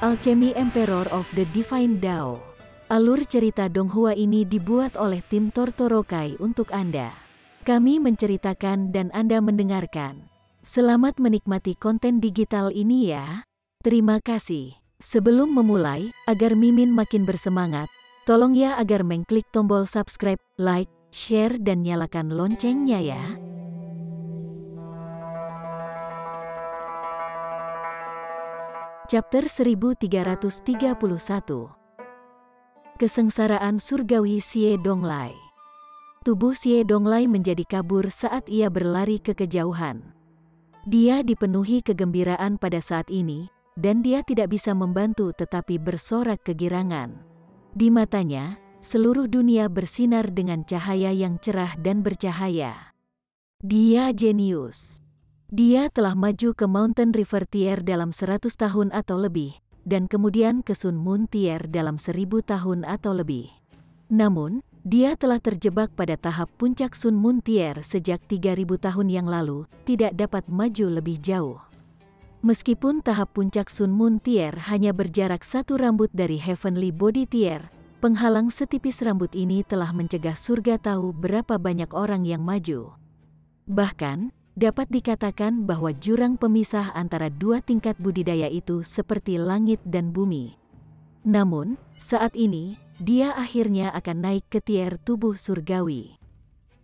Alchemy Emperor of the Divine Dao. Alur cerita Donghua ini dibuat oleh tim Tortorokai untuk Anda. Kami menceritakan dan Anda mendengarkan. Selamat menikmati konten digital ini ya. Terima kasih. Sebelum memulai, agar Mimin makin bersemangat, tolong ya agar mengklik tombol subscribe, like, share dan nyalakan loncengnya ya. Chapter 1331. Kesengsaraan surgawi Xie Donglai. Tubuh Xie Donglai menjadi kabur saat ia berlari ke kejauhan. Dia dipenuhi kegembiraan pada saat ini, dan dia tidak bisa membantu tetapi bersorak kegirangan. Di matanya, seluruh dunia bersinar dengan cahaya yang cerah dan bercahaya. Dia jenius. Dia telah maju ke Mountain River Tier dalam 100 tahun atau lebih, dan kemudian ke Sun Moon Tier dalam 1000 tahun atau lebih. Namun, dia telah terjebak pada tahap puncak Sun Moon Tier sejak 3000 tahun yang lalu, tidak dapat maju lebih jauh. Meskipun tahap puncak Sun Moon Tier hanya berjarak satu rambut dari Heavenly Body Tier, penghalang setipis rambut ini telah mencegah surga tahu berapa banyak orang yang maju. Bahkan, dapat dikatakan bahwa jurang pemisah antara dua tingkat budidaya itu seperti langit dan bumi. Namun, saat ini, dia akhirnya akan naik ke tier tubuh surgawi.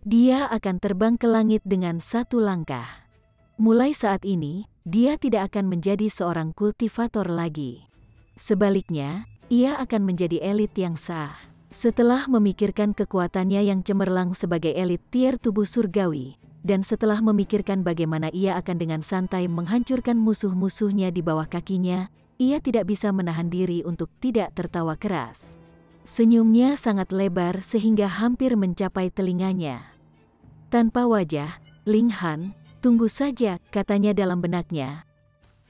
Dia akan terbang ke langit dengan satu langkah. Mulai saat ini, dia tidak akan menjadi seorang kultivator lagi. Sebaliknya, ia akan menjadi elit yang sah. Setelah memikirkan kekuatannya yang cemerlang sebagai elit tier tubuh surgawi, dan setelah memikirkan bagaimana ia akan dengan santai menghancurkan musuh-musuhnya di bawah kakinya, ia tidak bisa menahan diri untuk tidak tertawa keras. Senyumnya sangat lebar sehingga hampir mencapai telinganya. Tanpa wajah, Ling Han, "Tunggu saja," katanya dalam benaknya.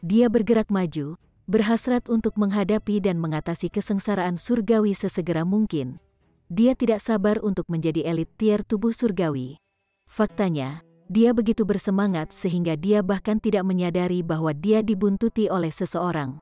Dia bergerak maju, berhasrat untuk menghadapi dan mengatasi kesengsaraan surgawi sesegera mungkin. Dia tidak sabar untuk menjadi elit tier tubuh surgawi. Faktanya, dia begitu bersemangat sehingga dia bahkan tidak menyadari bahwa dia dibuntuti oleh seseorang.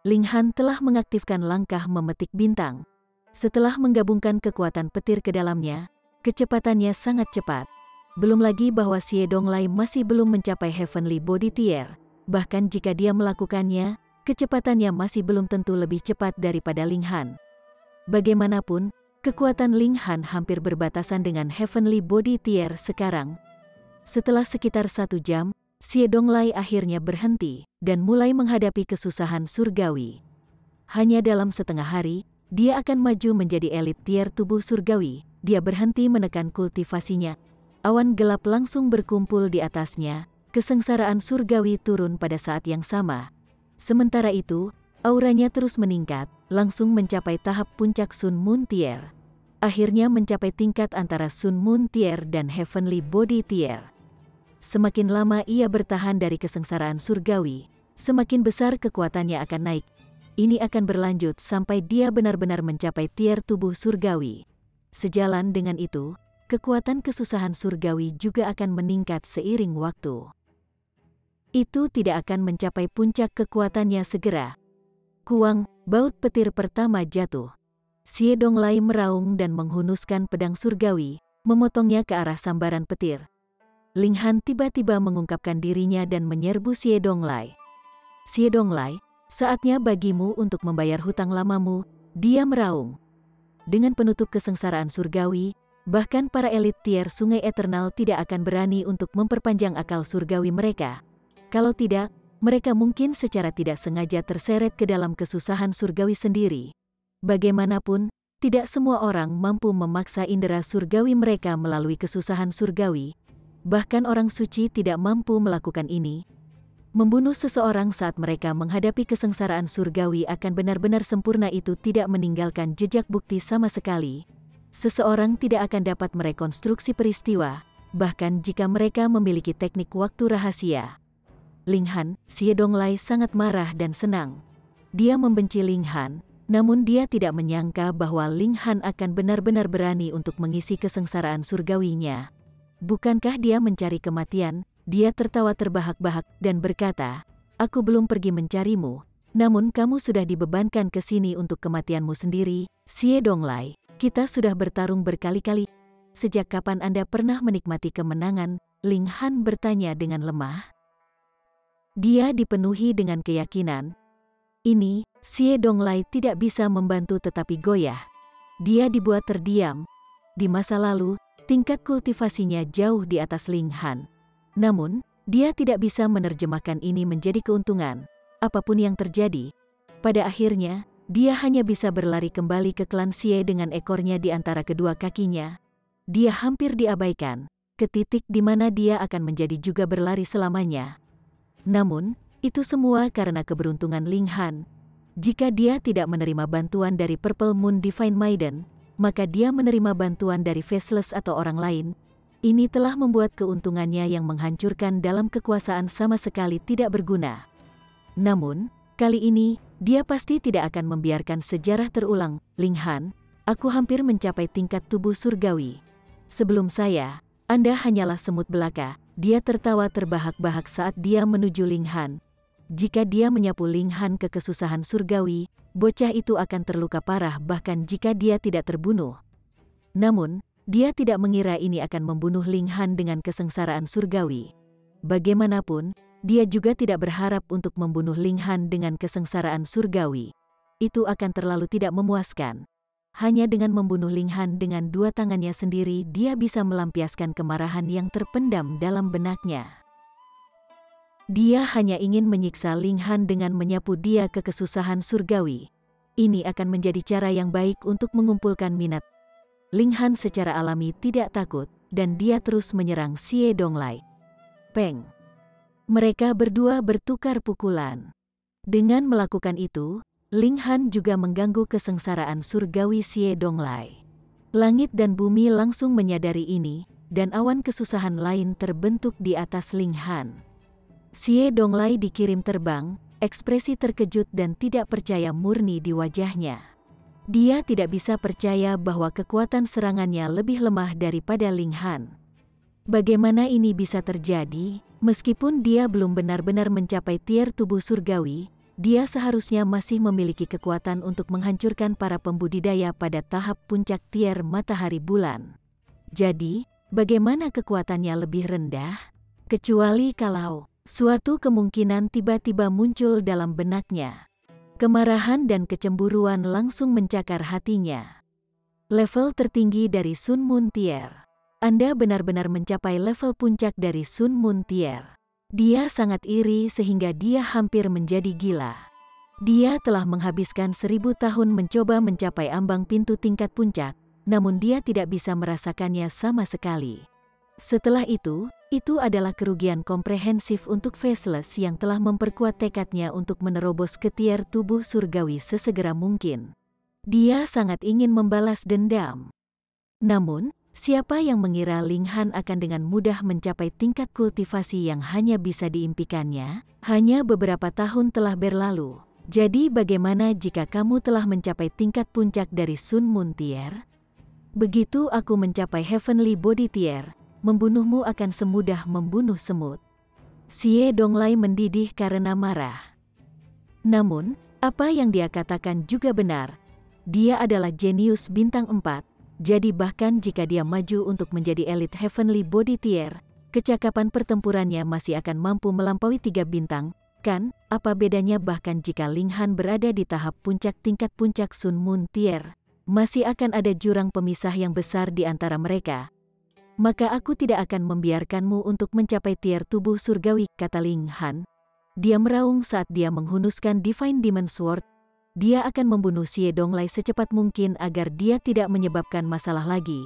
Ling Han telah mengaktifkan langkah memetik bintang. Setelah menggabungkan kekuatan petir ke dalamnya, kecepatannya sangat cepat. Belum lagi bahwa Xie Donglai masih belum mencapai Heavenly Body Tier. Bahkan jika dia melakukannya, kecepatannya masih belum tentu lebih cepat daripada Ling Han. Bagaimanapun, kekuatan Ling Han hampir berbatasan dengan Heavenly Body Tier sekarang. Setelah sekitar 1 jam, Xie Donglai akhirnya berhenti dan mulai menghadapi kesusahan surgawi. Hanya dalam setengah hari, dia akan maju menjadi elit tier tubuh surgawi. Dia berhenti menekan kultivasinya. Awan gelap langsung berkumpul di atasnya. Kesengsaraan surgawi turun pada saat yang sama. Sementara itu, auranya terus meningkat, langsung mencapai tahap puncak Sun Moon Tier. Akhirnya mencapai tingkat antara Sun Moon Tier dan Heavenly Body Tier. Semakin lama ia bertahan dari kesengsaraan surgawi, semakin besar kekuatannya akan naik. Ini akan berlanjut sampai dia benar-benar mencapai tier tubuh surgawi. Sejalan dengan itu, kekuatan kesusahan surgawi juga akan meningkat seiring waktu. Itu tidak akan mencapai puncak kekuatannya segera. Kuang, baut petir pertama jatuh. Xie Donglai meraung dan menghunuskan pedang surgawi, memotongnya ke arah sambaran petir. Ling Han tiba-tiba mengungkapkan dirinya dan menyerbu Xie Donglai. "Xie Donglai, saatnya bagimu untuk membayar hutang lamamu," dia meraung. Dengan penutup kesengsaraan surgawi, bahkan para elit tier Sungai Eternal tidak akan berani untuk memperpanjang akal surgawi mereka. Kalau tidak, mereka mungkin secara tidak sengaja terseret ke dalam kesusahan surgawi sendiri. Bagaimanapun, tidak semua orang mampu memaksa indera surgawi mereka melalui kesusahan surgawi. Bahkan orang suci tidak mampu melakukan ini. Membunuh seseorang saat mereka menghadapi kesengsaraan surgawi akan benar-benar sempurna itu tidak meninggalkan jejak bukti sama sekali. Seseorang tidak akan dapat merekonstruksi peristiwa, bahkan jika mereka memiliki teknik waktu rahasia. Ling Han, Xie Donglai sangat marah dan senang. Dia membenci Ling Han, namun dia tidak menyangka bahwa Ling Han akan benar-benar berani untuk mengisi kesengsaraan surgawinya. Bukankah dia mencari kematian? Dia tertawa terbahak-bahak dan berkata, "Aku belum pergi mencarimu, Namun kamu sudah dibebankan ke sini untuk kematianmu sendiri, Xie Donglai. Kita sudah bertarung berkali-kali. Sejak kapan Anda pernah menikmati kemenangan? Ling Han bertanya dengan lemah. Dia dipenuhi dengan keyakinan. Ini, Xie Donglai tidak bisa membantu tetapi goyah. Dia dibuat terdiam. Di masa lalu, tingkat kultivasinya jauh di atas Ling Han. Namun, dia tidak bisa menerjemahkan ini menjadi keuntungan. Apapun yang terjadi, pada akhirnya, dia hanya bisa berlari kembali ke klan Xie dengan ekornya di antara kedua kakinya. Dia hampir diabaikan, ke titik di mana dia akan menjadi juga berlari selamanya. Namun, itu semua karena keberuntungan Ling Han. Jika dia tidak menerima bantuan dari Purple Moon Divine Maiden, maka dia menerima bantuan dari Faceless atau orang lain. Ini telah membuat keuntungannya yang menghancurkan dalam kekuasaan sama sekali tidak berguna. Namun, kali ini, dia pasti tidak akan membiarkan sejarah terulang. Ling Han, aku hampir mencapai tingkat tubuh surgawi. Sebelum saya, Anda hanyalah semut belaka. Dia tertawa terbahak-bahak saat dia menuju Ling Han. Jika dia menyapu Ling Han ke kesusahan surgawi, bocah itu akan terluka parah bahkan jika dia tidak terbunuh. Namun, dia tidak mengira ini akan membunuh Ling Han dengan kesengsaraan surgawi. Bagaimanapun, dia juga tidak berharap untuk membunuh Ling Han dengan kesengsaraan surgawi. Itu akan terlalu tidak memuaskan. Hanya dengan membunuh Ling Han dengan dua tangannya sendiri, dia bisa melampiaskan kemarahan yang terpendam dalam benaknya. Dia hanya ingin menyiksa Ling Han dengan menyapu dia ke kesusahan surgawi. Ini akan menjadi cara yang baik untuk mengumpulkan minat. Ling Han secara alami tidak takut, dan dia terus menyerang Xie Donglai. Peng! Mereka berdua bertukar pukulan. Dengan melakukan itu, Ling Han juga mengganggu kesengsaraan surgawi Xie Donglai. Langit dan bumi langsung menyadari ini, dan awan kesusahan lain terbentuk di atas Ling Han. Xie Donglai dikirim terbang, ekspresi terkejut dan tidak percaya murni di wajahnya. Dia tidak bisa percaya bahwa kekuatan serangannya lebih lemah daripada Ling Han. Bagaimana ini bisa terjadi? Meskipun dia belum benar-benar mencapai tier tubuh surgawi, dia seharusnya masih memiliki kekuatan untuk menghancurkan para pembudidaya pada tahap puncak tier matahari bulan. Jadi, bagaimana kekuatannya lebih rendah? Kecuali kalau suatu kemungkinan tiba-tiba muncul dalam benaknya. Kemarahan dan kecemburuan langsung mencakar hatinya. Level tertinggi dari Sun Moon Tier. Anda benar-benar mencapai level puncak dari Sun Moon Tier. Dia sangat iri sehingga dia hampir menjadi gila. Dia telah menghabiskan 1000 tahun mencoba mencapai ambang pintu tingkat puncak, namun dia tidak bisa merasakannya sama sekali. Setelah itu adalah kerugian komprehensif untuk Faceless yang telah memperkuat tekadnya untuk menerobos ke tier tubuh surgawi sesegera mungkin. Dia sangat ingin membalas dendam. Namun, siapa yang mengira Ling Han akan dengan mudah mencapai tingkat kultivasi yang hanya bisa diimpikannya? Hanya beberapa tahun telah berlalu. Jadi bagaimana jika kamu telah mencapai tingkat puncak dari Sun Moon Tier? Begitu aku mencapai Heavenly Body Tier, membunuhmu akan semudah membunuh semut. Xie Donglai mendidih karena marah. Namun, apa yang dia katakan juga benar. Dia adalah jenius bintang 4. Jadi bahkan jika dia maju untuk menjadi elit Heavenly Body Tier, kecakapan pertempurannya masih akan mampu melampaui 3 bintang, kan? Apa bedanya bahkan jika Ling Han berada di tahap puncak tingkat puncak Sun Moon Tier, masih akan ada jurang pemisah yang besar di antara mereka. Maka aku tidak akan membiarkanmu untuk mencapai tier tubuh surgawi, kata Ling Han. Dia meraung saat dia menghunuskan Divine Demon Sword. Dia akan membunuh Xie Donglai secepat mungkin agar dia tidak menyebabkan masalah lagi.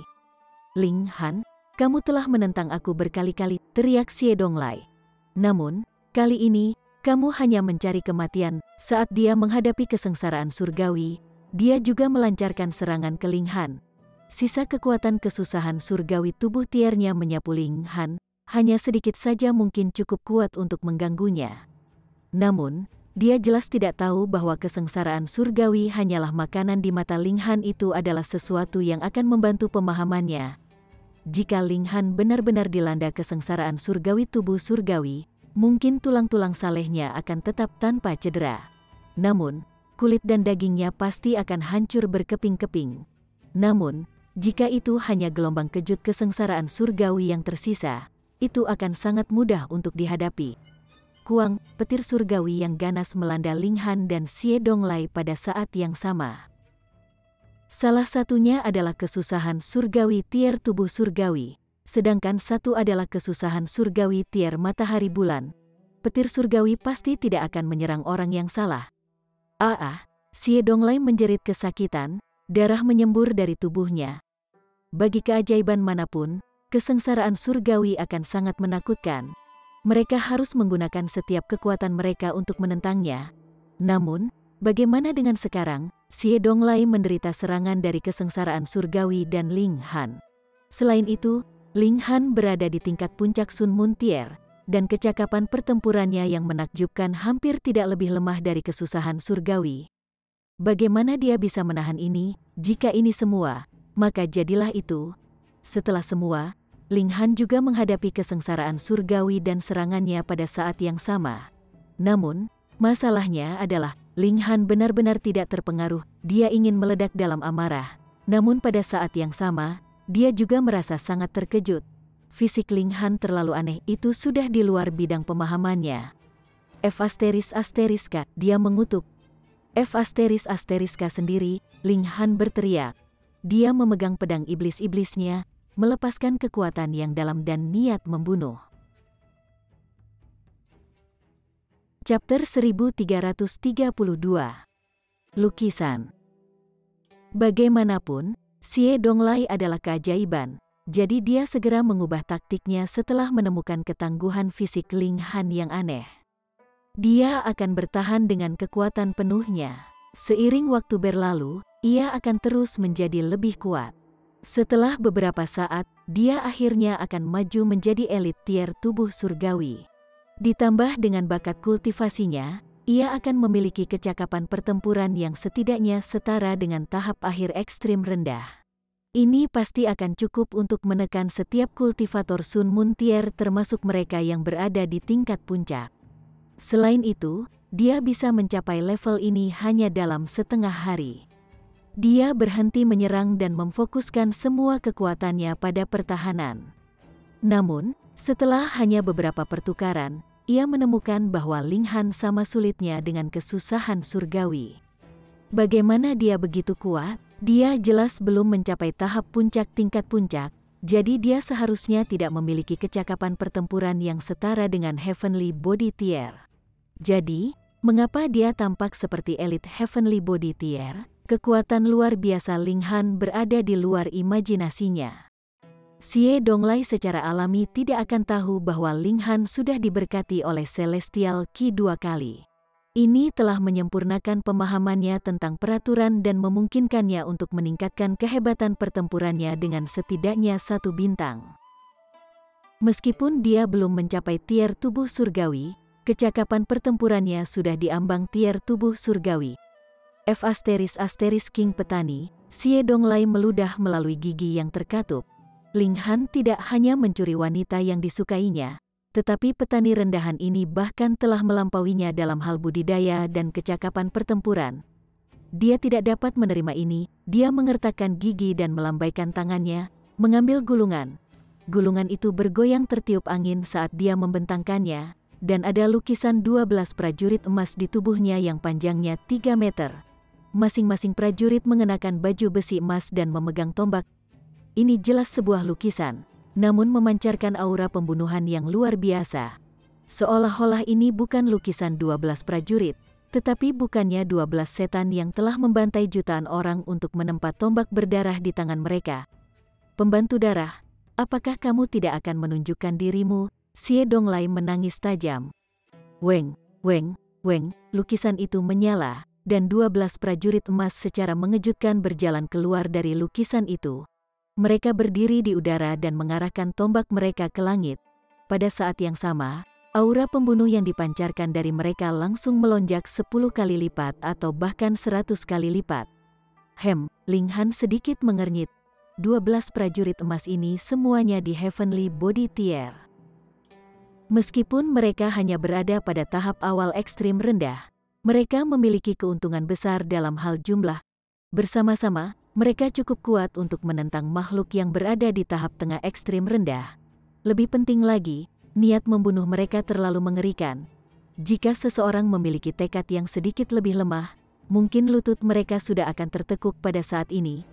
Ling Han, kamu telah menentang aku berkali-kali, teriak Xie Donglai. Namun, kali ini, kamu hanya mencari kematian. Saat dia menghadapi kesengsaraan surgawi, dia juga melancarkan serangan ke Ling Han. Sisa kekuatan kesusahan surgawi tubuh tiernya menyapu Ling Han, hanya sedikit saja mungkin cukup kuat untuk mengganggunya. Namun, dia jelas tidak tahu bahwa kesengsaraan surgawi hanyalah makanan di mata Ling Han. Itu adalah sesuatu yang akan membantu pemahamannya. Jika Ling Han benar-benar dilanda kesengsaraan surgawi tubuh surgawi, mungkin tulang-tulang salehnya akan tetap tanpa cedera. Namun, kulit dan dagingnya pasti akan hancur berkeping-keping. Namun, jika itu hanya gelombang kejut kesengsaraan surgawi yang tersisa, itu akan sangat mudah untuk dihadapi. Kuang, petir surgawi yang ganas melanda Ling Han dan Xie Donglai pada saat yang sama. Salah satunya adalah kesusahan surgawi tier tubuh surgawi, sedangkan satu adalah kesusahan surgawi tier matahari bulan. Petir surgawi pasti tidak akan menyerang orang yang salah. Xie Donglai menjerit kesakitan, darah menyembur dari tubuhnya. Bagi keajaiban manapun, kesengsaraan surgawi akan sangat menakutkan. Mereka harus menggunakan setiap kekuatan mereka untuk menentangnya. Namun, bagaimana dengan sekarang? Xie Donglai menderita serangan dari kesengsaraan surgawi dan Ling Han. Selain itu, Ling Han berada di tingkat puncak Sun Moon Tier, dan kecakapan pertempurannya yang menakjubkan hampir tidak lebih lemah dari kesusahan surgawi. Bagaimana dia bisa menahan ini? Jika ini semua, maka jadilah itu. Setelah semua, Ling Han juga menghadapi kesengsaraan surgawi dan serangannya pada saat yang sama. Namun, masalahnya adalah Ling Han benar-benar tidak terpengaruh. Dia ingin meledak dalam amarah. Namun pada saat yang sama, dia juga merasa sangat terkejut. Fisik Ling Han terlalu aneh, itu sudah di luar bidang pemahamannya. F***, dia mengutuk. F*** sendiri, Ling Han berteriak. Dia memegang pedang iblis-iblisnya, melepaskan kekuatan yang dalam dan niat membunuh. Chapter 1332. Lukisan. Bagaimanapun, Xie Donglai adalah keajaiban, jadi dia segera mengubah taktiknya setelah menemukan ketangguhan fisik Ling Han yang aneh. Dia akan bertahan dengan kekuatan penuhnya. Seiring waktu berlalu, ia akan terus menjadi lebih kuat. Setelah beberapa saat, dia akhirnya akan maju menjadi elit tier tubuh surgawi. Ditambah dengan bakat kultivasinya, ia akan memiliki kecakapan pertempuran yang setidaknya setara dengan tahap akhir ekstrim rendah. Ini pasti akan cukup untuk menekan setiap kultivator Sun Moon Tier termasuk mereka yang berada di tingkat puncak. Selain itu, dia bisa mencapai level ini hanya dalam setengah hari. Dia berhenti menyerang dan memfokuskan semua kekuatannya pada pertahanan. Namun, setelah hanya beberapa pertukaran, ia menemukan bahwa Ling Han sama sulitnya dengan kesusahan surgawi. Bagaimana dia begitu kuat? Dia jelas belum mencapai tahap puncak tingkat puncak, jadi dia seharusnya tidak memiliki kecakapan pertempuran yang setara dengan Heavenly Body Tier. Jadi, mengapa dia tampak seperti elit Heavenly Body Tier? Kekuatan luar biasa Ling Han berada di luar imajinasinya. Xie Donglai secara alami tidak akan tahu bahwa Ling Han sudah diberkati oleh Celestial Qi 2 kali. Ini telah menyempurnakan pemahamannya tentang peraturan dan memungkinkannya untuk meningkatkan kehebatan pertempurannya dengan setidaknya 1 bintang. Meskipun dia belum mencapai tier tubuh surgawi, kecakapan pertempurannya sudah diambang tier tubuh surgawi. F*** King Petani, Xie Donglai meludah melalui gigi yang terkatup. Ling Han tidak hanya mencuri wanita yang disukainya, tetapi petani rendahan ini bahkan telah melampauinya dalam hal budidaya dan kecakapan pertempuran. Dia tidak dapat menerima ini, dia mengertakkan gigi dan melambaikan tangannya, mengambil gulungan. Gulungan itu bergoyang tertiup angin saat dia membentangkannya, dan ada lukisan 12 prajurit emas di tubuhnya yang panjangnya 3 meter. Masing-masing prajurit mengenakan baju besi emas dan memegang tombak. Ini jelas sebuah lukisan, namun memancarkan aura pembunuhan yang luar biasa. Seolah-olah ini bukan lukisan 12 prajurit, tetapi bukannya 12 setan yang telah membantai jutaan orang untuk menempa tombak berdarah di tangan mereka. Pembantu darah, apakah kamu tidak akan menunjukkan dirimu? Xie Donglai menangis tajam. Weng, weng, weng, lukisan itu menyala, dan 12 prajurit emas secara mengejutkan berjalan keluar dari lukisan itu. Mereka berdiri di udara dan mengarahkan tombak mereka ke langit. Pada saat yang sama, aura pembunuh yang dipancarkan dari mereka langsung melonjak 10 kali lipat atau bahkan 100 kali lipat. Ling Han sedikit mengernyit. 12 prajurit emas ini semuanya di Heavenly Body Tier. Meskipun mereka hanya berada pada tahap awal ekstrim rendah, Mereka memiliki keuntungan besar dalam hal jumlah. Bersama-sama, mereka cukup kuat untuk menentang makhluk yang berada di tahap tengah ekstrim rendah. Lebih penting lagi, niat membunuh mereka terlalu mengerikan. Jika seseorang memiliki tekad yang sedikit lebih lemah, mungkin lutut mereka sudah akan tertekuk pada saat ini.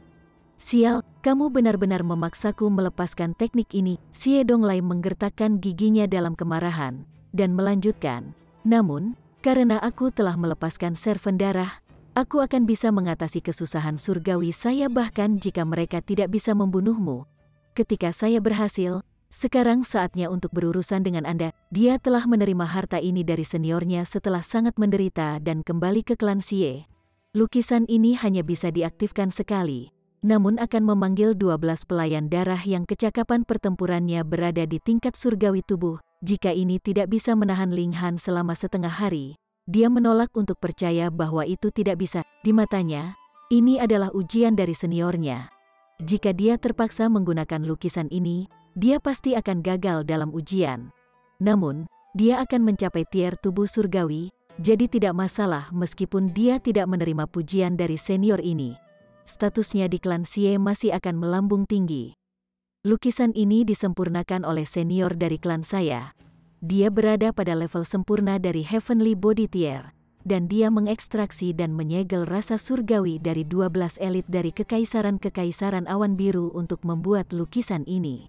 Sial, kamu benar-benar memaksaku melepaskan teknik ini. Xie Donglai menggertakkan giginya dalam kemarahan, dan melanjutkan. Namun, karena aku telah melepaskan serven darah, aku akan bisa mengatasi kesusahan surgawi saya bahkan jika mereka tidak bisa membunuhmu. Ketika saya berhasil, sekarang saatnya untuk berurusan dengan Anda. Dia telah menerima harta ini dari seniornya setelah sangat menderita dan kembali ke klan Xie. Lukisan ini hanya bisa diaktifkan sekali, namun akan memanggil 12 pelayan darah yang kecakapan pertempurannya berada di tingkat surgawi tubuh. Jika ini tidak bisa menahan Ling Han selama setengah hari, dia menolak untuk percaya bahwa itu tidak bisa. Di matanya, ini adalah ujian dari seniornya. Jika dia terpaksa menggunakan lukisan ini, dia pasti akan gagal dalam ujian. Namun, dia akan mencapai tier tubuh surgawi, jadi tidak masalah meskipun dia tidak menerima pujian dari senior ini. Statusnya di klan Xie masih akan melambung tinggi. Lukisan ini disempurnakan oleh senior dari klan saya. Dia berada pada level sempurna dari Heavenly Body Tier, dan dia mengekstraksi dan menyegel rasa surgawi dari 12 elit dari kekaisaran-kekaisaran awan biru untuk membuat lukisan ini.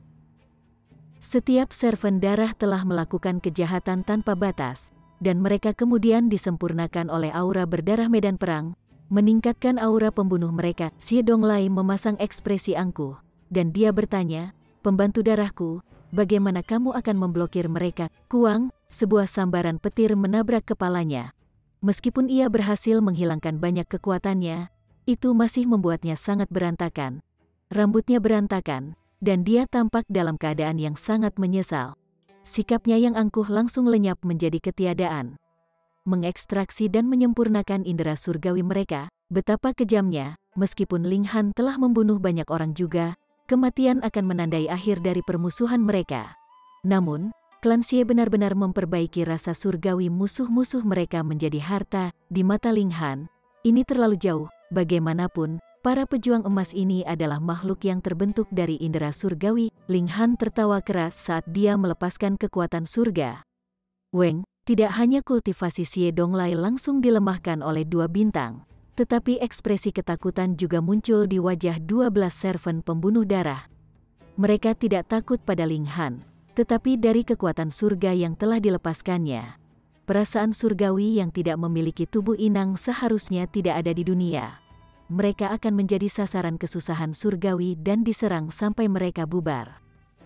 Setiap serven darah telah melakukan kejahatan tanpa batas, dan mereka kemudian disempurnakan oleh aura berdarah medan perang, meningkatkan aura pembunuh mereka. Xie Donglai memasang ekspresi angkuh, dan dia bertanya, "Pembantu darahku, bagaimana kamu akan memblokir mereka?" Kuang, sebuah sambaran petir menabrak kepalanya. Meskipun ia berhasil menghilangkan banyak kekuatannya, itu masih membuatnya sangat berantakan. Rambutnya berantakan, dan dia tampak dalam keadaan yang sangat menyesal. Sikapnya yang angkuh langsung lenyap menjadi ketiadaan. Mengekstraksi dan menyempurnakan indera surgawi mereka, betapa kejamnya. Meskipun Ling Han telah membunuh banyak orang juga, kematian akan menandai akhir dari permusuhan mereka. Namun, klan Xie benar-benar memperbaiki rasa surgawi musuh-musuh mereka menjadi harta. Di mata Ling Han, ini terlalu jauh. Bagaimanapun, para pejuang emas ini adalah makhluk yang terbentuk dari indera surgawi. Ling Han tertawa keras saat dia melepaskan kekuatan surga. Weng, tidak hanya kultivasi Xie Donglai langsung dilemahkan oleh 2 bintang, tetapi ekspresi ketakutan juga muncul di wajah 12 serven pembunuh darah. Mereka tidak takut pada Ling Han, tetapi dari kekuatan surga yang telah dilepaskannya. Perasaan surgawi yang tidak memiliki tubuh inang seharusnya tidak ada di dunia. Mereka akan menjadi sasaran kesusahan surgawi dan diserang sampai mereka bubar.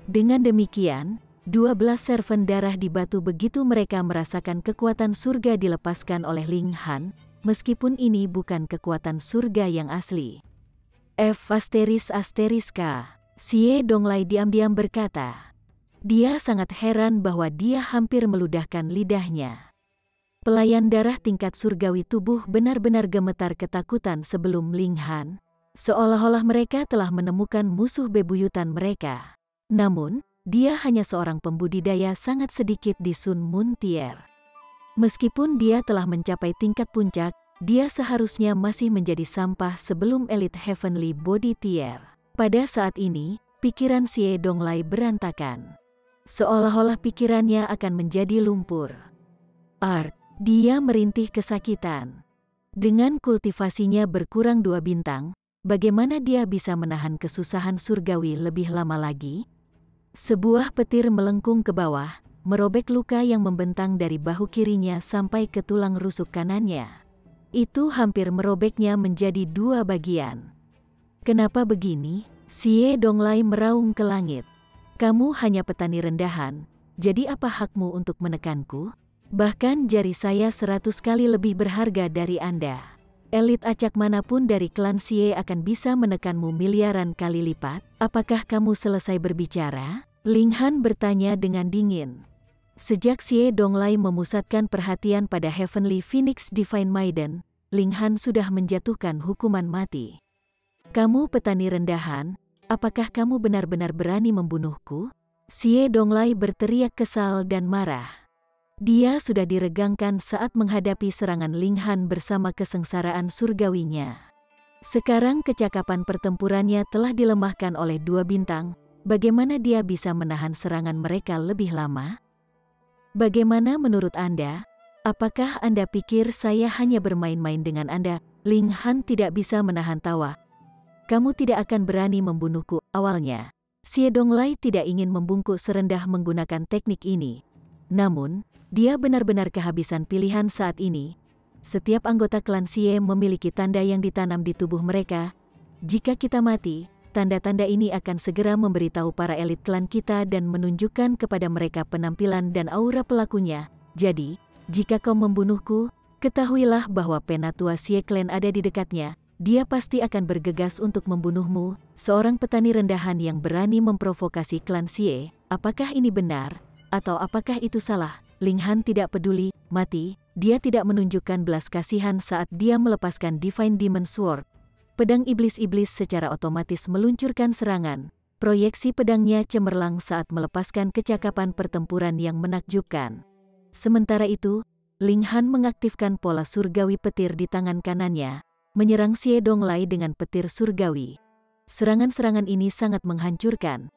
Dengan demikian, 12 serven darah di batu begitu mereka merasakan kekuatan surga dilepaskan oleh Ling Han, meskipun ini bukan kekuatan surga yang asli. Asteriska. Xie Donglai diam-diam berkata. Dia sangat heran bahwa dia hampir meludahkan lidahnya. Pelayan darah tingkat surgawi tubuh benar-benar gemetar ketakutan sebelum Ling Han, seolah-olah mereka telah menemukan musuh bebuyutan mereka. Namun, dia hanya seorang pembudidaya sangat sedikit di Sun Moon Tier. Meskipun dia telah mencapai tingkat puncak, dia seharusnya masih menjadi sampah sebelum elit Heavenly Body Tier. Pada saat ini, pikiran Xie Donglai berantakan. Seolah-olah pikirannya akan menjadi lumpur. Dia merintih kesakitan. Dengan kultivasinya berkurang 2 bintang, bagaimana dia bisa menahan kesusahan surgawi lebih lama lagi? Sebuah petir melengkung ke bawah, merobek luka yang membentang dari bahu kirinya sampai ke tulang rusuk kanannya. Itu hampir merobeknya menjadi 2 bagian. Kenapa begini? Xie Donglai meraung ke langit. Kamu hanya petani rendahan, jadi apa hakmu untuk menekanku? Bahkan jari saya 100 kali lebih berharga dari Anda. Elit acak manapun dari klan Xie akan bisa menekanmu miliaran kali lipat. Apakah kamu selesai berbicara? Ling Han bertanya dengan dingin. Sejak Xie Donglai memusatkan perhatian pada Heavenly Phoenix Divine Maiden, Ling Han sudah menjatuhkan hukuman mati. Kamu petani rendahan, apakah kamu benar-benar berani membunuhku? Xie Donglai berteriak kesal dan marah. Dia sudah diregangkan saat menghadapi serangan Ling Han bersama kesengsaraan surgawinya. Sekarang kecakapan pertempurannya telah dilemahkan oleh 2 bintang. Bagaimana dia bisa menahan serangan mereka lebih lama? Bagaimana menurut Anda? Apakah Anda pikir saya hanya bermain-main dengan Anda? Ling Han tidak bisa menahan tawa. Kamu tidak akan berani membunuhku. Awalnya, Xie Donglai tidak ingin membungkuk serendah menggunakan teknik ini. Namun, dia benar-benar kehabisan pilihan saat ini. Setiap anggota klan Xie memiliki tanda yang ditanam di tubuh mereka. Jika kita mati, tanda-tanda ini akan segera memberitahu para elit klan kita dan menunjukkan kepada mereka penampilan dan aura pelakunya. Jadi, jika kau membunuhku, ketahuilah bahwa penatua Xie Clan ada di dekatnya. Dia pasti akan bergegas untuk membunuhmu. Seorang petani rendahan yang berani memprovokasi klan Xie. Apakah ini benar? Atau apakah itu salah? Ling Han tidak peduli, mati. Dia tidak menunjukkan belas kasihan saat dia melepaskan Divine Demon Sword. Pedang iblis-iblis secara otomatis meluncurkan serangan. Proyeksi pedangnya cemerlang saat melepaskan kecakapan pertempuran yang menakjubkan. Sementara itu, Ling Han mengaktifkan pola surgawi petir di tangan kanannya, menyerang Xie Donglai dengan petir surgawi. Serangan-serangan ini sangat menghancurkan.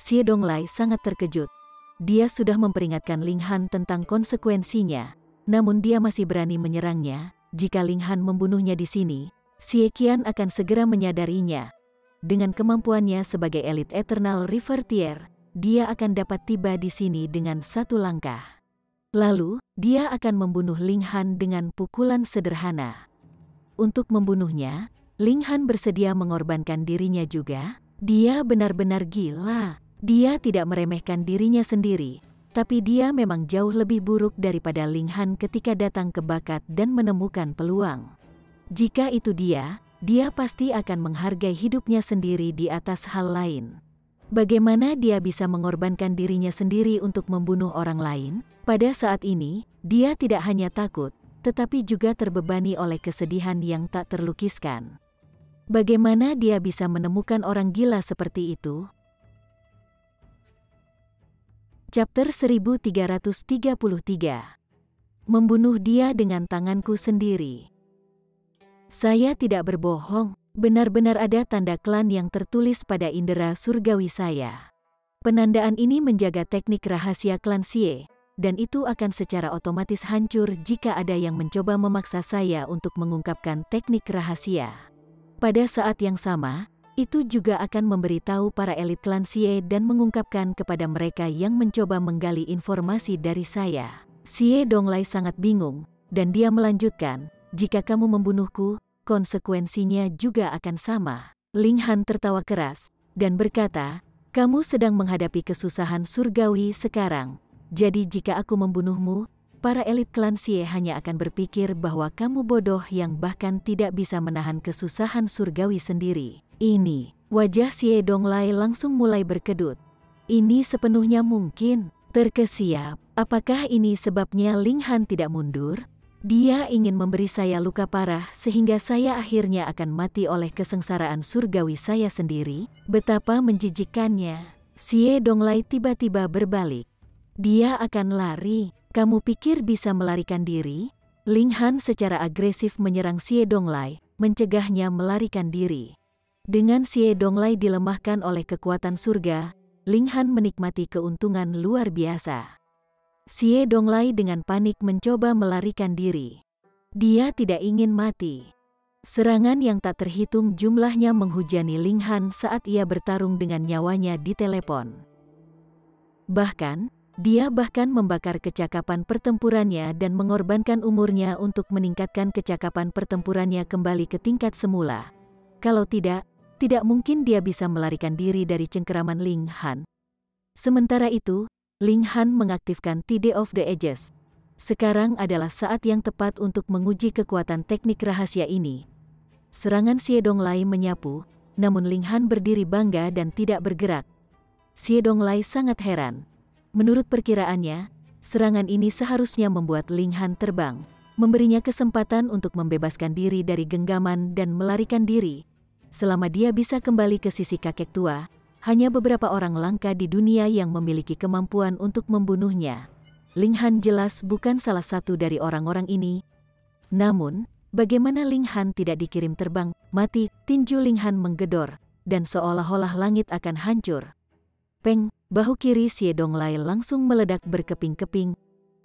Xie Donglai sangat terkejut. Dia sudah memperingatkan Ling Han tentang konsekuensinya, namun dia masih berani menyerangnya. Jika Ling Han membunuhnya di sini, Xie Qian akan segera menyadarinya. Dengan kemampuannya sebagai elit Eternal River Tier, dia akan dapat tiba di sini dengan 1 langkah. Lalu, dia akan membunuh Ling Han dengan pukulan sederhana. Untuk membunuhnya, Ling Han bersedia mengorbankan dirinya juga. Dia benar-benar gila. Dia tidak meremehkan dirinya sendiri, tapi dia memang jauh lebih buruk daripada Ling Han ketika datang ke bakat dan menemukan peluang. Jika itu dia pasti akan menghargai hidupnya sendiri di atas hal lain. Bagaimana dia bisa mengorbankan dirinya sendiri untuk membunuh orang lain? Pada saat ini, dia tidak hanya takut, tetapi juga terbebani oleh kesedihan yang tak terlukiskan. Bagaimana dia bisa menemukan orang gila seperti itu? Chapter 1333. Membunuh dia dengan tanganku sendiri. Saya tidak berbohong, benar-benar ada tanda klan yang tertulis pada indera surgawi saya. Penandaan ini menjaga teknik rahasia klan Xie, dan itu akan secara otomatis hancur jika ada yang mencoba memaksa saya untuk mengungkapkan teknik rahasia. Pada saat yang sama, itu juga akan memberitahu para elit klan Xie dan mengungkapkan kepada mereka yang mencoba menggali informasi dari saya. Xie Donglai sangat bingung, dan dia melanjutkan, jika kamu membunuhku, konsekuensinya juga akan sama. Ling Han tertawa keras, dan berkata, kamu sedang menghadapi kesusahan surgawi sekarang. Jadi jika aku membunuhmu, para elit klan Xie hanya akan berpikir bahwa kamu bodoh yang bahkan tidak bisa menahan kesusahan surgawi sendiri. Ini, wajah Xie Donglai langsung mulai berkedut. Ini sepenuhnya mungkin. Terkesiap, apakah ini sebabnya Ling Han tidak mundur? Dia ingin memberi saya luka parah sehingga saya akhirnya akan mati oleh kesengsaraan surgawi saya sendiri. Betapa menjijikkannya. Xie Donglai tiba-tiba berbalik. Dia akan lari. Kamu pikir bisa melarikan diri? Ling Han secara agresif menyerang Xie Donglai, mencegahnya melarikan diri. Dengan Xie Donglai dilemahkan oleh kekuatan surga, Ling Han menikmati keuntungan luar biasa. Xie Donglai dengan panik mencoba melarikan diri. Dia tidak ingin mati. Serangan yang tak terhitung jumlahnya menghujani Ling Han saat ia bertarung dengan nyawanya di telepon. Bahkan, dia membakar kecakapan pertempurannya dan mengorbankan umurnya untuk meningkatkan kecakapan pertempurannya kembali ke tingkat semula. Kalau tidak mungkin dia bisa melarikan diri dari cengkeraman Ling Han. Sementara itu, Ling Han mengaktifkan Tide of the Ages. Sekarang adalah saat yang tepat untuk menguji kekuatan teknik rahasia ini. Serangan Xie Donglai menyapu, namun Ling Han berdiri bangga dan tidak bergerak. Xie Donglai sangat heran. Menurut perkiraannya, serangan ini seharusnya membuat Ling Han terbang, memberinya kesempatan untuk membebaskan diri dari genggaman dan melarikan diri. Selama dia bisa kembali ke sisi kakek tua, hanya beberapa orang langka di dunia yang memiliki kemampuan untuk membunuhnya. Ling Han jelas bukan salah satu dari orang-orang ini. Namun, bagaimana Ling Han tidak dikirim terbang, mati, tinju Ling Han menggedor, dan seolah-olah langit akan hancur. Peng, bahu kiri Xie Donglai langsung meledak berkeping-keping.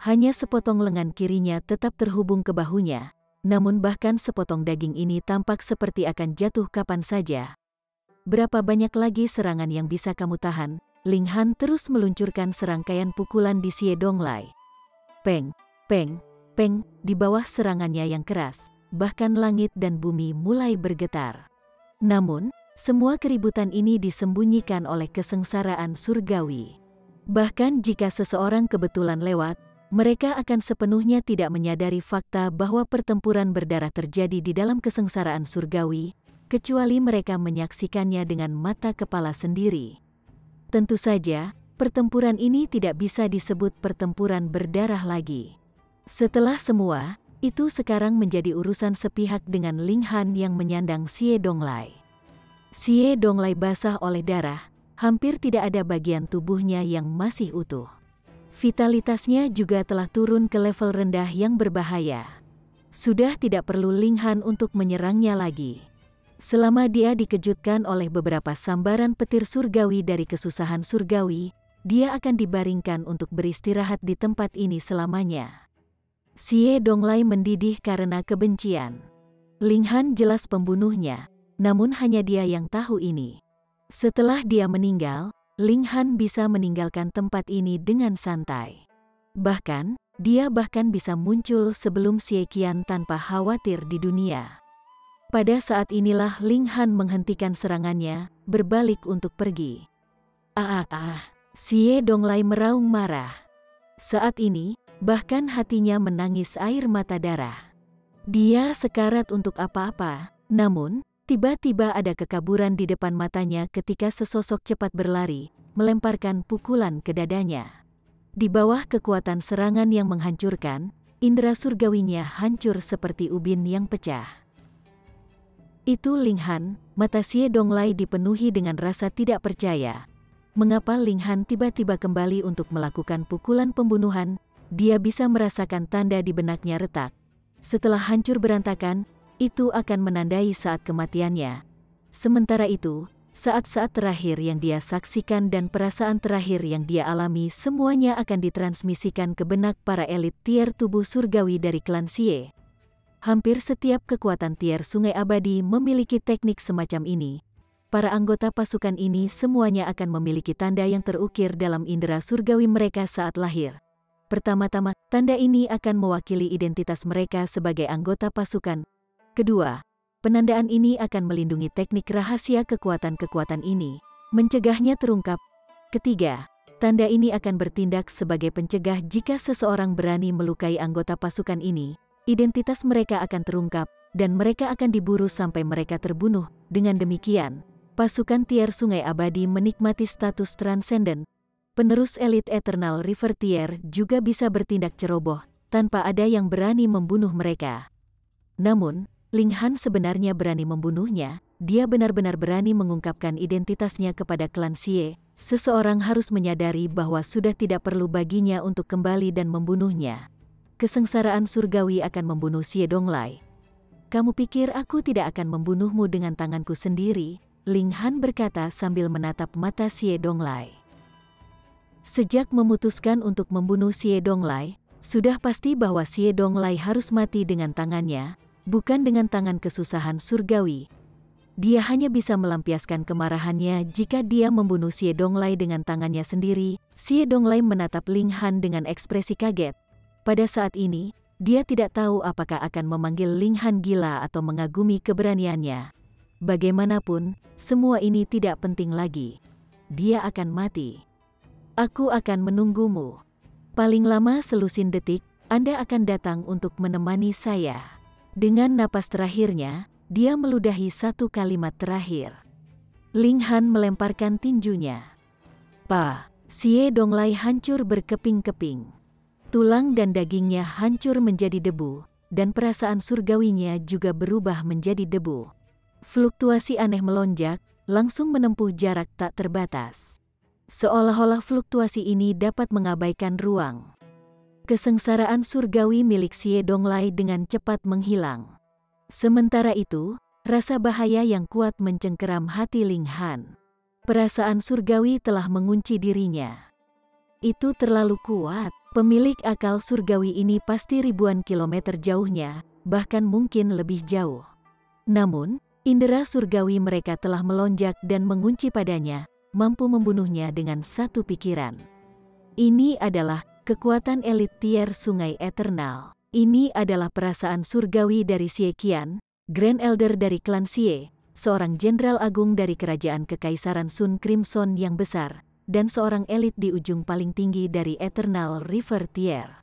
Hanya sepotong lengan kirinya tetap terhubung ke bahunya. Namun bahkan sepotong daging ini tampak seperti akan jatuh kapan saja. Berapa banyak lagi serangan yang bisa kamu tahan? Ling Han terus meluncurkan serangkaian pukulan di Xie Donglai. Peng, peng, peng, di bawah serangannya yang keras, bahkan langit dan bumi mulai bergetar. Namun, semua keributan ini disembunyikan oleh kesengsaraan surgawi. Bahkan jika seseorang kebetulan lewat, mereka akan sepenuhnya tidak menyadari fakta bahwa pertempuran berdarah terjadi di dalam kesengsaraan surgawi, kecuali mereka menyaksikannya dengan mata kepala sendiri. Tentu saja, pertempuran ini tidak bisa disebut pertempuran berdarah lagi. Setelah semua, itu sekarang menjadi urusan sepihak dengan Ling Han yang menyandang Xie Donglai. Xie Donglai basah oleh darah, hampir tidak ada bagian tubuhnya yang masih utuh. Vitalitasnya juga telah turun ke level rendah yang berbahaya. Sudah tidak perlu Ling Han untuk menyerangnya lagi. Selama dia dikejutkan oleh beberapa sambaran petir surgawi dari kesusahan surgawi, dia akan dibaringkan untuk beristirahat di tempat ini selamanya. Xie Donglai mendidih karena kebencian. Ling Han jelas pembunuhnya, namun hanya dia yang tahu ini. Setelah dia meninggal, Ling Han bisa meninggalkan tempat ini dengan santai. Bahkan, dia bisa muncul sebelum Xie Qian tanpa khawatir di dunia. Pada saat inilah Ling Han menghentikan serangannya, berbalik untuk pergi. Xie Donglai meraung marah. Saat ini, bahkan hatinya menangis air mata darah. Dia sekarat untuk apa-apa, namun, tiba-tiba ada kekaburan di depan matanya ketika sesosok cepat berlari, melemparkan pukulan ke dadanya. Di bawah kekuatan serangan yang menghancurkan, indera surgawinya hancur seperti ubin yang pecah. Itu Ling Han, mata Xie Donglai dipenuhi dengan rasa tidak percaya. Mengapa Ling Han tiba-tiba kembali untuk melakukan pukulan pembunuhan? Dia bisa merasakan tanda di benaknya retak. Setelah hancur berantakan, itu akan menandai saat kematiannya. Sementara itu, saat-saat terakhir yang dia saksikan dan perasaan terakhir yang dia alami semuanya akan ditransmisikan ke benak para elit tier tubuh surgawi dari klan Xie. Hampir setiap kekuatan tier sungai abadi memiliki teknik semacam ini. Para anggota pasukan ini semuanya akan memiliki tanda yang terukir dalam indera surgawi mereka saat lahir. Pertama-tama, tanda ini akan mewakili identitas mereka sebagai anggota pasukan. Kedua, penandaan ini akan melindungi teknik rahasia kekuatan-kekuatan ini, mencegahnya terungkap. Ketiga, tanda ini akan bertindak sebagai pencegah jika seseorang berani melukai anggota pasukan ini. Identitas mereka akan terungkap, dan mereka akan diburu sampai mereka terbunuh. Dengan demikian, pasukan tier sungai abadi menikmati status transenden. Penerus elit Eternal River Tier juga bisa bertindak ceroboh, tanpa ada yang berani membunuh mereka. Namun, Ling Han sebenarnya berani membunuhnya. Dia benar-benar berani mengungkapkan identitasnya kepada klan Xie. Seseorang harus menyadari bahwa sudah tidak perlu baginya untuk kembali dan membunuhnya. Kesengsaraan surgawi akan membunuh Xie Donglai. Kamu pikir aku tidak akan membunuhmu dengan tanganku sendiri? Ling Han berkata sambil menatap mata Xie Donglai. Sejak memutuskan untuk membunuh Xie Donglai, sudah pasti bahwa Xie Donglai harus mati dengan tangannya, bukan dengan tangan kesusahan surgawi. Dia hanya bisa melampiaskan kemarahannya jika dia membunuh Xie Donglai dengan tangannya sendiri. Xie Donglai menatap Ling Han dengan ekspresi kaget. Pada saat ini, dia tidak tahu apakah akan memanggil Ling Han gila atau mengagumi keberaniannya. Bagaimanapun, semua ini tidak penting lagi. Dia akan mati. Aku akan menunggumu. Paling lama selusin detik, Anda akan datang untuk menemani saya. Dengan napas terakhirnya, dia meludahi satu kalimat terakhir. Ling Han melemparkan tinjunya. Xie Donglai hancur berkeping-keping. Tulang dan dagingnya hancur menjadi debu, dan perasaan surgawinya juga berubah menjadi debu. Fluktuasi aneh melonjak, langsung menempuh jarak tak terbatas. Seolah-olah fluktuasi ini dapat mengabaikan ruang. Kesengsaraan surgawi milik Xie Donglai dengan cepat menghilang. Sementara itu, rasa bahaya yang kuat mencengkeram hati Ling Han. Perasaan surgawi telah mengunci dirinya. Itu terlalu kuat. Pemilik akal surgawi ini pasti ribuan kilometer jauhnya, bahkan mungkin lebih jauh. Namun, indera surgawi mereka telah melonjak dan mengunci padanya, mampu membunuhnya dengan satu pikiran. Ini adalah kekuatan elit tier Sungai Eternal. Ini adalah perasaan surgawi dari Xie Qian, Grand Elder dari klan Xie, seorang jenderal agung dari kerajaan Kekaisaran Sun Crimson yang besar, dan seorang elit di ujung paling tinggi dari Eternal River Tier.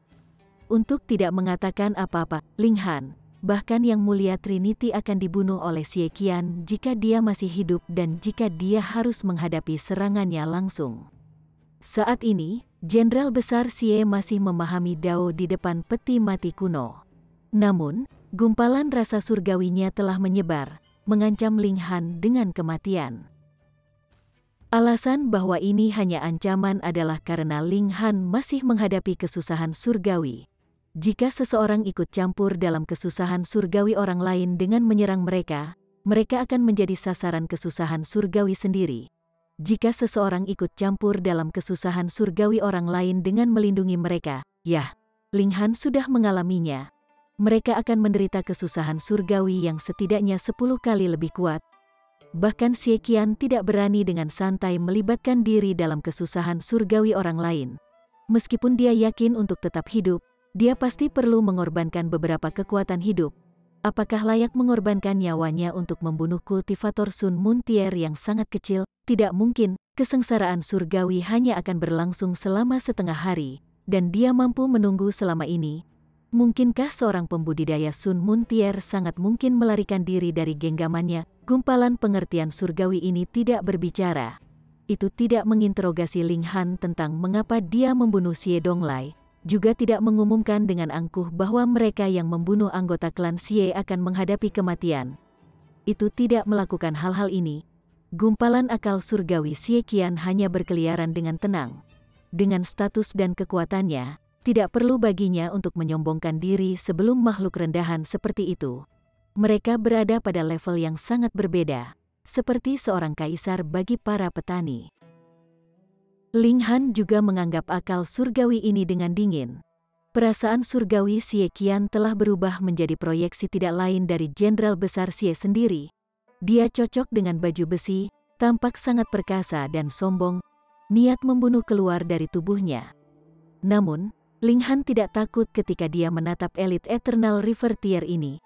Untuk tidak mengatakan apa-apa, Ling Han, bahkan Yang Mulia Trinity akan dibunuh oleh Xie Qian jika dia masih hidup dan jika dia harus menghadapi serangannya langsung. Saat ini, Jenderal Besar Xie masih memahami Dao di depan peti mati kuno. Namun, gumpalan rasa surgawinya telah menyebar, mengancam Ling Han dengan kematian. Alasan bahwa ini hanya ancaman adalah karena Ling Han masih menghadapi kesusahan surgawi. Jika seseorang ikut campur dalam kesusahan surgawi orang lain dengan menyerang mereka, mereka akan menjadi sasaran kesusahan surgawi sendiri. Jika seseorang ikut campur dalam kesusahan surgawi orang lain dengan melindungi mereka, Ling Han sudah mengalaminya. Mereka akan menderita kesusahan surgawi yang setidaknya 10 kali lebih kuat. Bahkan Xie Qian tidak berani dengan santai melibatkan diri dalam kesusahan surgawi orang lain. Meskipun dia yakin untuk tetap hidup, dia pasti perlu mengorbankan beberapa kekuatan hidup. Apakah layak mengorbankan nyawanya untuk membunuh kultivator Sun Moon Tier yang sangat kecil? Tidak mungkin. Kesengsaraan surgawi hanya akan berlangsung selama setengah hari, dan dia mampu menunggu selama ini. Mungkinkah seorang pembudidaya Sun Moon Tier sangat mungkin melarikan diri dari genggamannya? Gumpalan pengertian surgawi ini tidak berbicara. Itu tidak menginterogasi Ling Han tentang mengapa dia membunuh Xie Donglai, juga tidak mengumumkan dengan angkuh bahwa mereka yang membunuh anggota klan Xie akan menghadapi kematian. Itu tidak melakukan hal-hal ini. Gumpalan akal surgawi Xie Qian hanya berkeliaran dengan tenang. Dengan status dan kekuatannya, tidak perlu baginya untuk menyombongkan diri sebelum makhluk rendahan seperti itu. Mereka berada pada level yang sangat berbeda, seperti seorang kaisar bagi para petani. Ling Han juga menganggap akal surgawi ini dengan dingin. Perasaan surgawi Xie Qian telah berubah menjadi proyeksi tidak lain dari Jenderal Besar Xie sendiri. Dia cocok dengan baju besi, tampak sangat perkasa dan sombong, niat membunuh keluar dari tubuhnya. Namun, Ling Han tidak takut ketika dia menatap elit Eternal River Tier ini.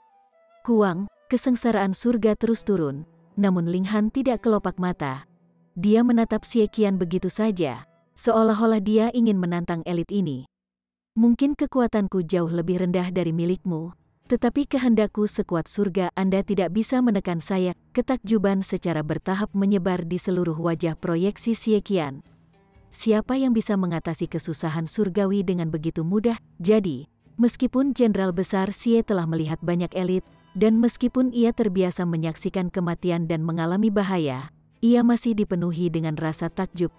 Kuang, kesengsaraan surga terus turun, namun Ling Han tidak kelopak mata. Dia menatap Xie Qian begitu saja, seolah-olah dia ingin menantang elit ini. Mungkin kekuatanku jauh lebih rendah dari milikmu, tetapi kehendakku sekuat surga. Anda tidak bisa menekan saya. Ketakjuban secara bertahap menyebar di seluruh wajah proyeksi Xie Qian. Siapa yang bisa mengatasi kesusahan surgawi dengan begitu mudah? Jadi, meskipun Jenderal Besar Xie telah melihat banyak elit, dan meskipun ia terbiasa menyaksikan kematian dan mengalami bahaya, ia masih dipenuhi dengan rasa takjub.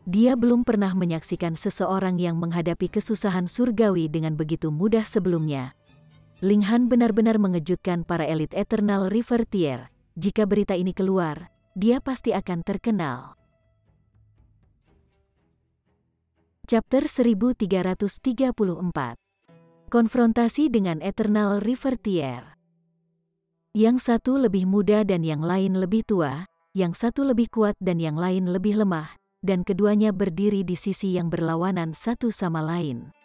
Dia belum pernah menyaksikan seseorang yang menghadapi kesusahan surgawi dengan begitu mudah sebelumnya. Ling Han benar-benar mengejutkan para elit Eternal River Tier. Jika berita ini keluar, dia pasti akan terkenal. Chapter 1334. Konfrontasi dengan Eternal River Tier. Yang satu lebih muda dan yang lain lebih tua, yang satu lebih kuat dan yang lain lebih lemah, dan keduanya berdiri di sisi yang berlawanan satu sama lain.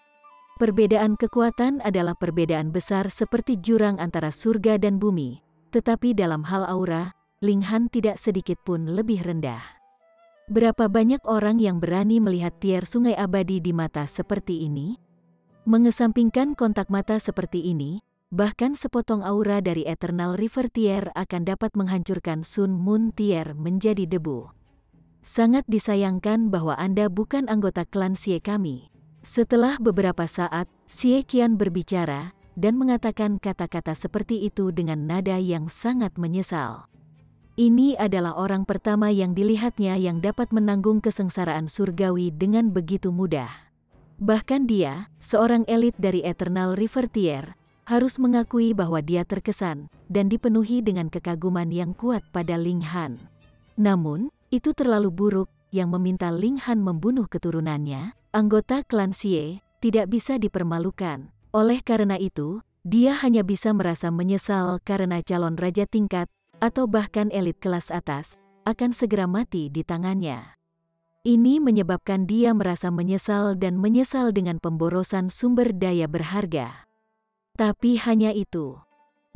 Perbedaan kekuatan adalah perbedaan besar seperti jurang antara surga dan bumi, tetapi dalam hal aura, Ling Han tidak sedikit pun lebih rendah. Berapa banyak orang yang berani melihat tier sungai abadi di mata seperti ini? Mengesampingkan kontak mata seperti ini, bahkan sepotong aura dari Eternal River Tier akan dapat menghancurkan Sun Moon Tier menjadi debu. Sangat disayangkan bahwa Anda bukan anggota klan Xie kami. Setelah beberapa saat, Xie Qian berbicara, dan mengatakan kata-kata seperti itu dengan nada yang sangat menyesal. Ini adalah orang pertama yang dilihatnya yang dapat menanggung kesengsaraan surgawi dengan begitu mudah. Bahkan dia, seorang elit dari Eternal River Tier, harus mengakui bahwa dia terkesan dan dipenuhi dengan kekaguman yang kuat pada Ling Han. Namun, itu terlalu buruk yang meminta Ling Han membunuh keturunannya. Anggota klan Xie tidak bisa dipermalukan. Oleh karena itu, dia hanya bisa merasa menyesal karena calon raja tingkat atau bahkan elit kelas atas akan segera mati di tangannya. Ini menyebabkan dia merasa menyesal dan menyesal dengan pemborosan sumber daya berharga. Tapi hanya itu.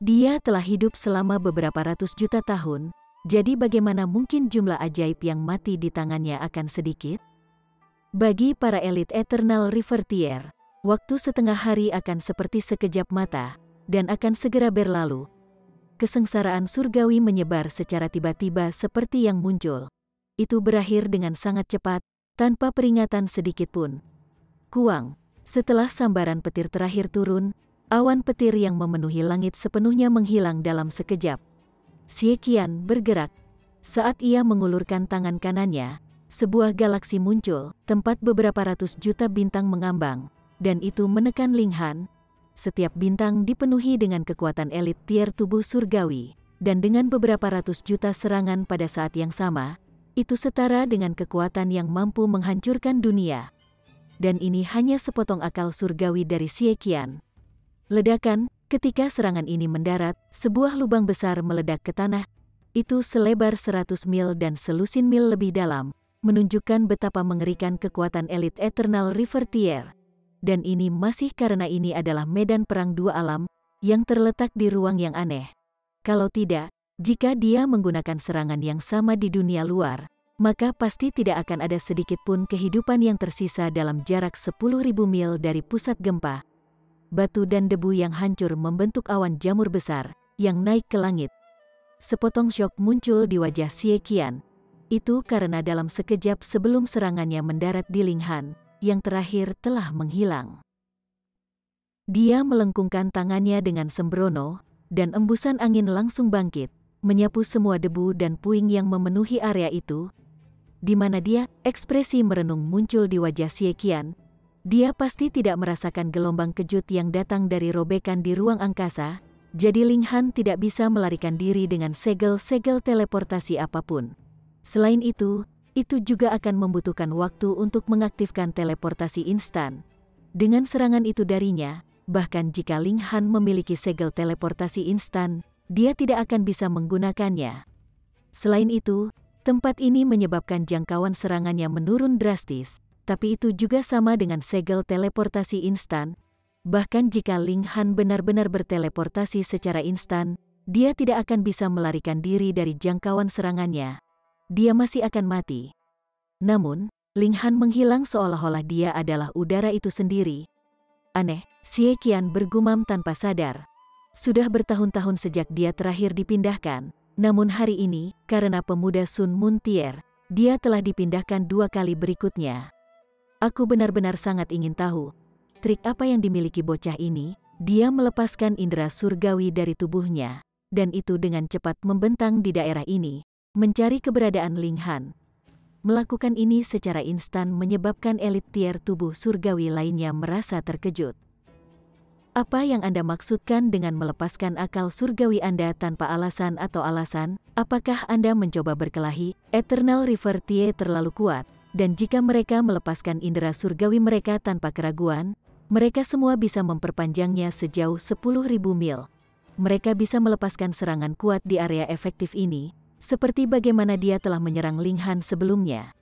Dia telah hidup selama beberapa ratus juta tahun, jadi bagaimana mungkin jumlah ajaib yang mati di tangannya akan sedikit? Bagi para elit Eternal River Tier, waktu setengah hari akan seperti sekejap mata, dan akan segera berlalu. Kesengsaraan surgawi menyebar secara tiba-tiba seperti yang muncul. Itu berakhir dengan sangat cepat, tanpa peringatan sedikit pun. Kuang, setelah sambaran petir terakhir turun, awan petir yang memenuhi langit sepenuhnya menghilang dalam sekejap. Xie Qian bergerak. Saat ia mengulurkan tangan kanannya, sebuah galaksi muncul, tempat beberapa ratus juta bintang mengambang, dan itu menekan Ling Han. Setiap bintang dipenuhi dengan kekuatan elit tier tubuh surgawi, dan dengan beberapa ratus juta serangan pada saat yang sama, itu setara dengan kekuatan yang mampu menghancurkan dunia. Dan ini hanya sepotong akal surgawi dari Xie Qian. Ledakan, ketika serangan ini mendarat, sebuah lubang besar meledak ke tanah. Itu selebar 100 mil dan selusin mil lebih dalam, menunjukkan betapa mengerikan kekuatan elit Eternal River Tier. Dan ini masih karena ini adalah medan perang dua alam, yang terletak di ruang yang aneh. Kalau tidak, jika dia menggunakan serangan yang sama di dunia luar, maka pasti tidak akan ada sedikit pun kehidupan yang tersisa dalam jarak 10.000 mil dari pusat gempa. Batu dan debu yang hancur membentuk awan jamur besar, yang naik ke langit. Sepotong syok muncul di wajah Xie Qian. Itu karena dalam sekejap sebelum serangannya mendarat di Ling Han, yang terakhir telah menghilang. Dia melengkungkan tangannya dengan sembrono, dan embusan angin langsung bangkit, menyapu semua debu dan puing yang memenuhi area itu. Di mana dia, ekspresi merenung muncul di wajah Xie Qian. Dia pasti tidak merasakan gelombang kejut yang datang dari robekan di ruang angkasa, jadi Ling Han tidak bisa melarikan diri dengan segel-segel teleportasi apapun. Selain itu juga akan membutuhkan waktu untuk mengaktifkan teleportasi instan. Dengan serangan itu darinya, bahkan jika Ling Han memiliki segel teleportasi instan, dia tidak akan bisa menggunakannya. Selain itu, tempat ini menyebabkan jangkauan serangannya menurun drastis, tapi itu juga sama dengan segel teleportasi instan. Bahkan jika Ling Han benar-benar berteleportasi secara instan, dia tidak akan bisa melarikan diri dari jangkauan serangannya. Dia masih akan mati. Namun, Ling Han menghilang seolah-olah dia adalah udara itu sendiri. Aneh, Xie Qian bergumam tanpa sadar. Sudah bertahun-tahun sejak dia terakhir dipindahkan, namun hari ini, karena pemuda Sun Moon Tier, dia telah dipindahkan 2 kali berikutnya. Aku benar-benar sangat ingin tahu, trik apa yang dimiliki bocah ini. Dia melepaskan indera surgawi dari tubuhnya, dan itu dengan cepat membentang di daerah ini, mencari keberadaan Ling Han. Melakukan ini secara instan menyebabkan elit tier tubuh surgawi lainnya merasa terkejut. Apa yang Anda maksudkan dengan melepaskan akal surgawi Anda tanpa alasan atau alasan? Apakah Anda mencoba berkelahi? Eternal River Tier terlalu kuat, dan jika mereka melepaskan indera surgawi mereka tanpa keraguan, mereka semua bisa memperpanjangnya sejauh 10.000 mil. Mereka bisa melepaskan serangan kuat di area efektif ini, seperti bagaimana dia telah menyerang Ling Han sebelumnya.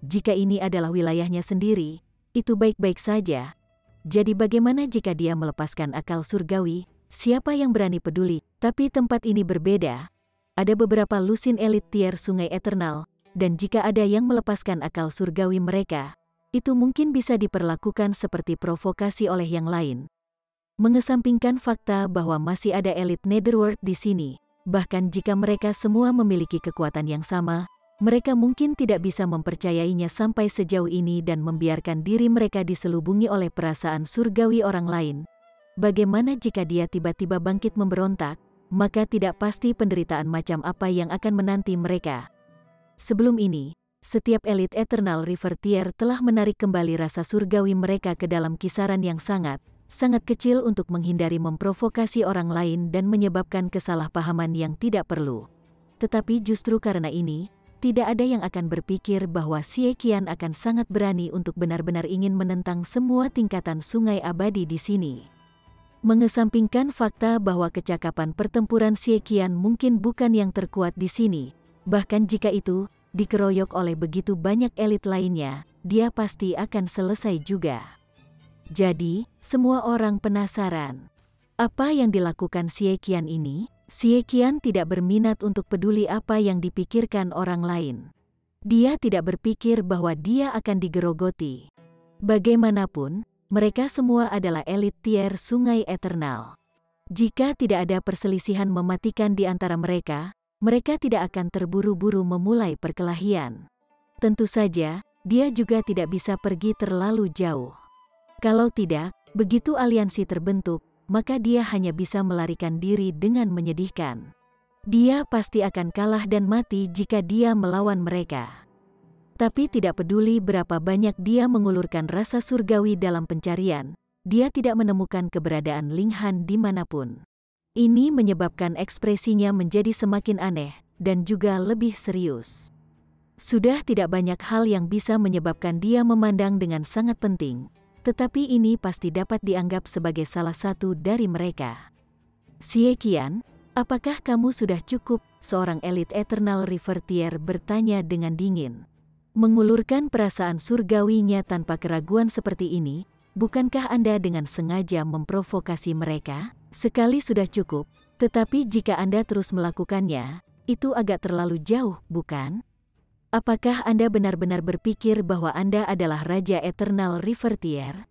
Jika ini adalah wilayahnya sendiri, itu baik-baik saja. Jadi bagaimana jika dia melepaskan akal surgawi? Siapa yang berani peduli? Tapi tempat ini berbeda. Ada beberapa lusin elit tier Sungai Eternal, dan jika ada yang melepaskan akal surgawi mereka, itu mungkin bisa diperlakukan seperti provokasi oleh yang lain. Mengesampingkan fakta bahwa masih ada elit Netherworld di sini, bahkan jika mereka semua memiliki kekuatan yang sama, mereka mungkin tidak bisa mempercayainya sampai sejauh ini dan membiarkan diri mereka diselubungi oleh perasaan surgawi orang lain. Bagaimana jika dia tiba-tiba bangkit memberontak, maka tidak pasti penderitaan macam apa yang akan menanti mereka. Sebelum ini, setiap elit Eternal River Tier telah menarik kembali rasa surgawi mereka ke dalam kisaran yang sangat kecil untuk menghindari memprovokasi orang lain dan menyebabkan kesalahpahaman yang tidak perlu. Tetapi justru karena ini, tidak ada yang akan berpikir bahwa Xie Qian akan sangat berani untuk benar-benar ingin menentang semua tingkatan sungai abadi di sini. Mengesampingkan fakta bahwa kecakapan pertempuran Xie Qian mungkin bukan yang terkuat di sini, bahkan jika itu dikeroyok oleh begitu banyak elit lainnya, dia pasti akan selesai juga. Jadi, semua orang penasaran. Apa yang dilakukan Xie Qian ini? Xie Qian tidak berminat untuk peduli apa yang dipikirkan orang lain. Dia tidak berpikir bahwa dia akan digerogoti. Bagaimanapun, mereka semua adalah elit tier Sungai Eternal. Jika tidak ada perselisihan mematikan di antara mereka tidak akan terburu-buru memulai perkelahian. Tentu saja, dia juga tidak bisa pergi terlalu jauh. Kalau tidak, begitu aliansi terbentuk, maka dia hanya bisa melarikan diri dengan menyedihkan. Dia pasti akan kalah dan mati jika dia melawan mereka. Tapi tidak peduli berapa banyak dia mengulurkan rasa surgawi dalam pencarian, dia tidak menemukan keberadaan Ling Han dimanapun. Ini menyebabkan ekspresinya menjadi semakin aneh dan juga lebih serius. Sudah tidak banyak hal yang bisa menyebabkan dia memandang dengan sangat penting, tetapi ini pasti dapat dianggap sebagai salah satu dari mereka. Xie Qian, apakah kamu sudah cukup? Seorang elit Eternal River Tier bertanya dengan dingin. Mengulurkan perasaan surgawinya tanpa keraguan seperti ini, bukankah Anda dengan sengaja memprovokasi mereka? Sekali sudah cukup, tetapi jika Anda terus melakukannya, itu agak terlalu jauh, bukan? Apakah Anda benar-benar berpikir bahwa Anda adalah Raja Eternal River Tier?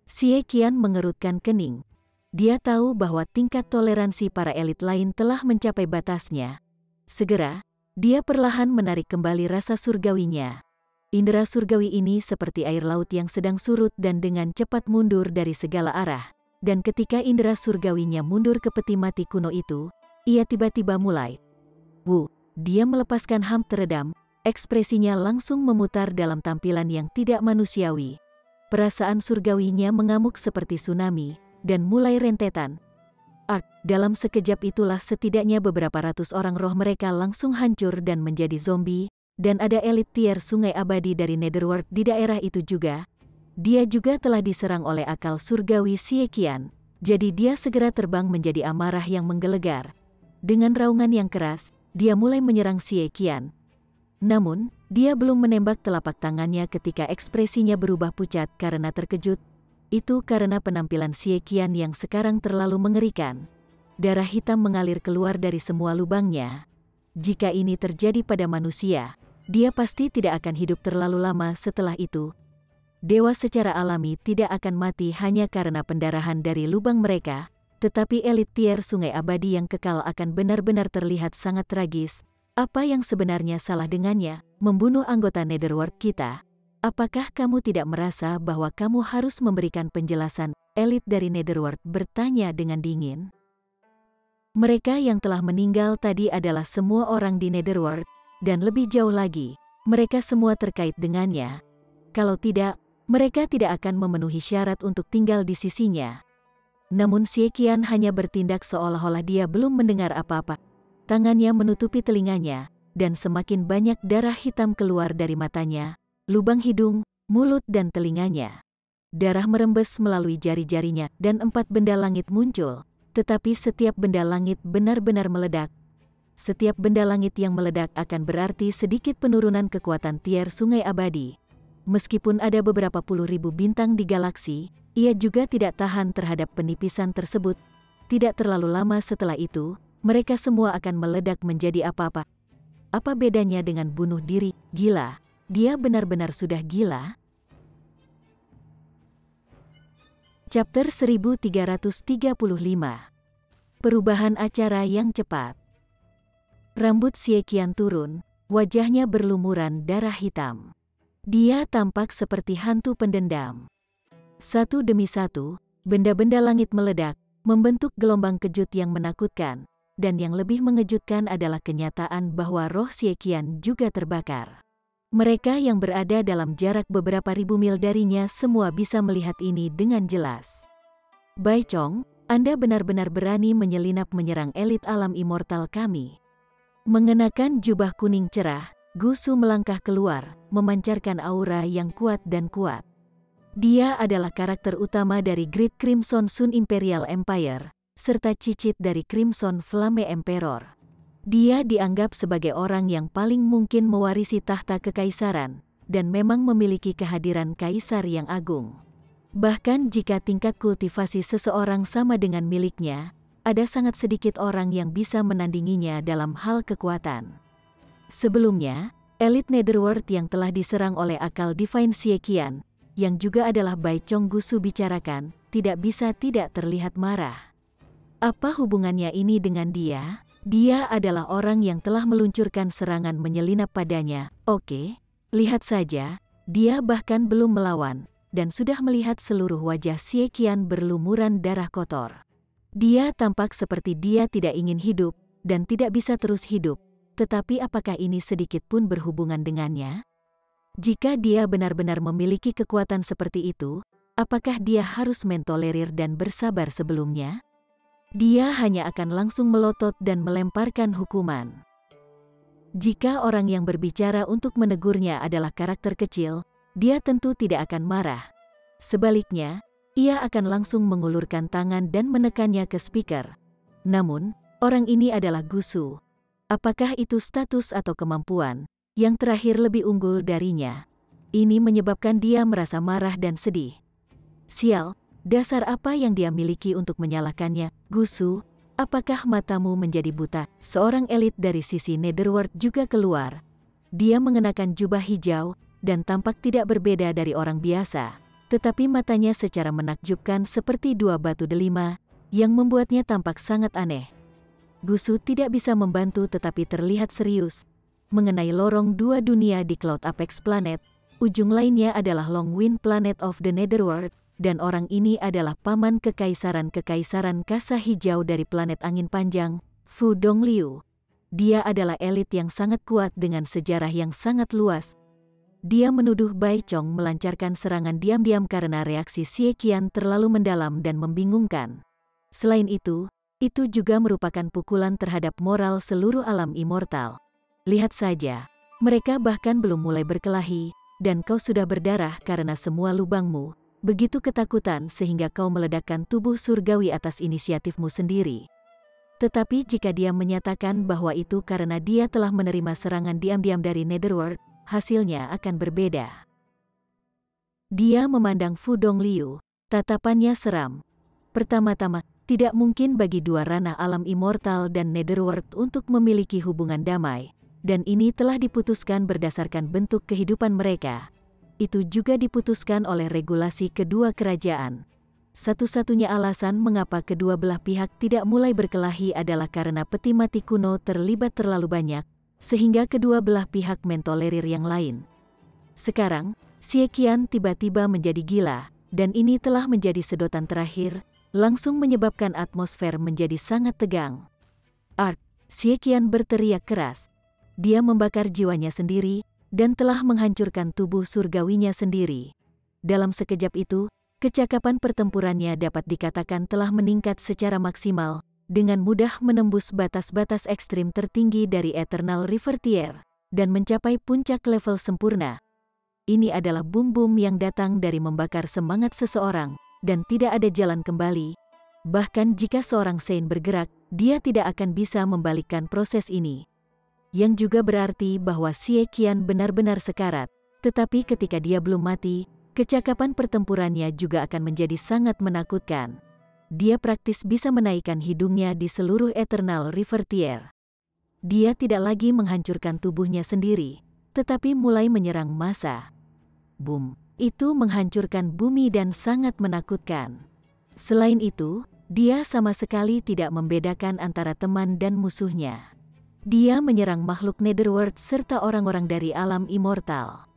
Xie Qian mengerutkan kening. Dia tahu bahwa tingkat toleransi para elit lain telah mencapai batasnya. Segera, dia perlahan menarik kembali rasa surgawinya. Indera surgawi ini seperti air laut yang sedang surut dan dengan cepat mundur dari segala arah. Dan ketika indera surgawinya mundur ke peti mati kuno itu, ia tiba-tiba mulai. Dia melepaskan ham teredam. Ekspresinya langsung memutar dalam tampilan yang tidak manusiawi. Perasaan surgawinya mengamuk seperti tsunami, dan mulai rentetan. Dalam sekejap itulah setidaknya beberapa ratus orang roh mereka langsung hancur dan menjadi zombie, dan ada elit tier sungai abadi dari Netherworld di daerah itu juga. Dia juga telah diserang oleh akal surgawi Xie Qian, jadi dia segera terbang menjadi amarah yang menggelegar. Dengan raungan yang keras, dia mulai menyerang Xie Qian. Namun, dia belum menembak telapak tangannya ketika ekspresinya berubah pucat karena terkejut. Itu karena penampilan Xie Qian yang sekarang terlalu mengerikan. Darah hitam mengalir keluar dari semua lubangnya. Jika ini terjadi pada manusia, dia pasti tidak akan hidup terlalu lama setelah itu. Dewa secara alami tidak akan mati hanya karena pendarahan dari lubang mereka, tetapi elit tier sungai abadi yang kekal akan benar-benar terlihat sangat tragis. Apa yang sebenarnya salah dengannya, membunuh anggota Netherworld kita? Apakah kamu tidak merasa bahwa kamu harus memberikan penjelasan? Elit dari Netherworld bertanya dengan dingin. Mereka yang telah meninggal tadi adalah semua orang di Netherworld, dan lebih jauh lagi, mereka semua terkait dengannya. Kalau tidak, mereka tidak akan memenuhi syarat untuk tinggal di sisinya. Namun Xie Qian hanya bertindak seolah-olah dia belum mendengar apa-apa. Tangannya menutupi telinganya, dan semakin banyak darah hitam keluar dari matanya, lubang hidung, mulut dan telinganya. Darah merembes melalui jari-jarinya dan 4 benda langit muncul, tetapi setiap benda langit benar-benar meledak. Setiap benda langit yang meledak akan berarti sedikit penurunan kekuatan tier sungai abadi. Meskipun ada beberapa puluh ribu bintang di galaksi, ia juga tidak tahan terhadap penipisan tersebut. Tidak terlalu lama setelah itu, mereka semua akan meledak menjadi apa-apa. Apa bedanya dengan bunuh diri? Gila. Dia benar-benar sudah gila. Chapter 1335. Perubahan acara yang cepat. Rambut Xie Qian turun, wajahnya berlumuran darah hitam. Dia tampak seperti hantu pendendam. Satu demi satu, benda-benda langit meledak, membentuk gelombang kejut yang menakutkan. Dan yang lebih mengejutkan adalah kenyataan bahwa roh Xie Qian juga terbakar. Mereka yang berada dalam jarak beberapa ribu mil darinya semua bisa melihat ini dengan jelas. Bai Chong, Anda benar-benar berani menyelinap menyerang elit alam immortal kami. Mengenakan jubah kuning cerah, Gu Su melangkah keluar, memancarkan aura yang kuat dan kuat. Dia adalah karakter utama dari Great Crimson Sun Imperial Empire, serta cicit dari Crimson Flame Emperor. Dia dianggap sebagai orang yang paling mungkin mewarisi tahta kekaisaran, dan memang memiliki kehadiran kaisar yang agung. Bahkan jika tingkat kultivasi seseorang sama dengan miliknya, ada sangat sedikit orang yang bisa menandinginya dalam hal kekuatan. Sebelumnya, elit Netherworld yang telah diserang oleh akal Divine Xie Qian, yang juga adalah Bai Chong Gu Su bicarakan, tidak bisa tidak terlihat marah. Apa hubungannya ini dengan dia? Dia adalah orang yang telah meluncurkan serangan menyelinap padanya. Oke, lihat saja, dia bahkan belum melawan, dan sudah melihat seluruh wajah Xie Qian berlumuran darah kotor. Dia tampak seperti dia tidak ingin hidup, dan tidak bisa terus hidup, tetapi apakah ini sedikit pun berhubungan dengannya? Jika dia benar-benar memiliki kekuatan seperti itu, apakah dia harus mentolerir dan bersabar sebelumnya? Dia hanya akan langsung melotot dan melemparkan hukuman. Jika orang yang berbicara untuk menegurnya adalah karakter kecil, dia tentu tidak akan marah. Sebaliknya, ia akan langsung mengulurkan tangan dan menekannya ke speaker. Namun, orang ini adalah Gu Su. Apakah itu status atau kemampuan yang terakhir lebih unggul darinya? Ini menyebabkan dia merasa marah dan sedih. Sial. Dasar apa yang dia miliki untuk menyalahkannya? Gu Su, apakah matamu menjadi buta? Seorang elit dari sisi Netherworld juga keluar. Dia mengenakan jubah hijau, dan tampak tidak berbeda dari orang biasa. Tetapi matanya secara menakjubkan seperti dua batu delima, yang membuatnya tampak sangat aneh. Gu Su tidak bisa membantu tetapi terlihat serius. Mengenai lorong dua dunia di Cloud Apex Planet, ujung lainnya adalah Longwind Planet of the Netherworld, dan orang ini adalah paman kekaisaran kasa hijau dari planet angin panjang, Fu Dongliu. Dia adalah elit yang sangat kuat dengan sejarah yang sangat luas. Dia menuduh Bai Chong melancarkan serangan diam-diam karena reaksi Xie Qian terlalu mendalam dan membingungkan. Selain itu juga merupakan pukulan terhadap moral seluruh alam immortal. Lihat saja, mereka bahkan belum mulai berkelahi, dan kau sudah berdarah karena semua lubangmu. Begitu ketakutan sehingga kau meledakkan tubuh surgawi atas inisiatifmu sendiri. Tetapi jika dia menyatakan bahwa itu karena dia telah menerima serangan diam-diam dari Netherworld, hasilnya akan berbeda. Dia memandang Fu Dongliu, tatapannya seram. Pertama-tama, tidak mungkin bagi dua ranah alam immortal dan Netherworld untuk memiliki hubungan damai, dan ini telah diputuskan berdasarkan bentuk kehidupan mereka. Itu juga diputuskan oleh regulasi kedua kerajaan. Satu-satunya alasan mengapa kedua belah pihak tidak mulai berkelahi adalah karena peti mati kuno terlibat terlalu banyak, sehingga kedua belah pihak mentolerir yang lain. Sekarang, Xie Qian tiba-tiba menjadi gila, dan ini telah menjadi sedotan terakhir, langsung menyebabkan atmosfer menjadi sangat tegang. Xie Qian berteriak keras. Dia membakar jiwanya sendiri, dan telah menghancurkan tubuh surgawinya sendiri. Dalam sekejap itu, kecakapan pertempurannya dapat dikatakan telah meningkat secara maksimal, dengan mudah menembus batas-batas ekstrim tertinggi dari Eternal River Tier, dan mencapai puncak level sempurna. Ini adalah boom-boom yang datang dari membakar semangat seseorang, dan tidak ada jalan kembali. Bahkan jika seorang Saint bergerak, dia tidak akan bisa membalikkan proses ini. Yang juga berarti bahwa Xie Qian benar-benar sekarat, tetapi ketika dia belum mati, kecakapan pertempurannya juga akan menjadi sangat menakutkan. Dia praktis bisa menaikkan hidungnya di seluruh Eternal River Tier. Dia tidak lagi menghancurkan tubuhnya sendiri, tetapi mulai menyerang massa. Boom! Itu menghancurkan bumi dan sangat menakutkan. Selain itu, dia sama sekali tidak membedakan antara teman dan musuhnya. Dia menyerang makhluk Netherworld serta orang-orang dari alam immortal.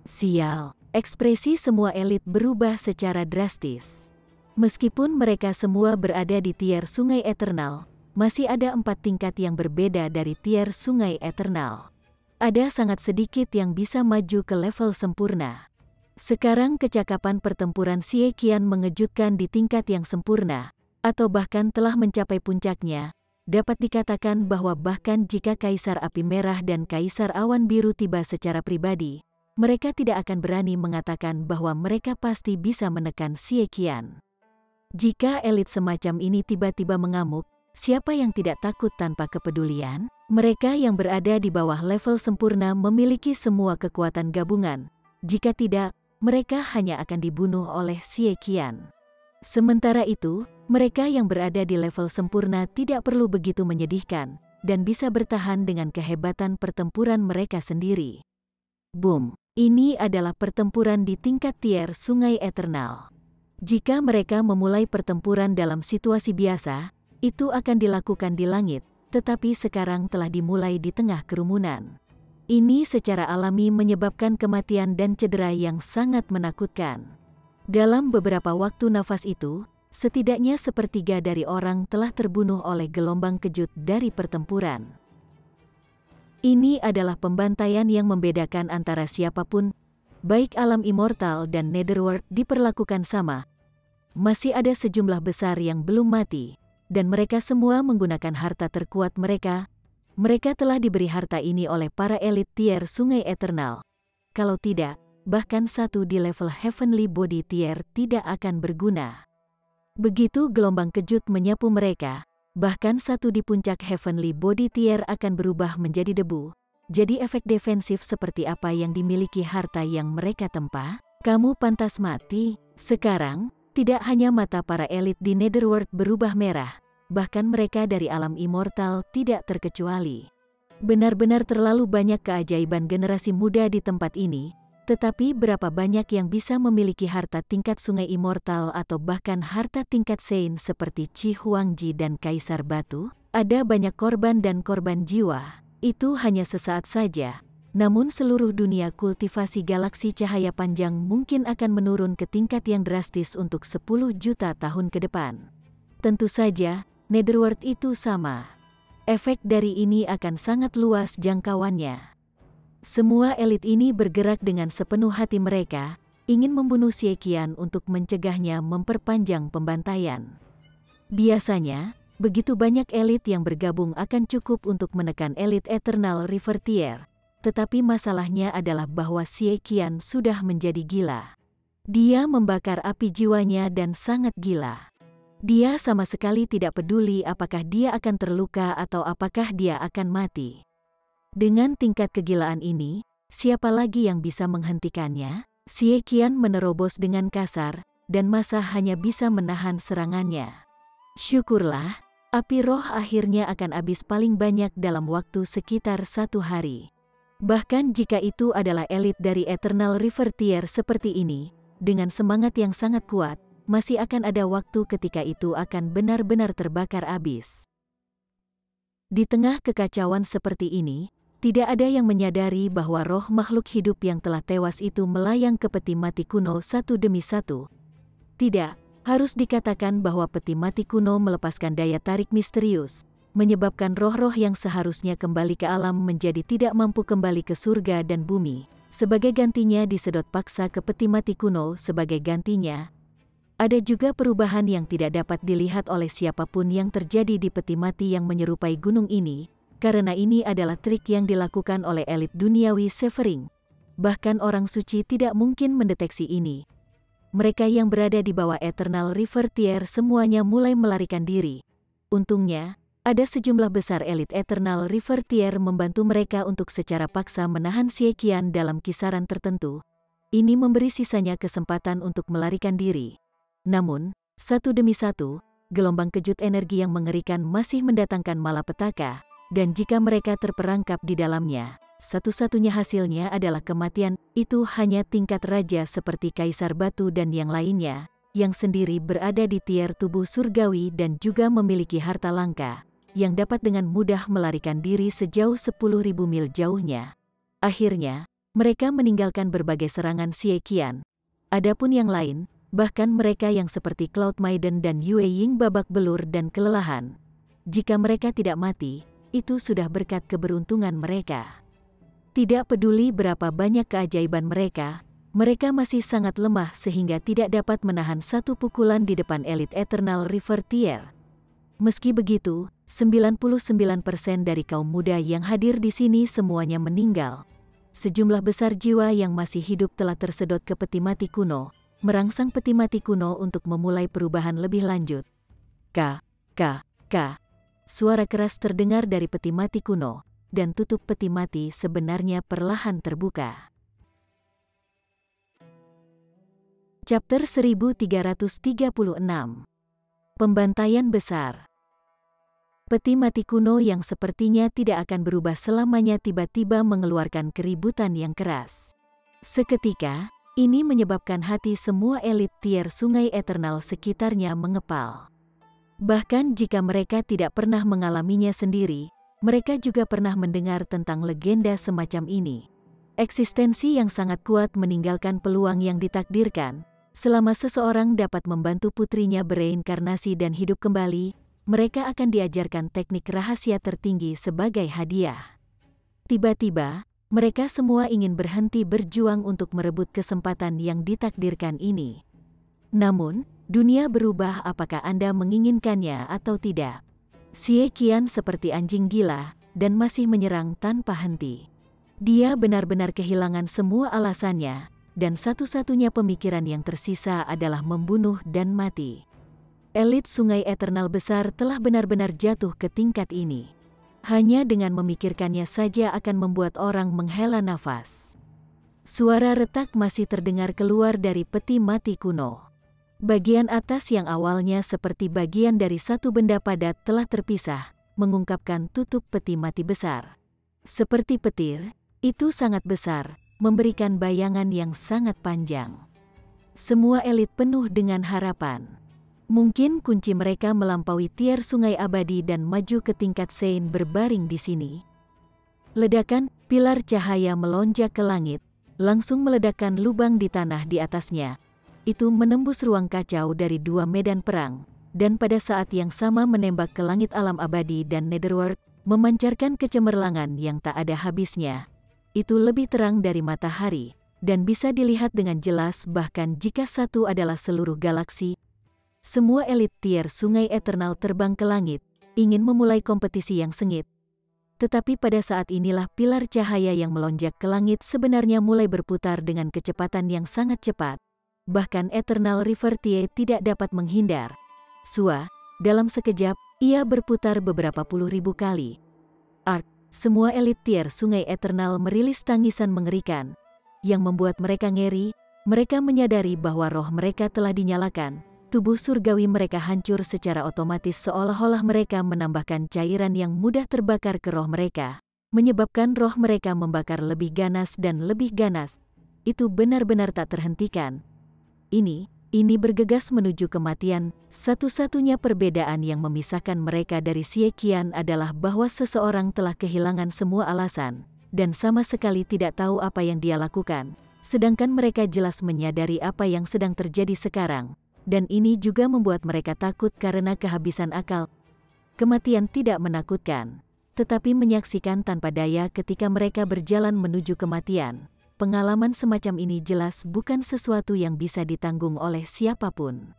Sial, ekspresi semua elit berubah secara drastis. Meskipun mereka semua berada di tier Sungai Eternal, masih ada 4 tingkat yang berbeda dari tier Sungai Eternal. ada sangat sedikit yang bisa maju ke level sempurna. Sekarang kecakapan pertempuran Xie Qian mengejutkan di tingkat yang sempurna, atau bahkan telah mencapai puncaknya. Dapat dikatakan bahwa bahkan jika Kaisar Api Merah dan Kaisar Awan Biru tiba secara pribadi, mereka tidak akan berani mengatakan bahwa mereka pasti bisa menekan Xie Qian. Jika elit semacam ini tiba-tiba mengamuk, siapa yang tidak takut tanpa kepedulian? Mereka yang berada di bawah level sempurna memiliki semua kekuatan gabungan. Jika tidak, mereka hanya akan dibunuh oleh Xie Qian. Sementara itu, mereka yang berada di level sempurna tidak perlu begitu menyedihkan, dan bisa bertahan dengan kehebatan pertempuran mereka sendiri. Boom! Ini adalah pertempuran di tingkat tier Sungai Eternal. Jika mereka memulai pertempuran dalam situasi biasa, itu akan dilakukan di langit, tetapi sekarang telah dimulai di tengah kerumunan. Ini secara alami menyebabkan kematian dan cedera yang sangat menakutkan. Dalam beberapa waktu nafas itu, setidaknya sepertiga dari orang telah terbunuh oleh gelombang kejut dari pertempuran. Ini adalah pembantaian yang membedakan antara siapapun, baik alam immortal dan Netherworld diperlakukan sama. Masih ada sejumlah besar yang belum mati, dan mereka semua menggunakan harta terkuat mereka. Mereka telah diberi harta ini oleh para elit tier Sungai Eternal. Kalau tidak, bahkan satu di level Heavenly Body tier tidak akan berguna. Begitu gelombang kejut menyapu mereka, bahkan satu di puncak Heavenly Body tier akan berubah menjadi debu. Jadi efek defensif seperti apa yang dimiliki harta yang mereka tempa? Kamu pantas mati. Sekarang, tidak hanya mata para elit di Netherworld berubah merah, bahkan mereka dari alam immortal tidak terkecuali. Benar-benar terlalu banyak keajaiban generasi muda di tempat ini. Tetapi berapa banyak yang bisa memiliki harta tingkat Sungai Immortal atau bahkan harta tingkat Saint seperti Qi Huangji dan Kaisar Batu? Ada banyak korban dan korban jiwa. Itu hanya sesaat saja. Namun seluruh dunia kultivasi galaksi cahaya panjang mungkin akan menurun ke tingkat yang drastis untuk 10 juta tahun ke depan. Tentu saja, Netherworld itu sama. Efek dari ini akan sangat luas jangkauannya. Semua elit ini bergerak dengan sepenuh hati mereka, ingin membunuh Xie Qian untuk mencegahnya memperpanjang pembantaian. Biasanya, begitu banyak elit yang bergabung akan cukup untuk menekan elit Eternal River Tier. Tetapi masalahnya adalah bahwa Xie Qian sudah menjadi gila. Dia membakar api jiwanya dan sangat gila. Dia sama sekali tidak peduli apakah dia akan terluka atau apakah dia akan mati. Dengan tingkat kegilaan ini, siapa lagi yang bisa menghentikannya? Xie Qian menerobos dengan kasar, dan masa hanya bisa menahan serangannya. Syukurlah, api roh akhirnya akan habis paling banyak dalam waktu sekitar 1 hari. Bahkan jika itu adalah elit dari Eternal River Tier seperti ini, dengan semangat yang sangat kuat, masih akan ada waktu ketika itu akan benar-benar terbakar habis. Di tengah kekacauan seperti ini, tidak ada yang menyadari bahwa roh makhluk hidup yang telah tewas itu melayang ke peti mati kuno satu demi satu. Tidak, harus dikatakan bahwa peti mati kuno melepaskan daya tarik misterius, menyebabkan roh-roh yang seharusnya kembali ke alam menjadi tidak mampu kembali ke surga dan bumi. Sebagai gantinya disedot paksa ke peti mati kuno. Sebagai gantinya, ada juga perubahan yang tidak dapat dilihat oleh siapapun yang terjadi di peti mati yang menyerupai gunung ini. Karena ini adalah trik yang dilakukan oleh elit duniawi Severing. Bahkan orang suci tidak mungkin mendeteksi ini. Mereka yang berada di bawah Eternal River Tier semuanya mulai melarikan diri. Untungnya, ada sejumlah besar elit Eternal River Tier membantu mereka untuk secara paksa menahan Xie Qian dalam kisaran tertentu. Ini memberi sisanya kesempatan untuk melarikan diri. Namun, satu demi satu, gelombang kejut energi yang mengerikan masih mendatangkan malapetaka. Dan jika mereka terperangkap di dalamnya, satu-satunya hasilnya adalah kematian. Itu hanya tingkat raja seperti Kaisar Batu dan yang lainnya, yang sendiri berada di tier tubuh surgawi dan juga memiliki harta langka, yang dapat dengan mudah melarikan diri sejauh 10.000 mil jauhnya. Akhirnya, mereka meninggalkan berbagai serangan Xie Qian. Adapun yang lain, bahkan mereka yang seperti Cloud Maiden dan Yue Ying babak belur dan kelelahan. Jika mereka tidak mati, itu sudah berkat keberuntungan mereka. Tidak peduli berapa banyak keajaiban mereka, mereka masih sangat lemah sehingga tidak dapat menahan satu pukulan di depan elit Eternal River Tier. Meski begitu, 99% dari kaum muda yang hadir di sini semuanya meninggal. Sejumlah besar jiwa yang masih hidup telah tersedot ke peti mati kuno, merangsang peti mati kuno untuk memulai perubahan lebih lanjut. K. Suara keras terdengar dari peti mati kuno, dan tutup peti mati sebenarnya perlahan terbuka. Chapter 1336. Pembantaian besar. Peti mati kuno yang sepertinya tidak akan berubah selamanya tiba-tiba mengeluarkan keributan yang keras. Seketika, ini menyebabkan hati semua elit tier Sungai Eternal sekitarnya mengepal. Bahkan jika mereka tidak pernah mengalaminya sendiri, mereka juga pernah mendengar tentang legenda semacam ini. Eksistensi yang sangat kuat meninggalkan peluang yang ditakdirkan. Selama seseorang dapat membantu putrinya bereinkarnasi dan hidup kembali, mereka akan diajarkan teknik rahasia tertinggi sebagai hadiah. Tiba-tiba, mereka semua ingin berhenti berjuang untuk merebut kesempatan yang ditakdirkan ini. Namun, dunia berubah apakah Anda menginginkannya atau tidak. Xie Qian seperti anjing gila, dan masih menyerang tanpa henti. Dia benar-benar kehilangan semua alasannya, dan satu-satunya pemikiran yang tersisa adalah membunuh dan mati. Elit Sungai Eternal besar telah benar-benar jatuh ke tingkat ini. Hanya dengan memikirkannya saja akan membuat orang menghela nafas. Suara retak masih terdengar keluar dari peti mati kuno. Bagian atas yang awalnya seperti bagian dari satu benda padat telah terpisah, mengungkapkan tutup peti mati besar. Seperti petir, itu sangat besar, memberikan bayangan yang sangat panjang. Semua elit penuh dengan harapan. Mungkin kunci mereka melampaui tier sungai abadi dan maju ke tingkat Sein berbaring di sini. Ledakan, pilar cahaya melonjak ke langit, langsung meledakkan lubang di tanah di atasnya. Itu menembus ruang kacau dari dua medan perang, dan pada saat yang sama menembak ke langit alam abadi dan Netherworld, memancarkan kecemerlangan yang tak ada habisnya. Itu lebih terang dari matahari, dan bisa dilihat dengan jelas bahkan jika satu adalah seluruh galaksi. Semua elit tier Sungai Eternal terbang ke langit, ingin memulai kompetisi yang sengit. Tetapi pada saat inilah pilar cahaya yang melonjak ke langit sebenarnya mulai berputar dengan kecepatan yang sangat cepat. Bahkan Eternal River Tie tidak dapat menghindar. Dalam sekejap, ia berputar beberapa puluh ribu kali. Semua elit tier Sungai Eternal merilis tangisan mengerikan, yang membuat mereka ngeri. Mereka menyadari bahwa roh mereka telah dinyalakan, tubuh surgawi mereka hancur secara otomatis seolah-olah mereka menambahkan cairan yang mudah terbakar ke roh mereka, menyebabkan roh mereka membakar lebih ganas dan lebih ganas. Itu benar-benar tak terhentikan. Ini bergegas menuju kematian. Satu-satunya perbedaan yang memisahkan mereka dari Xie Qian adalah bahwa seseorang telah kehilangan semua alasan, dan sama sekali tidak tahu apa yang dia lakukan, sedangkan mereka jelas menyadari apa yang sedang terjadi sekarang, dan ini juga membuat mereka takut karena kehabisan akal. Kematian tidak menakutkan, tetapi menyaksikan tanpa daya ketika mereka berjalan menuju kematian. Pengalaman semacam ini jelas bukan sesuatu yang bisa ditanggung oleh siapapun.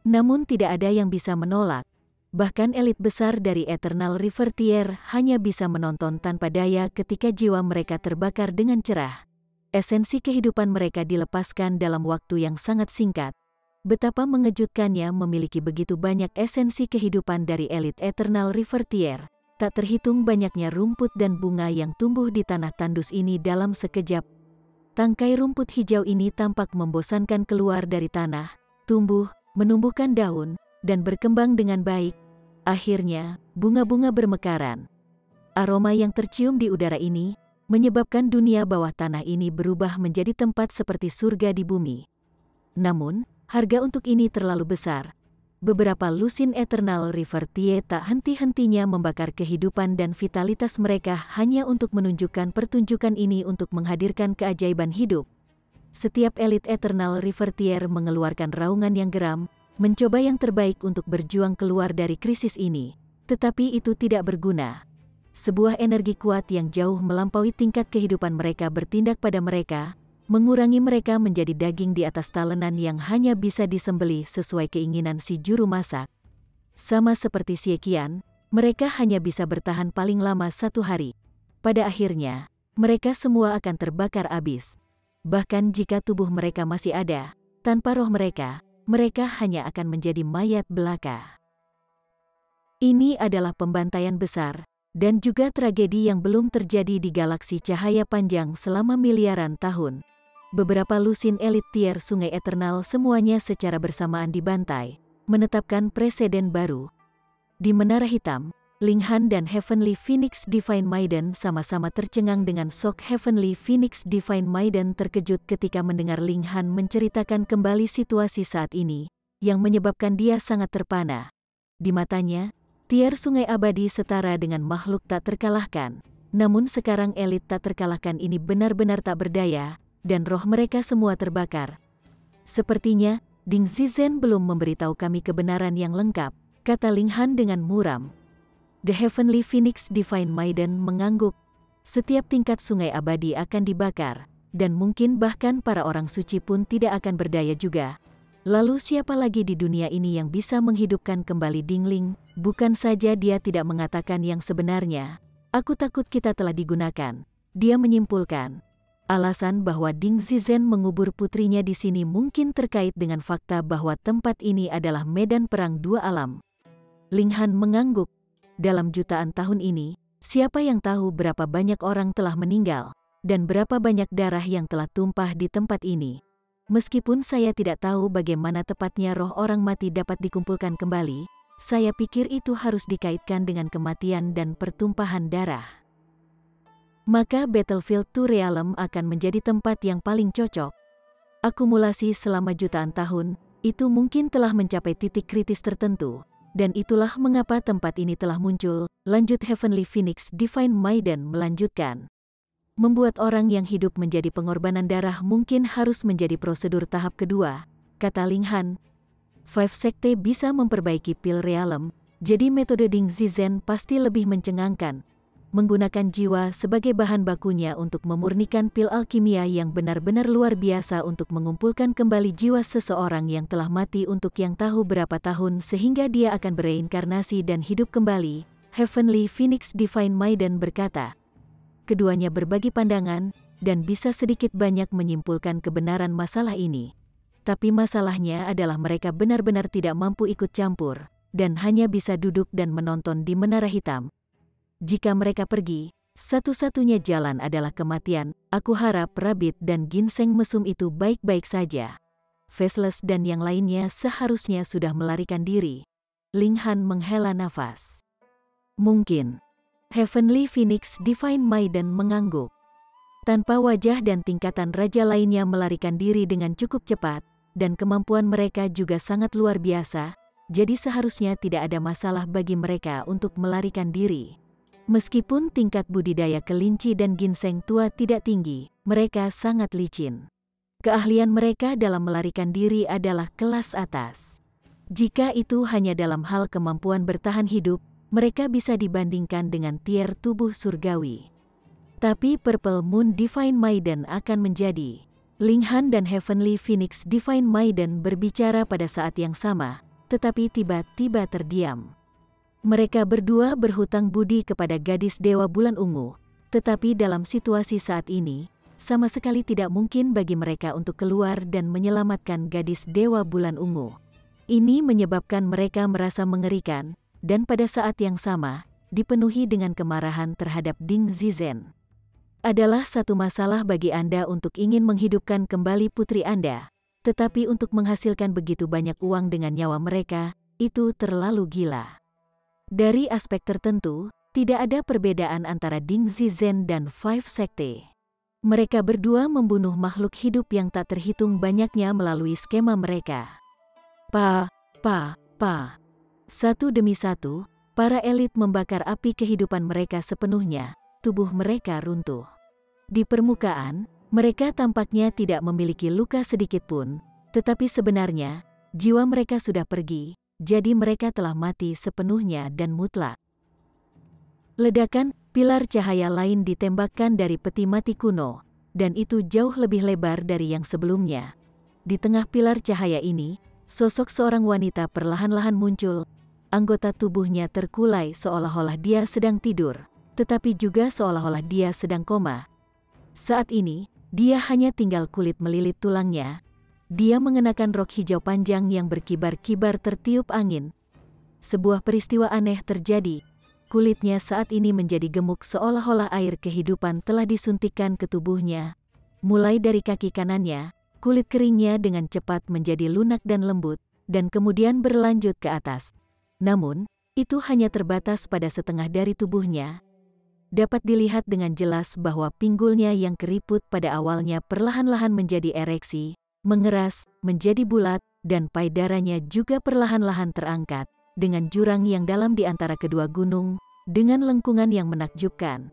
Namun tidak ada yang bisa menolak. Bahkan elit besar dari Eternal River Tier hanya bisa menonton tanpa daya ketika jiwa mereka terbakar dengan cerah. Esensi kehidupan mereka dilepaskan dalam waktu yang sangat singkat. Betapa mengejutkannya memiliki begitu banyak esensi kehidupan dari elit Eternal River Tier. Tak terhitung banyaknya rumput dan bunga yang tumbuh di tanah tandus ini dalam sekejap. Tangkai rumput hijau ini tampak membosankan keluar dari tanah, tumbuh, menumbuhkan daun, dan berkembang dengan baik. Akhirnya, bunga-bunga bermekaran. Aroma yang tercium di udara ini, menyebabkan dunia bawah tanah ini berubah menjadi tempat seperti surga di bumi. Namun, harga untuk ini terlalu besar. Beberapa lusin Eternal River Tie tak henti-hentinya membakar kehidupan dan vitalitas mereka hanya untuk menunjukkan pertunjukan ini untuk menghadirkan keajaiban hidup. Setiap elit Eternal River Tier mengeluarkan raungan yang geram, mencoba yang terbaik untuk berjuang keluar dari krisis ini, tetapi itu tidak berguna. sebuah energi kuat yang jauh melampaui tingkat kehidupan mereka bertindak pada mereka, mengurangi mereka menjadi daging di atas talenan yang hanya bisa disembelih sesuai keinginan si juru masak. Sama seperti Siekian, mereka hanya bisa bertahan paling lama 1 hari. Pada akhirnya, mereka semua akan terbakar habis. Bahkan jika tubuh mereka masih ada, tanpa roh mereka hanya akan menjadi mayat belaka. Ini adalah pembantaian besar, dan juga tragedi yang belum terjadi di galaksi cahaya panjang selama miliaran tahun. Beberapa lusin elit tier Sungai Eternal semuanya secara bersamaan dibantai, menetapkan preseden baru. Di Menara Hitam, Linghan dan Heavenly Phoenix Divine Maiden sama-sama tercengang dengan shock. Heavenly Phoenix Divine Maiden terkejut ketika mendengar Linghan menceritakan kembali situasi saat ini, yang menyebabkan dia sangat terpana. Di matanya, tier Sungai Abadi setara dengan makhluk tak terkalahkan. Namun sekarang elit tak terkalahkan ini benar-benar tak berdaya, dan roh mereka semua terbakar. Sepertinya, Ding Zizen belum memberitahu kami kebenaran yang lengkap, kata Linghan dengan muram. The Heavenly Phoenix Divine Maiden mengangguk. Setiap tingkat Sungai Abadi akan dibakar, dan mungkin bahkan para orang suci pun tidak akan berdaya juga. Lalu siapa lagi di dunia ini yang bisa menghidupkan kembali Dingling? Bukan saja dia tidak mengatakan yang sebenarnya. Aku takut kita telah digunakan. Dia menyimpulkan. Alasan bahwa Ding Zizen mengubur putrinya di sini mungkin terkait dengan fakta bahwa tempat ini adalah medan perang dua alam. Linghan mengangguk. Dalam jutaan tahun ini, siapa yang tahu berapa banyak orang telah meninggal, dan berapa banyak darah yang telah tumpah di tempat ini. Meskipun saya tidak tahu bagaimana tepatnya roh orang mati dapat dikumpulkan kembali, saya pikir itu harus dikaitkan dengan kematian dan pertumpahan darah. Maka Battlefield 2 Realm akan menjadi tempat yang paling cocok. Akumulasi selama jutaan tahun, itu mungkin telah mencapai titik kritis tertentu, dan itulah mengapa tempat ini telah muncul, lanjut Heavenly Phoenix Divine Maiden melanjutkan. Membuat orang yang hidup menjadi pengorbanan darah mungkin harus menjadi prosedur tahap kedua, kata Linghan. Five Sekte bisa memperbaiki pil Realm, jadi metode Ding Zizen pasti lebih mencengangkan. Menggunakan jiwa sebagai bahan bakunya untuk memurnikan pil alkimia yang benar-benar luar biasa untuk mengumpulkan kembali jiwa seseorang yang telah mati untuk yang tahu berapa tahun sehingga dia akan bereinkarnasi dan hidup kembali, Heavenly Phoenix Divine Maiden berkata. Keduanya berbagi pandangan, dan bisa sedikit banyak menyimpulkan kebenaran masalah ini. Tapi masalahnya adalah mereka benar-benar tidak mampu ikut campur, dan hanya bisa duduk dan menonton di Menara Hitam. Jika mereka pergi, satu-satunya jalan adalah kematian. Aku harap Rabbit dan Ginseng Mesum itu baik-baik saja. Faceless dan yang lainnya seharusnya sudah melarikan diri. Linghan menghela nafas. Mungkin. Heavenly Phoenix Divine Maiden mengangguk. Tanpa wajah dan tingkatan raja lainnya melarikan diri dengan cukup cepat, dan kemampuan mereka juga sangat luar biasa, jadi seharusnya tidak ada masalah bagi mereka untuk melarikan diri. Meskipun tingkat budidaya kelinci dan ginseng tua tidak tinggi, mereka sangat licin. Keahlian mereka dalam melarikan diri adalah kelas atas. Jika itu hanya dalam hal kemampuan bertahan hidup, mereka bisa dibandingkan dengan tier tubuh surgawi. Tapi Purple Moon Divine Maiden akan menjadi. Linghan dan Heavenly Phoenix Divine Maiden berbicara pada saat yang sama, tetapi tiba-tiba terdiam. Mereka berdua berhutang budi kepada gadis Dewa Bulan Ungu, tetapi dalam situasi saat ini, sama sekali tidak mungkin bagi mereka untuk keluar dan menyelamatkan gadis Dewa Bulan Ungu. Ini menyebabkan mereka merasa mengerikan, dan pada saat yang sama, dipenuhi dengan kemarahan terhadap Ding Zizen. Adalah satu masalah bagi Anda untuk ingin menghidupkan kembali putri Anda, tetapi untuk menghasilkan begitu banyak uang dengan nyawa mereka, itu terlalu gila. Dari aspek tertentu, tidak ada perbedaan antara Ding Zizen dan Five Sekte. Mereka berdua membunuh makhluk hidup yang tak terhitung banyaknya melalui skema mereka. Satu demi satu, para elit membakar api kehidupan mereka sepenuhnya, tubuh mereka runtuh. Di permukaan, mereka tampaknya tidak memiliki luka sedikit pun, tetapi sebenarnya, jiwa mereka sudah pergi, jadi mereka telah mati sepenuhnya dan mutlak. Ledakan, pilar cahaya lain ditembakkan dari peti mati kuno, dan itu jauh lebih lebar dari yang sebelumnya. Di tengah pilar cahaya ini, sosok seorang wanita perlahan-lahan muncul. Anggota tubuhnya terkulai seolah-olah dia sedang tidur, tetapi juga seolah-olah dia sedang koma. Saat ini, dia hanya tinggal kulit melilit tulangnya. Dia mengenakan rok hijau panjang yang berkibar-kibar tertiup angin. Sebuah peristiwa aneh terjadi. Kulitnya saat ini menjadi gemuk seolah-olah air kehidupan telah disuntikkan ke tubuhnya. Mulai dari kaki kanannya, kulit keringnya dengan cepat menjadi lunak dan lembut, dan kemudian berlanjut ke atas. Namun, itu hanya terbatas pada setengah dari tubuhnya. Dapat dilihat dengan jelas bahwa pinggulnya yang keriput pada awalnya perlahan-lahan menjadi ereksi, mengeras, menjadi bulat, dan payudaranya juga perlahan-lahan terangkat, dengan jurang yang dalam di antara kedua gunung, dengan lengkungan yang menakjubkan.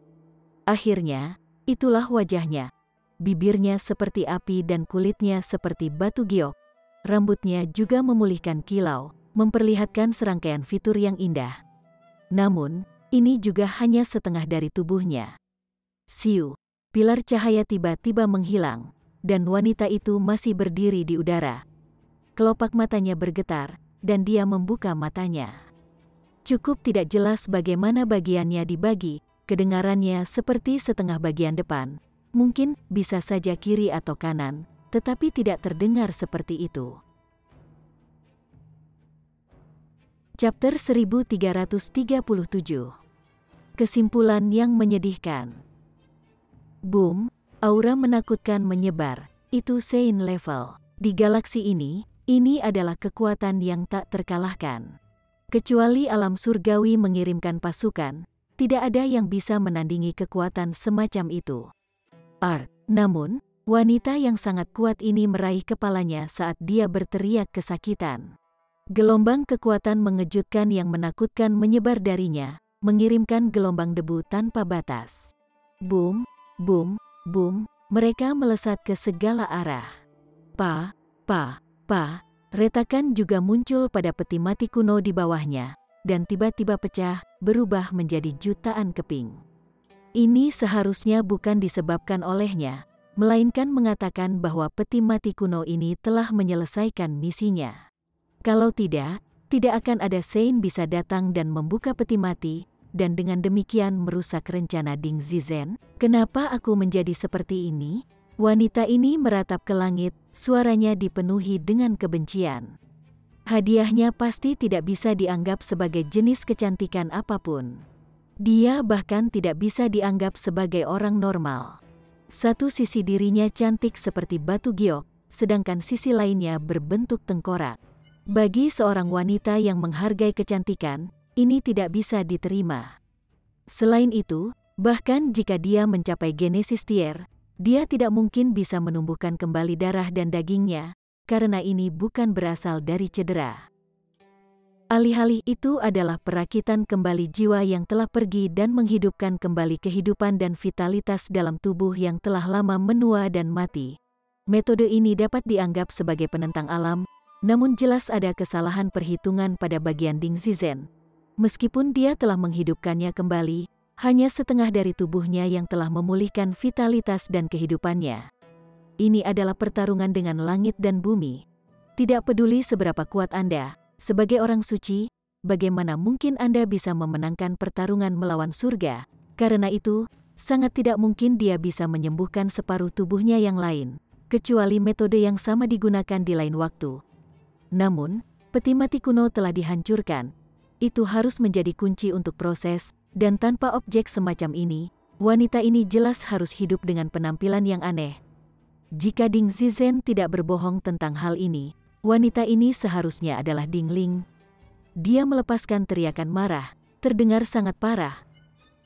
Akhirnya, itulah wajahnya. Bibirnya seperti api dan kulitnya seperti batu giok. Rambutnya juga memulihkan kilau, memperlihatkan serangkaian fitur yang indah. Namun, ini juga hanya setengah dari tubuhnya. Siu, pilar cahaya tiba-tiba menghilang, dan wanita itu masih berdiri di udara. Kelopak matanya bergetar, dan dia membuka matanya. Cukup tidak jelas bagaimana bagiannya dibagi, kedengarannya seperti setengah bagian depan. Mungkin bisa saja kiri atau kanan, tetapi tidak terdengar seperti itu. Chapter 1337. Kesimpulan yang menyedihkan. Boom, aura menakutkan menyebar, itu Sein level. Di galaksi ini adalah kekuatan yang tak terkalahkan. Kecuali alam surgawi mengirimkan pasukan, tidak ada yang bisa menandingi kekuatan semacam itu. Namun, wanita yang sangat kuat ini meraih kepalanya saat dia berteriak kesakitan. Gelombang kekuatan mengejutkan yang menakutkan menyebar darinya, mengirimkan gelombang debu tanpa batas. Boom, boom, boom, mereka melesat ke segala arah. Retakan juga muncul pada peti mati kuno di bawahnya, dan tiba-tiba pecah, berubah menjadi jutaan keping. Ini seharusnya bukan disebabkan olehnya, melainkan mengatakan bahwa peti mati kuno ini telah menyelesaikan misinya. Kalau tidak akan ada Sein bisa datang dan membuka peti mati, dan dengan demikian merusak rencana Ding Zizen. Kenapa aku menjadi seperti ini? Wanita ini meratap ke langit, suaranya dipenuhi dengan kebencian. Hadiahnya pasti tidak bisa dianggap sebagai jenis kecantikan apapun. Dia bahkan tidak bisa dianggap sebagai orang normal. Satu sisi dirinya cantik seperti batu giok, sedangkan sisi lainnya berbentuk tengkorak. Bagi seorang wanita yang menghargai kecantikan, ini tidak bisa diterima. Selain itu, bahkan jika dia mencapai Genesis Tier, dia tidak mungkin bisa menumbuhkan kembali darah dan dagingnya, karena ini bukan berasal dari cedera. Alih-alih itu adalah perakitan kembali jiwa yang telah pergi dan menghidupkan kembali kehidupan dan vitalitas dalam tubuh yang telah lama menua dan mati. Metode ini dapat dianggap sebagai penentang alam, namun jelas ada kesalahan perhitungan pada bagian Ding Zizen. Meskipun dia telah menghidupkannya kembali, hanya setengah dari tubuhnya yang telah memulihkan vitalitas dan kehidupannya. Ini adalah pertarungan dengan langit dan bumi. Tidak peduli seberapa kuat Anda, sebagai orang suci, bagaimana mungkin Anda bisa memenangkan pertarungan melawan surga? Karena itu, sangat tidak mungkin dia bisa menyembuhkan separuh tubuhnya yang lain, kecuali metode yang sama digunakan di lain waktu. Namun, peti mati kuno telah dihancurkan. Itu harus menjadi kunci untuk proses. Dan tanpa objek semacam ini, wanita ini jelas harus hidup dengan penampilan yang aneh. Jika Ding Zizen tidak berbohong tentang hal ini, wanita ini seharusnya adalah Ding Ling. Dia melepaskan teriakan marah, terdengar sangat parah.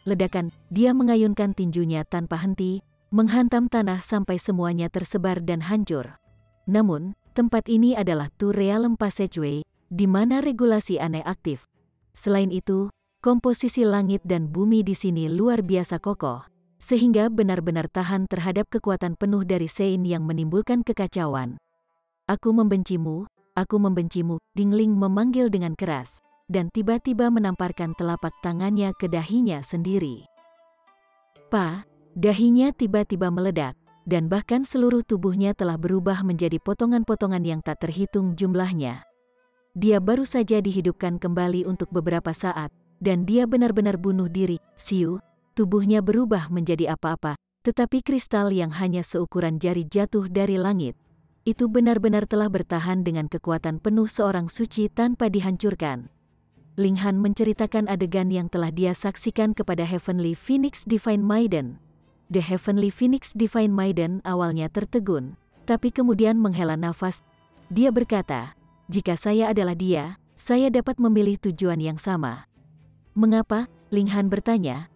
Ledakan, dia mengayunkan tinjunya tanpa henti, menghantam tanah sampai semuanya tersebar dan hancur. Namun, tempat ini adalah Two Realm Passageway, di mana regulasi aneh aktif. Selain itu, komposisi langit dan bumi di sini luar biasa kokoh, sehingga benar-benar tahan terhadap kekuatan penuh dari Sein yang menimbulkan kekacauan. Aku membencimu, Ding Ling memanggil dengan keras, dan tiba-tiba menamparkan telapak tangannya ke dahinya sendiri. Dahinya tiba-tiba meledak, dan bahkan seluruh tubuhnya telah berubah menjadi potongan-potongan yang tak terhitung jumlahnya. Dia baru saja dihidupkan kembali untuk beberapa saat, dan dia benar-benar bunuh diri. Siu, tubuhnya berubah menjadi apa-apa, tetapi kristal yang hanya seukuran jari jatuh dari langit. Itu benar-benar telah bertahan dengan kekuatan penuh seorang suci tanpa dihancurkan. Ling Han menceritakan adegan yang telah dia saksikan kepada Heavenly Phoenix Divine Maiden. The Heavenly Phoenix Divine Maiden awalnya tertegun, tapi kemudian menghela nafas. Dia berkata, "Jika saya adalah dia, saya dapat memilih tujuan yang sama." "Mengapa?" Ling Han bertanya.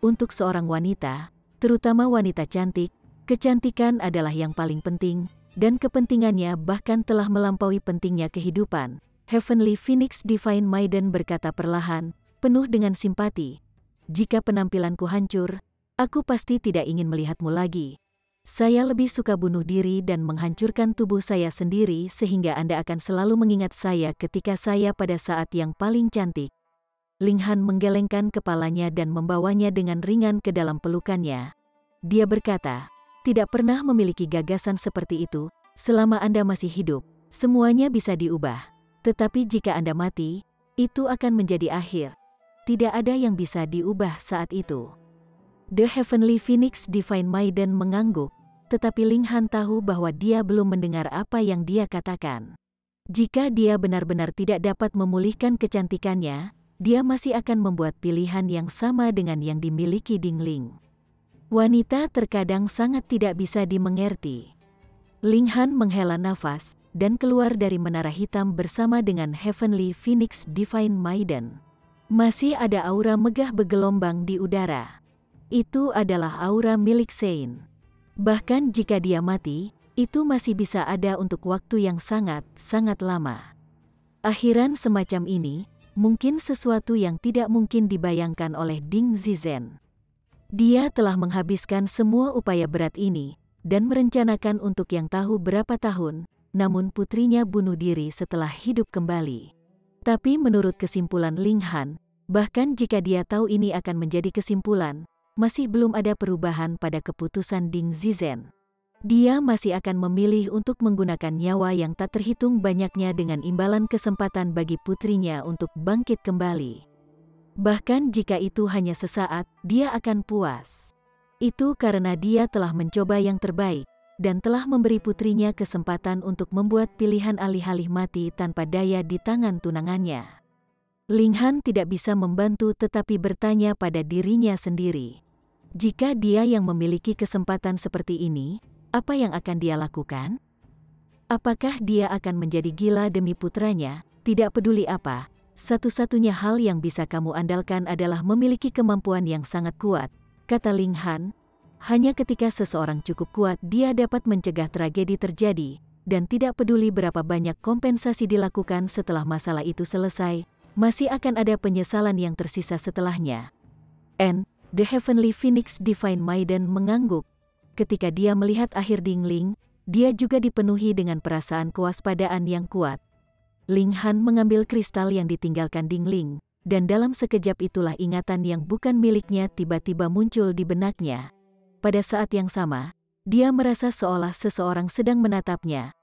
"Untuk seorang wanita, terutama wanita cantik, kecantikan adalah yang paling penting, dan kepentingannya bahkan telah melampaui pentingnya kehidupan." Heavenly Phoenix Divine Maiden berkata perlahan, penuh dengan simpati. "Jika penampilanku hancur, aku pasti tidak ingin melihatmu lagi. Saya lebih suka bunuh diri dan menghancurkan tubuh saya sendiri sehingga Anda akan selalu mengingat saya ketika saya pada saat yang paling cantik." Ling Han menggelengkan kepalanya dan membawanya dengan ringan ke dalam pelukannya. Dia berkata, "Tidak pernah memiliki gagasan seperti itu. Selama Anda masih hidup, semuanya bisa diubah. Tetapi jika Anda mati, itu akan menjadi akhir. Tidak ada yang bisa diubah saat itu." The Heavenly Phoenix Divine Maiden mengangguk, tetapi Ling Han tahu bahwa dia belum mendengar apa yang dia katakan. Jika dia benar-benar tidak dapat memulihkan kecantikannya, dia masih akan membuat pilihan yang sama dengan yang dimiliki Ding Ling. Wanita terkadang sangat tidak bisa dimengerti. Ling Han menghela nafas dan keluar dari menara hitam bersama dengan Heavenly Phoenix Divine Maiden. Masih ada aura megah bergelombang di udara. Itu adalah aura milik Sein. Bahkan jika dia mati, itu masih bisa ada untuk waktu yang sangat lama. Akhiran semacam ini, mungkin sesuatu yang tidak mungkin dibayangkan oleh Ding Zizen. Dia telah menghabiskan semua upaya berat ini, dan merencanakan untuk yang tahu berapa tahun, namun putrinya bunuh diri setelah hidup kembali. Tapi menurut kesimpulan Ling Han, bahkan jika dia tahu ini akan menjadi kesimpulan, masih belum ada perubahan pada keputusan Ding Zizen. Dia masih akan memilih untuk menggunakan nyawa yang tak terhitung banyaknya dengan imbalan kesempatan bagi putrinya untuk bangkit kembali. Bahkan jika itu hanya sesaat, dia akan puas. Itu karena dia telah mencoba yang terbaik, dan telah memberi putrinya kesempatan untuk membuat pilihan alih-alih mati tanpa daya di tangan tunangannya. Ling Han tidak bisa membantu tetapi bertanya pada dirinya sendiri. Jika dia yang memiliki kesempatan seperti ini, apa yang akan dia lakukan? Apakah dia akan menjadi gila demi putranya? Tidak peduli apa, satu-satunya hal yang bisa kamu andalkan adalah memiliki kemampuan yang sangat kuat, kata Ling Han. Hanya ketika seseorang cukup kuat dia dapat mencegah tragedi terjadi, dan tidak peduli berapa banyak kompensasi dilakukan setelah masalah itu selesai, masih akan ada penyesalan yang tersisa setelahnya. The Heavenly Phoenix Divine Maiden mengangguk. Ketika dia melihat akhir Ding Ling, dia juga dipenuhi dengan perasaan kewaspadaan yang kuat. Ling Han mengambil kristal yang ditinggalkan Ding Ling, dan dalam sekejap itulah ingatan yang bukan miliknya tiba-tiba muncul di benaknya. Pada saat yang sama, dia merasa seolah seseorang sedang menatapnya.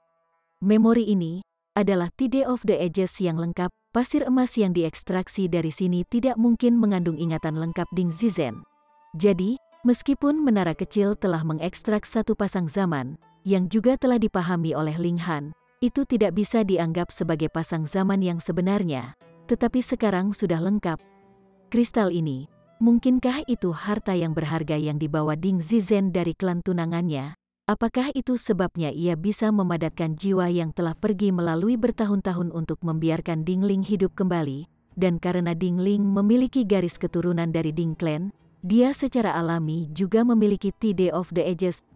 Memori ini adalah Tide of the Ages yang lengkap. Pasir emas yang diekstraksi dari sini tidak mungkin mengandung ingatan lengkap Ding Zizen. Jadi, meskipun menara kecil telah mengekstrak satu pasang zaman, yang juga telah dipahami oleh Ling Han, itu tidak bisa dianggap sebagai pasang zaman yang sebenarnya, tetapi sekarang sudah lengkap. Kristal ini, mungkinkah itu harta yang berharga yang dibawa Ding Zizen dari klan tunangannya? Apakah itu sebabnya ia bisa memadatkan jiwa yang telah pergi melalui bertahun-tahun untuk membiarkan Ding Ling hidup kembali? Dan karena Ding Ling memiliki garis keturunan dari Ding Clan, dia secara alami juga memiliki Tide of the Ages.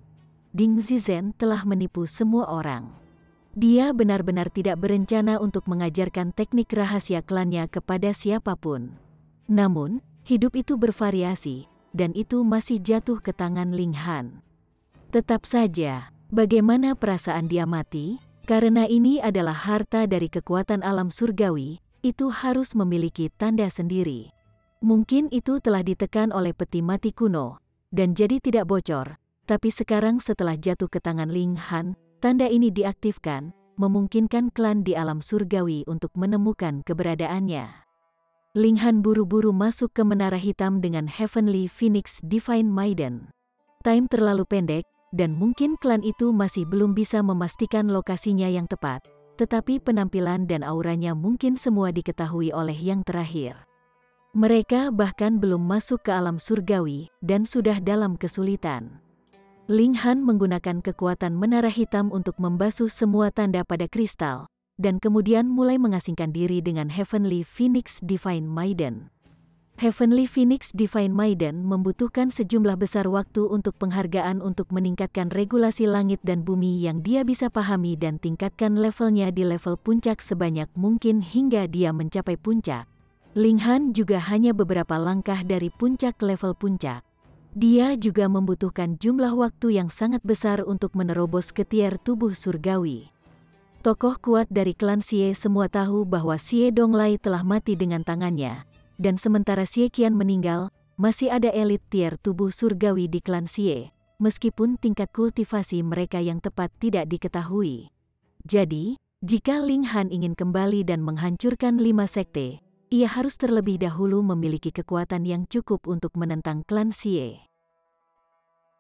Ding Zizen telah menipu semua orang. Dia benar-benar tidak berencana untuk mengajarkan teknik rahasia klannya kepada siapapun. Namun, hidup itu bervariasi, dan itu masih jatuh ke tangan Ling Han. Tetap saja, bagaimana perasaan dia mati? Karena ini adalah harta dari kekuatan alam surgawi, itu harus memiliki tanda sendiri. Mungkin itu telah ditekan oleh peti mati kuno, dan jadi tidak bocor. Tapi sekarang setelah jatuh ke tangan Ling Han, tanda ini diaktifkan, memungkinkan klan di alam surgawi untuk menemukan keberadaannya. Ling Han buru-buru masuk ke menara hitam dengan Heavenly Phoenix Divine Maiden. Time terlalu pendek, dan mungkin klan itu masih belum bisa memastikan lokasinya yang tepat, tetapi penampilan dan auranya mungkin semua diketahui oleh yang terakhir. Mereka bahkan belum masuk ke alam surgawi, dan sudah dalam kesulitan. Ling Han menggunakan kekuatan menara hitam untuk membasuh semua tanda pada kristal, dan kemudian mulai mengasingkan diri dengan Heavenly Phoenix Divine Maiden. Heavenly Phoenix Divine Maiden membutuhkan sejumlah besar waktu untuk penghargaan untuk meningkatkan regulasi langit dan bumi yang dia bisa pahami dan tingkatkan levelnya di level puncak sebanyak mungkin hingga dia mencapai puncak. Ling Han juga hanya beberapa langkah dari puncak level puncak. Dia juga membutuhkan jumlah waktu yang sangat besar untuk menerobos ke tier tubuh surgawi. Tokoh kuat dari klan Xie semua tahu bahwa Xie Donglai telah mati dengan tangannya, dan sementara Xie Qian meninggal, masih ada elit tier tubuh surgawi di klan Xie, meskipun tingkat kultivasi mereka yang tepat tidak diketahui. Jadi, jika Ling Han ingin kembali dan menghancurkan 5 sekte, ia harus terlebih dahulu memiliki kekuatan yang cukup untuk menentang klan Xie.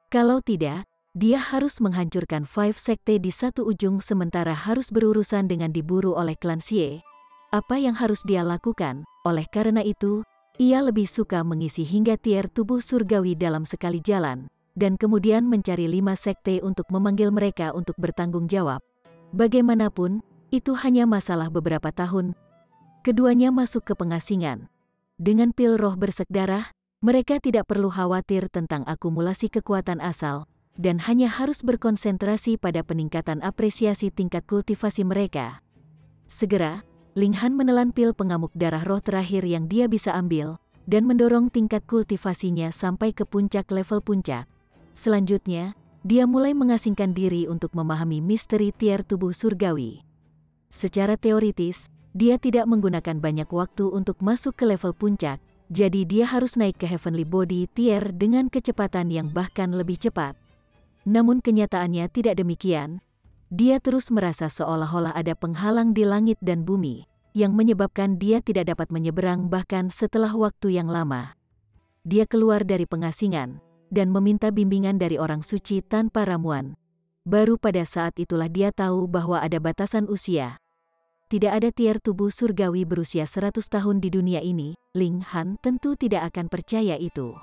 Kalau tidak, dia harus menghancurkan 5 sekte di satu ujung sementara harus berurusan dengan diburu oleh klan Xie. Apa yang harus dia lakukan? Oleh karena itu, ia lebih suka mengisi hingga tier tubuh surgawi dalam sekali jalan, dan kemudian mencari 5 sekte untuk memanggil mereka untuk bertanggung jawab. Bagaimanapun, itu hanya masalah beberapa tahun. Keduanya masuk ke pengasingan. Dengan pil roh bersek darah, mereka tidak perlu khawatir tentang akumulasi kekuatan asal, dan hanya harus berkonsentrasi pada peningkatan apresiasi tingkat kultivasi mereka. Segera, Ling Han menelan pil pengamuk darah roh terakhir yang dia bisa ambil, dan mendorong tingkat kultivasinya sampai ke puncak level puncak. Selanjutnya, dia mulai mengasingkan diri untuk memahami misteri tier tubuh surgawi. Secara teoritis, dia tidak menggunakan banyak waktu untuk masuk ke level puncak, jadi dia harus naik ke Heavenly Body tier dengan kecepatan yang bahkan lebih cepat. Namun kenyataannya tidak demikian. Dia terus merasa seolah-olah ada penghalang di langit dan bumi, yang menyebabkan dia tidak dapat menyeberang bahkan setelah waktu yang lama. Dia keluar dari pengasingan, dan meminta bimbingan dari orang suci tanpa ramuan. Baru pada saat itulah dia tahu bahwa ada batasan usia. Tidak ada tier tubuh surgawi berusia 100 tahun di dunia ini. Ling Han tentu tidak akan percaya itu.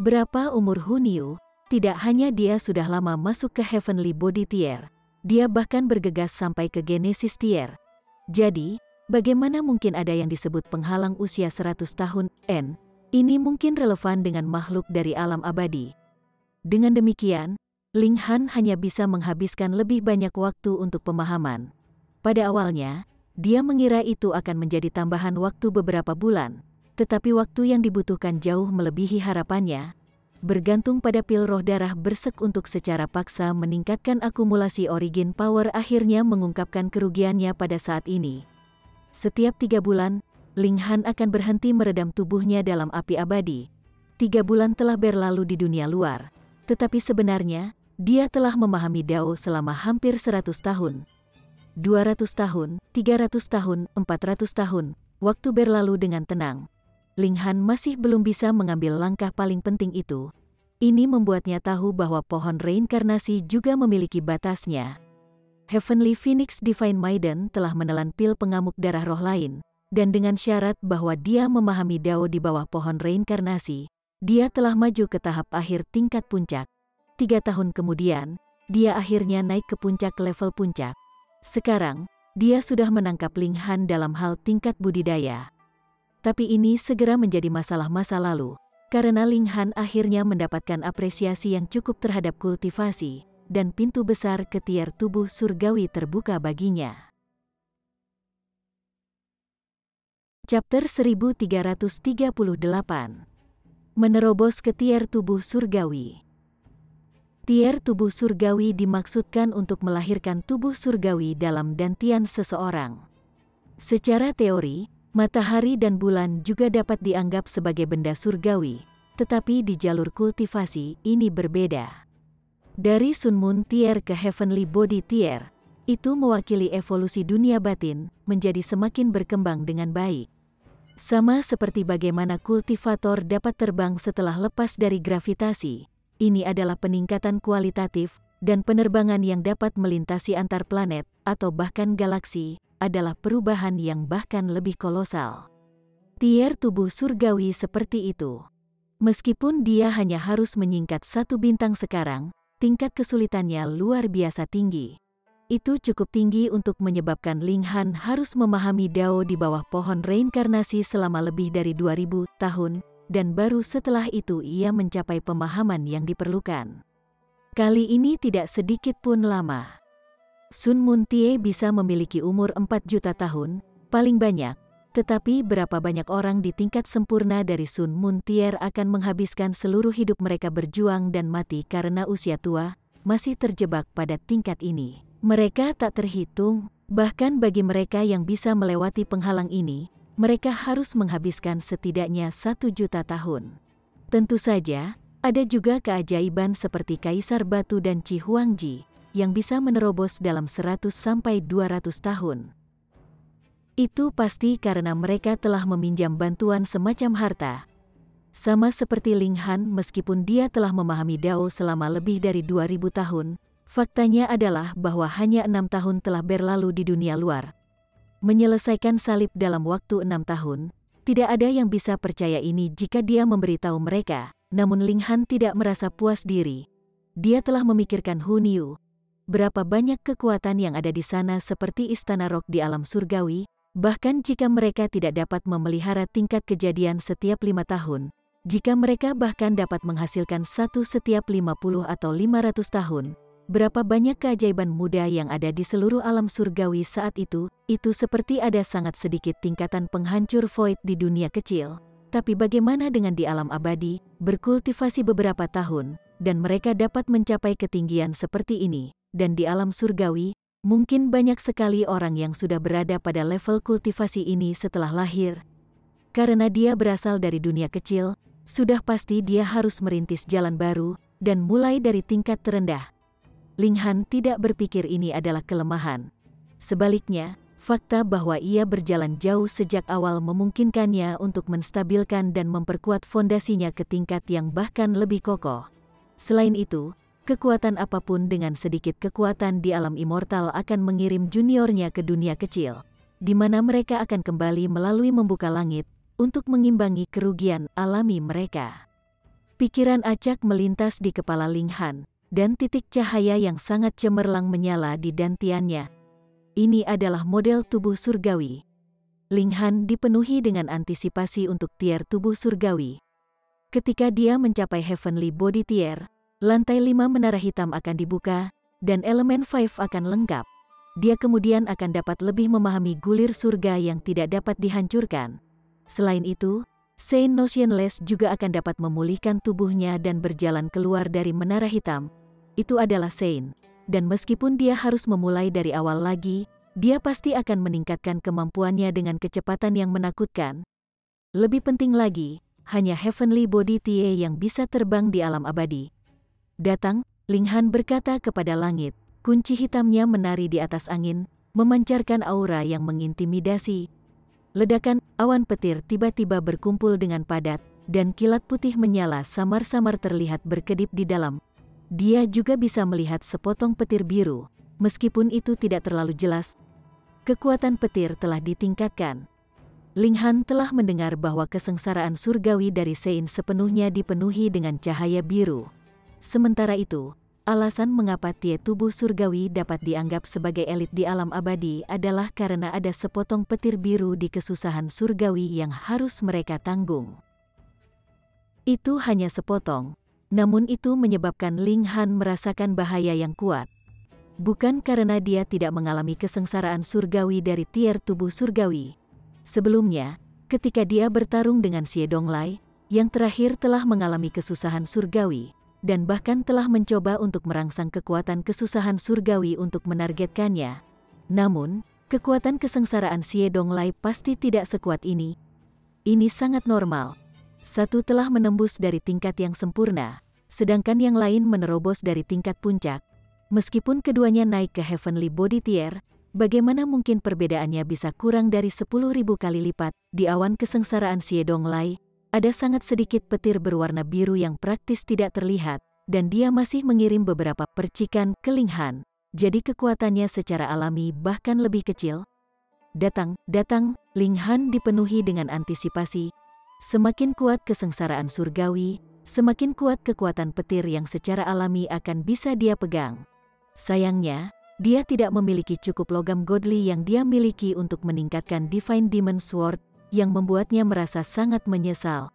Berapa umur Hun Yu? Tidak hanya dia sudah lama masuk ke Heavenly Body tier, dia bahkan bergegas sampai ke Genesis tier. Jadi, bagaimana mungkin ada yang disebut penghalang usia 100 tahun? Ini mungkin relevan dengan makhluk dari alam abadi. Dengan demikian, Ling Han hanya bisa menghabiskan lebih banyak waktu untuk pemahaman. Pada awalnya, dia mengira itu akan menjadi tambahan waktu beberapa bulan, tetapi waktu yang dibutuhkan jauh melebihi harapannya. Bergantung pada pil roh darah bersek untuk secara paksa meningkatkan akumulasi origin power akhirnya mengungkapkan kerugiannya pada saat ini. Setiap 3 bulan, Ling Han akan berhenti meredam tubuhnya dalam api abadi. 3 bulan telah berlalu di dunia luar, tetapi sebenarnya, dia telah memahami Dao selama hampir 100 tahun. 200 tahun, 300 tahun, 400 tahun, waktu berlalu dengan tenang. Ling Han masih belum bisa mengambil langkah paling penting itu. Ini membuatnya tahu bahwa pohon reinkarnasi juga memiliki batasnya. Heavenly Phoenix Divine Maiden telah menelan pil pengamuk darah roh lain, dan dengan syarat bahwa dia memahami Dao di bawah pohon reinkarnasi, dia telah maju ke tahap akhir tingkat puncak. 3 tahun kemudian, dia akhirnya naik ke puncak level puncak. Sekarang, dia sudah menangkap Ling Han dalam hal tingkat budidaya. Tapi ini segera menjadi masalah masa lalu, karena Ling Han akhirnya mendapatkan apresiasi yang cukup terhadap kultivasi, dan pintu besar ke tier tubuh surgawi terbuka baginya. Chapter 1338. Menerobos ke tier tubuh surgawi. Tier tubuh surgawi dimaksudkan untuk melahirkan tubuh surgawi dalam dantian seseorang. Secara teori, matahari dan bulan juga dapat dianggap sebagai benda surgawi, tetapi di jalur kultivasi ini berbeda. Dari Sun Moon Tier ke Heavenly Body Tier, itu mewakili evolusi dunia batin menjadi semakin berkembang dengan baik. Sama seperti bagaimana kultivator dapat terbang setelah lepas dari gravitasi, ini adalah peningkatan kualitatif dan penerbangan yang dapat melintasi antar planet atau bahkan galaksi, adalah perubahan yang bahkan lebih kolosal. Tier tubuh surgawi seperti itu. Meskipun dia hanya harus menyingkat 1 bintang sekarang, tingkat kesulitannya luar biasa tinggi. Itu cukup tinggi untuk menyebabkan Ling Han harus memahami Dao di bawah pohon reinkarnasi selama lebih dari 2000 tahun, dan baru setelah itu ia mencapai pemahaman yang diperlukan. Kali ini tidak sedikit pun lama. Sun Moon Tie bisa memiliki umur 4 juta tahun, paling banyak, tetapi berapa banyak orang di tingkat sempurna dari Sun Moon Tier akan menghabiskan seluruh hidup mereka berjuang dan mati karena usia tua, masih terjebak pada tingkat ini. Mereka tak terhitung, bahkan bagi mereka yang bisa melewati penghalang ini, mereka harus menghabiskan setidaknya 1 juta tahun. Tentu saja, ada juga keajaiban seperti Kaisar Batu dan Chi Huangji, yang bisa menerobos dalam 100 sampai 200 tahun. Itu pasti karena mereka telah meminjam bantuan semacam harta. Sama seperti Ling Han, meskipun dia telah memahami Dao selama lebih dari 2000 tahun, faktanya adalah bahwa hanya 6 tahun telah berlalu di dunia luar. Menyelesaikan salib dalam waktu 6 tahun, tidak ada yang bisa percaya ini jika dia memberitahu mereka, namun Ling Han tidak merasa puas diri. Dia telah memikirkan Hun Yu. Berapa banyak kekuatan yang ada di sana seperti istana roh di alam surgawi, bahkan jika mereka tidak dapat memelihara tingkat kejadian setiap 5 tahun, jika mereka bahkan dapat menghasilkan satu setiap 50 atau 500 tahun, berapa banyak keajaiban muda yang ada di seluruh alam surgawi saat itu seperti ada sangat sedikit tingkatan penghancur void di dunia kecil. Tapi bagaimana dengan di alam abadi, berkultivasi beberapa tahun, dan mereka dapat mencapai ketinggian seperti ini, dan di alam surgawi, mungkin banyak sekali orang yang sudah berada pada level kultivasi ini setelah lahir. Karena dia berasal dari dunia kecil, sudah pasti dia harus merintis jalan baru, dan mulai dari tingkat terendah. Ling Han tidak berpikir ini adalah kelemahan. Sebaliknya, fakta bahwa ia berjalan jauh sejak awal memungkinkannya untuk menstabilkan dan memperkuat fondasinya ke tingkat yang bahkan lebih kokoh. Selain itu, kekuatan apapun dengan sedikit kekuatan di alam immortal akan mengirim juniornya ke dunia kecil, di mana mereka akan kembali melalui membuka langit, untuk mengimbangi kerugian alami mereka. Pikiran acak melintas di kepala Ling Han, dan titik cahaya yang sangat cemerlang menyala di dantiannya. Ini adalah model tubuh surgawi. Ling Han dipenuhi dengan antisipasi untuk tier tubuh surgawi. Ketika dia mencapai Heavenly Body Tier, lantai 5 menara hitam akan dibuka, dan elemen 5 akan lengkap. Dia kemudian akan dapat lebih memahami gulir surga yang tidak dapat dihancurkan. Selain itu, Saint Notionless juga akan dapat memulihkan tubuhnya dan berjalan keluar dari menara hitam. Itu adalah Saint, dan meskipun dia harus memulai dari awal lagi, dia pasti akan meningkatkan kemampuannya dengan kecepatan yang menakutkan. Lebih penting lagi, hanya Heavenly Body Tie yang bisa terbang di alam abadi. Datang, Ling Han berkata kepada langit, kunci hitamnya menari di atas angin, memancarkan aura yang mengintimidasi. Ledakan awan petir tiba-tiba berkumpul dengan padat, dan kilat putih menyala samar-samar terlihat berkedip di dalam. Dia juga bisa melihat sepotong petir biru, meskipun itu tidak terlalu jelas. Kekuatan petir telah ditingkatkan. Ling Han telah mendengar bahwa kesengsaraan surgawi dari Sein sepenuhnya dipenuhi dengan cahaya biru. Sementara itu, alasan mengapa tie tubuh surgawi dapat dianggap sebagai elit di alam abadi adalah karena ada sepotong petir biru di kesusahan surgawi yang harus mereka tanggung. Itu hanya sepotong, namun itu menyebabkan Ling Han merasakan bahaya yang kuat. Bukan karena dia tidak mengalami kesengsaraan surgawi dari tier tubuh surgawi. Sebelumnya, ketika dia bertarung dengan Xie Donglai, yang terakhir telah mengalami kesusahan surgawi, dan bahkan telah mencoba untuk merangsang kekuatan kesusahan surgawi untuk menargetkannya. Namun, kekuatan kesengsaraan Xie Donglai pasti tidak sekuat ini. Ini sangat normal. Satu telah menembus dari tingkat yang sempurna, sedangkan yang lain menerobos dari tingkat puncak. Meskipun keduanya naik ke Heavenly Body Tier, bagaimana mungkin perbedaannya bisa kurang dari 10.000 kali lipat? Di awan kesengsaraan Xie Donglai, ada sangat sedikit petir berwarna biru yang praktis tidak terlihat, dan dia masih mengirim beberapa percikan ke Ling Han. Jadi kekuatannya secara alami bahkan lebih kecil. Datang, Ling Han dipenuhi dengan antisipasi. Semakin kuat kesengsaraan surgawi, semakin kuat kekuatan petir yang secara alami akan bisa dia pegang. Sayangnya, dia tidak memiliki cukup logam godly yang dia miliki untuk meningkatkan Divine Demon Sword, yang membuatnya merasa sangat menyesal.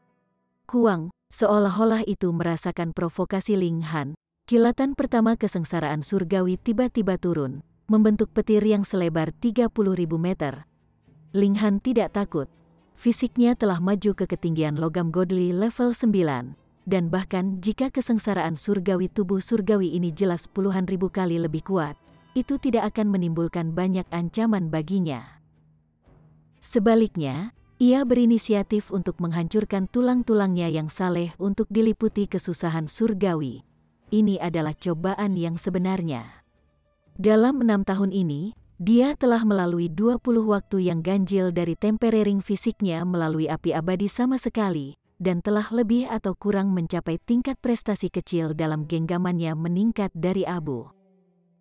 Kuang, seolah-olah itu merasakan provokasi Ling Han. Kilatan pertama kesengsaraan surgawi tiba-tiba turun, membentuk petir yang selebar 30.000 meter. Ling Han tidak takut. Fisiknya telah maju ke ketinggian logam godly level 9, dan bahkan jika kesengsaraan surgawi tubuh surgawi ini jelas puluhan ribu kali lebih kuat, itu tidak akan menimbulkan banyak ancaman baginya. Sebaliknya, ia berinisiatif untuk menghancurkan tulang-tulangnya yang saleh untuk diliputi kesusahan surgawi. Ini adalah cobaan yang sebenarnya. Dalam 6 tahun ini, dia telah melalui 20 waktu yang ganjil dari tempering fisiknya melalui api abadi sama sekali, dan telah lebih atau kurang mencapai tingkat prestasi kecil dalam genggamannya meningkat dari abu.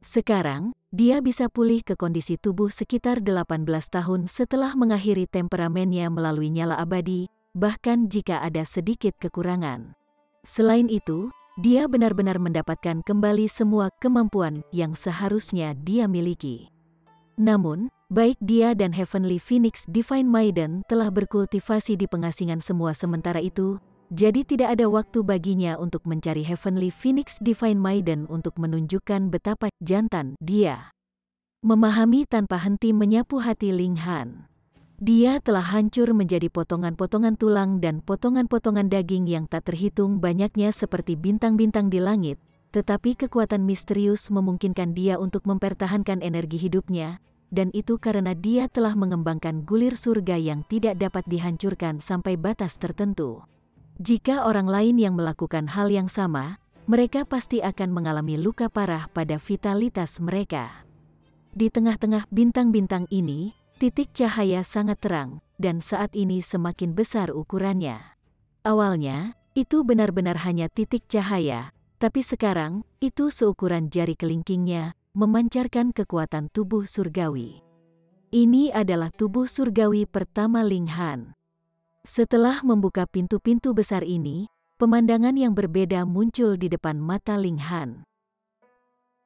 Sekarang, dia bisa pulih ke kondisi tubuh sekitar 18 tahun setelah mengakhiri temperamennya melalui nyala abadi, bahkan jika ada sedikit kekurangan. Selain itu, dia benar-benar mendapatkan kembali semua kemampuan yang seharusnya dia miliki. Namun, baik dia dan Heavenly Phoenix Divine Maiden telah berkultivasi di pengasingan semua sementara itu, jadi tidak ada waktu baginya untuk mencari Heavenly Phoenix Divine Maiden untuk menunjukkan betapa jantan dia. Memahami tanpa henti menyapu hati Ling Han. Dia telah hancur menjadi potongan-potongan tulang dan potongan-potongan daging yang tak terhitung banyaknya seperti bintang-bintang di langit, tetapi kekuatan misterius memungkinkan dia untuk mempertahankan energi hidupnya, dan itu karena dia telah mengembangkan gulir surga yang tidak dapat dihancurkan sampai batas tertentu. Jika orang lain yang melakukan hal yang sama, mereka pasti akan mengalami luka parah pada vitalitas mereka. Di tengah-tengah bintang-bintang ini, titik cahaya sangat terang, dan saat ini semakin besar ukurannya. Awalnya, itu benar-benar hanya titik cahaya, tapi sekarang, itu seukuran jari kelingkingnya, memancarkan kekuatan tubuh surgawi. Ini adalah tubuh surgawi pertama Ling Han. Setelah membuka pintu-pintu besar ini, pemandangan yang berbeda muncul di depan mata Ling Han.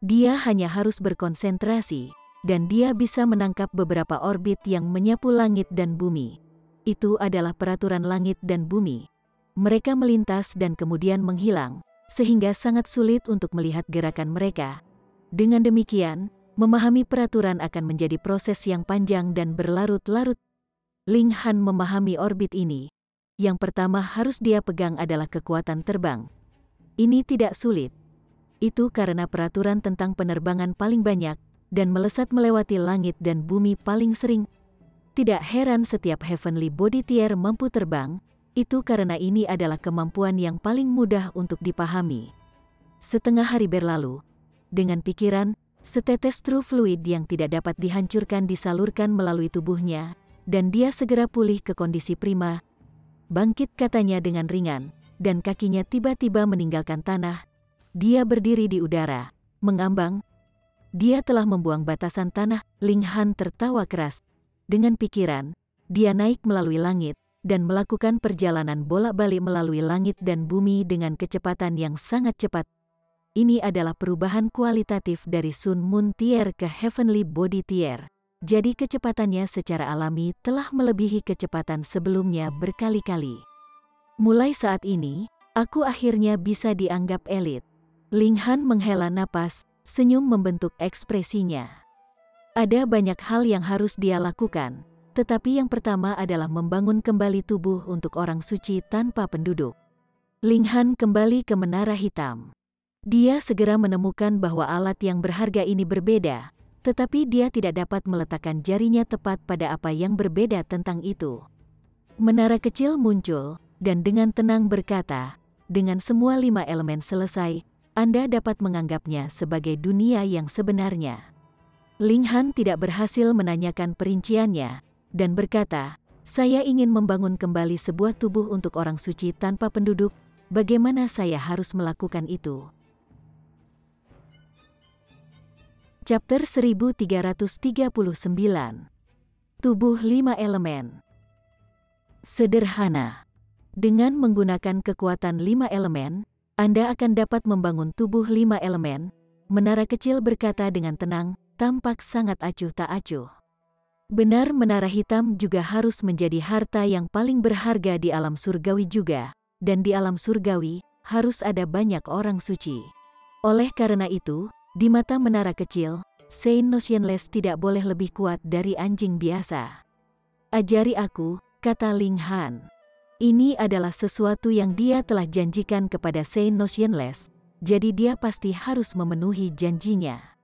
Dia hanya harus berkonsentrasi, dan dia bisa menangkap beberapa orbit yang menyapu langit dan bumi. Itu adalah peraturan langit dan bumi. Mereka melintas dan kemudian menghilang, sehingga sangat sulit untuk melihat gerakan mereka. Dengan demikian, memahami peraturan akan menjadi proses yang panjang dan berlarut-larut. Ling Han memahami orbit ini. Yang pertama harus dia pegang adalah kekuatan terbang. Ini tidak sulit. Itu karena peraturan tentang penerbangan paling banyak, dan melesat melewati langit dan bumi paling sering. Tidak heran setiap Heavenly Body Tier mampu terbang, itu karena ini adalah kemampuan yang paling mudah untuk dipahami. Setengah hari berlalu, dengan pikiran, setetes true fluid yang tidak dapat dihancurkan disalurkan melalui tubuhnya, dan dia segera pulih ke kondisi prima. Bangkit katanya dengan ringan, dan kakinya tiba-tiba meninggalkan tanah. Dia berdiri di udara, mengambang. Dia telah membuang batasan tanah. Ling Han tertawa keras. Dengan pikiran, dia naik melalui langit, dan melakukan perjalanan bolak-balik melalui langit dan bumi dengan kecepatan yang sangat cepat. Ini adalah perubahan kualitatif dari Sun Moon Tier ke Heavenly Body Tier. Jadi kecepatannya secara alami telah melebihi kecepatan sebelumnya berkali-kali. Mulai saat ini, aku akhirnya bisa dianggap elit. Ling Han menghela napas. Senyum membentuk ekspresinya. Ada banyak hal yang harus dia lakukan, tetapi yang pertama adalah membangun kembali tubuh untuk orang suci tanpa penduduk. Ling Han kembali ke menara hitam. Dia segera menemukan bahwa alat yang berharga ini berbeda, tetapi dia tidak dapat meletakkan jarinya tepat pada apa yang berbeda tentang itu. Menara kecil muncul, dan dengan tenang berkata, dengan semua 5 elemen selesai, Anda dapat menganggapnya sebagai dunia yang sebenarnya. Ling Han tidak berhasil menanyakan perinciannya, dan berkata, saya ingin membangun kembali sebuah tubuh untuk orang suci tanpa penduduk, bagaimana saya harus melakukan itu? Chapter 1339. Tubuh 5 elemen. Sederhana. Dengan menggunakan kekuatan 5 elemen, Anda akan dapat membangun tubuh 5 elemen, menara kecil berkata dengan tenang, tampak sangat acuh tak acuh. Benar, menara hitam juga harus menjadi harta yang paling berharga di alam surgawi juga, dan di alam surgawi, harus ada banyak orang suci. Oleh karena itu, di mata menara kecil, Saint Notionless tidak boleh lebih kuat dari anjing biasa. Ajari aku, kata Ling Han. Ini adalah sesuatu yang dia telah janjikan kepada Saint Notionless, jadi dia pasti harus memenuhi janjinya.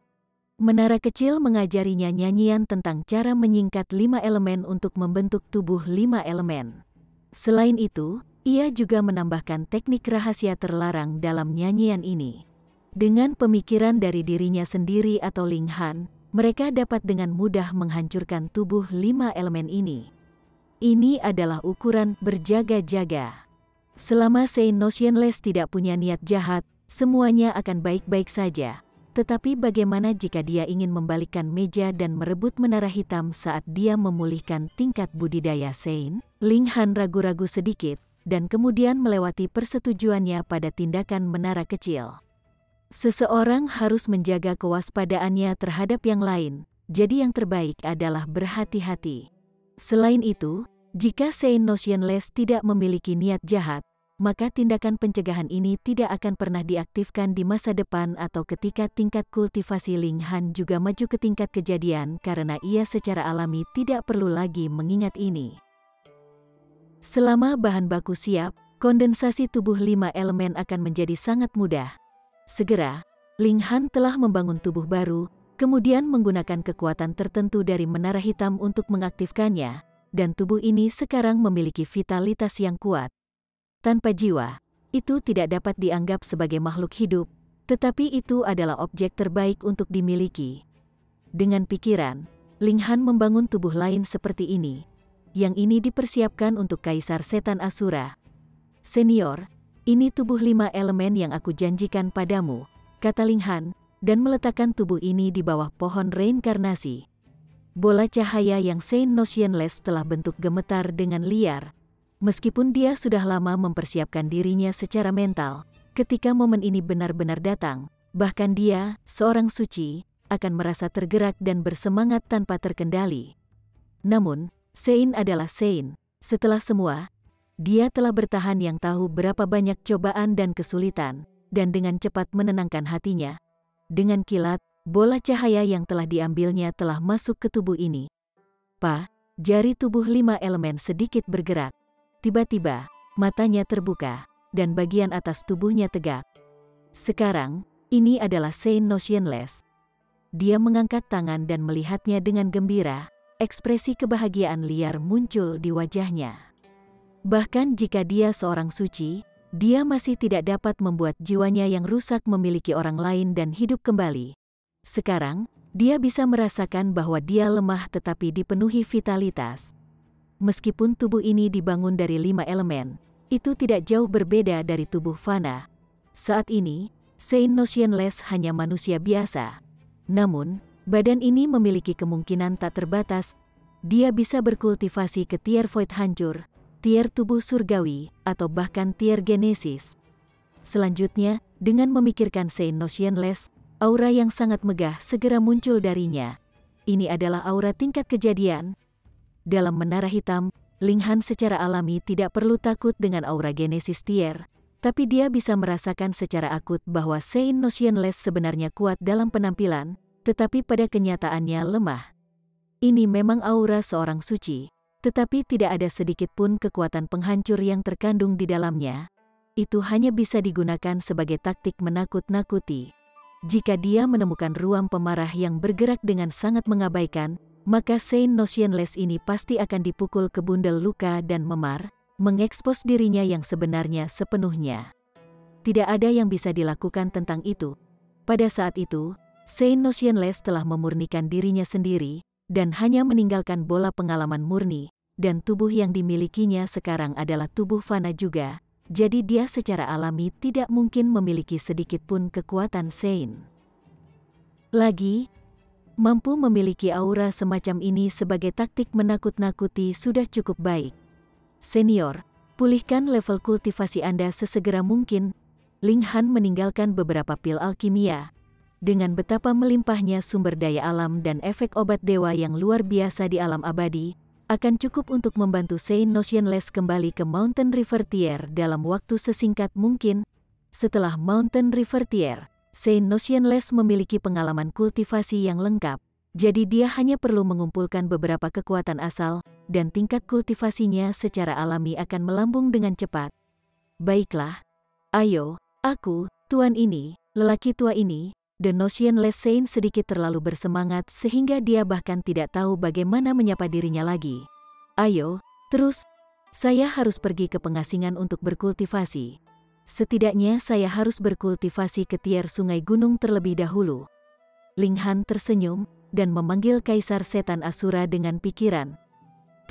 Menara kecil mengajarinya nyanyian tentang cara menyingkat 5 elemen untuk membentuk tubuh 5 elemen. Selain itu, ia juga menambahkan teknik rahasia terlarang dalam nyanyian ini. Dengan pemikiran dari dirinya sendiri atau Ling Han, mereka dapat dengan mudah menghancurkan tubuh 5 elemen ini. Ini adalah ukuran berjaga-jaga. Selama Saint Notionless tidak punya niat jahat, semuanya akan baik-baik saja. Tetapi bagaimana jika dia ingin membalikkan meja dan merebut menara hitam saat dia memulihkan tingkat budidaya Saint? Ling Han ragu-ragu sedikit, dan kemudian melewati persetujuannya pada tindakan menara kecil. Seseorang harus menjaga kewaspadaannya terhadap yang lain, jadi yang terbaik adalah berhati-hati. Selain itu, jika Saint Notionless tidak memiliki niat jahat, maka tindakan pencegahan ini tidak akan pernah diaktifkan di masa depan atau ketika tingkat kultivasi Ling Han juga maju ke tingkat kejadian karena ia secara alami tidak perlu lagi mengingat ini. Selama bahan baku siap, kondensasi tubuh 5 elemen akan menjadi sangat mudah. Segera, Ling Han telah membangun tubuh baru, kemudian menggunakan kekuatan tertentu dari menara hitam untuk mengaktifkannya, dan tubuh ini sekarang memiliki vitalitas yang kuat. Tanpa jiwa, itu tidak dapat dianggap sebagai makhluk hidup, tetapi itu adalah objek terbaik untuk dimiliki. Dengan pikiran, Ling Han membangun tubuh lain seperti ini. Yang ini dipersiapkan untuk Kaisar Setan Asura. Senior, ini tubuh 5 elemen yang aku janjikan padamu, kata Ling Han, dan meletakkan tubuh ini di bawah pohon reinkarnasi. Bola cahaya yang Saint Notionless telah bentuk gemetar dengan liar. Meskipun dia sudah lama mempersiapkan dirinya secara mental, ketika momen ini benar-benar datang, bahkan dia, seorang suci, akan merasa tergerak dan bersemangat tanpa terkendali. Namun, Saint adalah Saint. Setelah semua, dia telah bertahan yang tahu berapa banyak cobaan dan kesulitan, dan dengan cepat menenangkan hatinya. Dengan kilat, bola cahaya yang telah diambilnya telah masuk ke tubuh ini. Jari tubuh 5 elemen sedikit bergerak. Tiba-tiba, matanya terbuka, dan bagian atas tubuhnya tegak. Sekarang, ini adalah Saint Notionless. Dia mengangkat tangan dan melihatnya dengan gembira, ekspresi kebahagiaan liar muncul di wajahnya. Bahkan jika dia seorang suci, dia masih tidak dapat membuat jiwanya yang rusak memiliki orang lain dan hidup kembali. Sekarang, dia bisa merasakan bahwa dia lemah tetapi dipenuhi vitalitas. Meskipun tubuh ini dibangun dari 5 elemen, itu tidak jauh berbeda dari tubuh fana. Saat ini, Saint Notionless hanya manusia biasa. Namun, badan ini memiliki kemungkinan tak terbatas. Dia bisa berkultivasi ke tier void hancur, tier tubuh surgawi, atau bahkan tier genesis. Selanjutnya, dengan memikirkan Saint Notionless, aura yang sangat megah segera muncul darinya. Ini adalah aura tingkat kejadian. Dalam menara hitam, Ling Han secara alami tidak perlu takut dengan aura genesis tier, tapi dia bisa merasakan secara akut bahwa Saint Notionless sebenarnya kuat dalam penampilan, tetapi pada kenyataannya lemah. Ini memang aura seorang suci, tetapi tidak ada sedikit pun kekuatan penghancur yang terkandung di dalamnya. Itu hanya bisa digunakan sebagai taktik menakut-nakuti. Jika dia menemukan ruang pemarah yang bergerak dengan sangat mengabaikan, maka Saint Notionless ini pasti akan dipukul ke bundel luka dan memar. mengekspos dirinya yang sebenarnya sepenuhnya. Tidak ada yang bisa dilakukan tentang itu. Pada saat itu, Saint Notionless telah memurnikan dirinya sendiri, dan hanya meninggalkan bola pengalaman murni, dan tubuh yang dimilikinya sekarang adalah tubuh fana juga, jadi dia secara alami tidak mungkin memiliki sedikit pun kekuatan Saint. Lagi, mampu memiliki aura semacam ini sebagai taktik menakut-nakuti sudah cukup baik. Senior, pulihkan level kultivasi Anda sesegera mungkin. Ling Han meninggalkan beberapa pil alkimia. Dengan betapa melimpahnya sumber daya alam dan efek obat dewa yang luar biasa di alam abadi, akan cukup untuk membantu Saint Notionless kembali ke Mountain River Tier dalam waktu sesingkat mungkin. Setelah Mountain River Tier, Saint Notionless memiliki pengalaman kultivasi yang lengkap, jadi dia hanya perlu mengumpulkan beberapa kekuatan asal, dan tingkat kultivasinya secara alami akan melambung dengan cepat. Baiklah, ayo, aku, tuan ini, lelaki tua ini. The Notionless Saint sedikit terlalu bersemangat sehingga dia bahkan tidak tahu bagaimana menyapa dirinya lagi. Ayo, terus, saya harus pergi ke pengasingan untuk berkultivasi. Setidaknya saya harus berkultivasi ke tier sungai gunung terlebih dahulu. Ling Han tersenyum dan memanggil Kaisar Setan Asura dengan pikiran.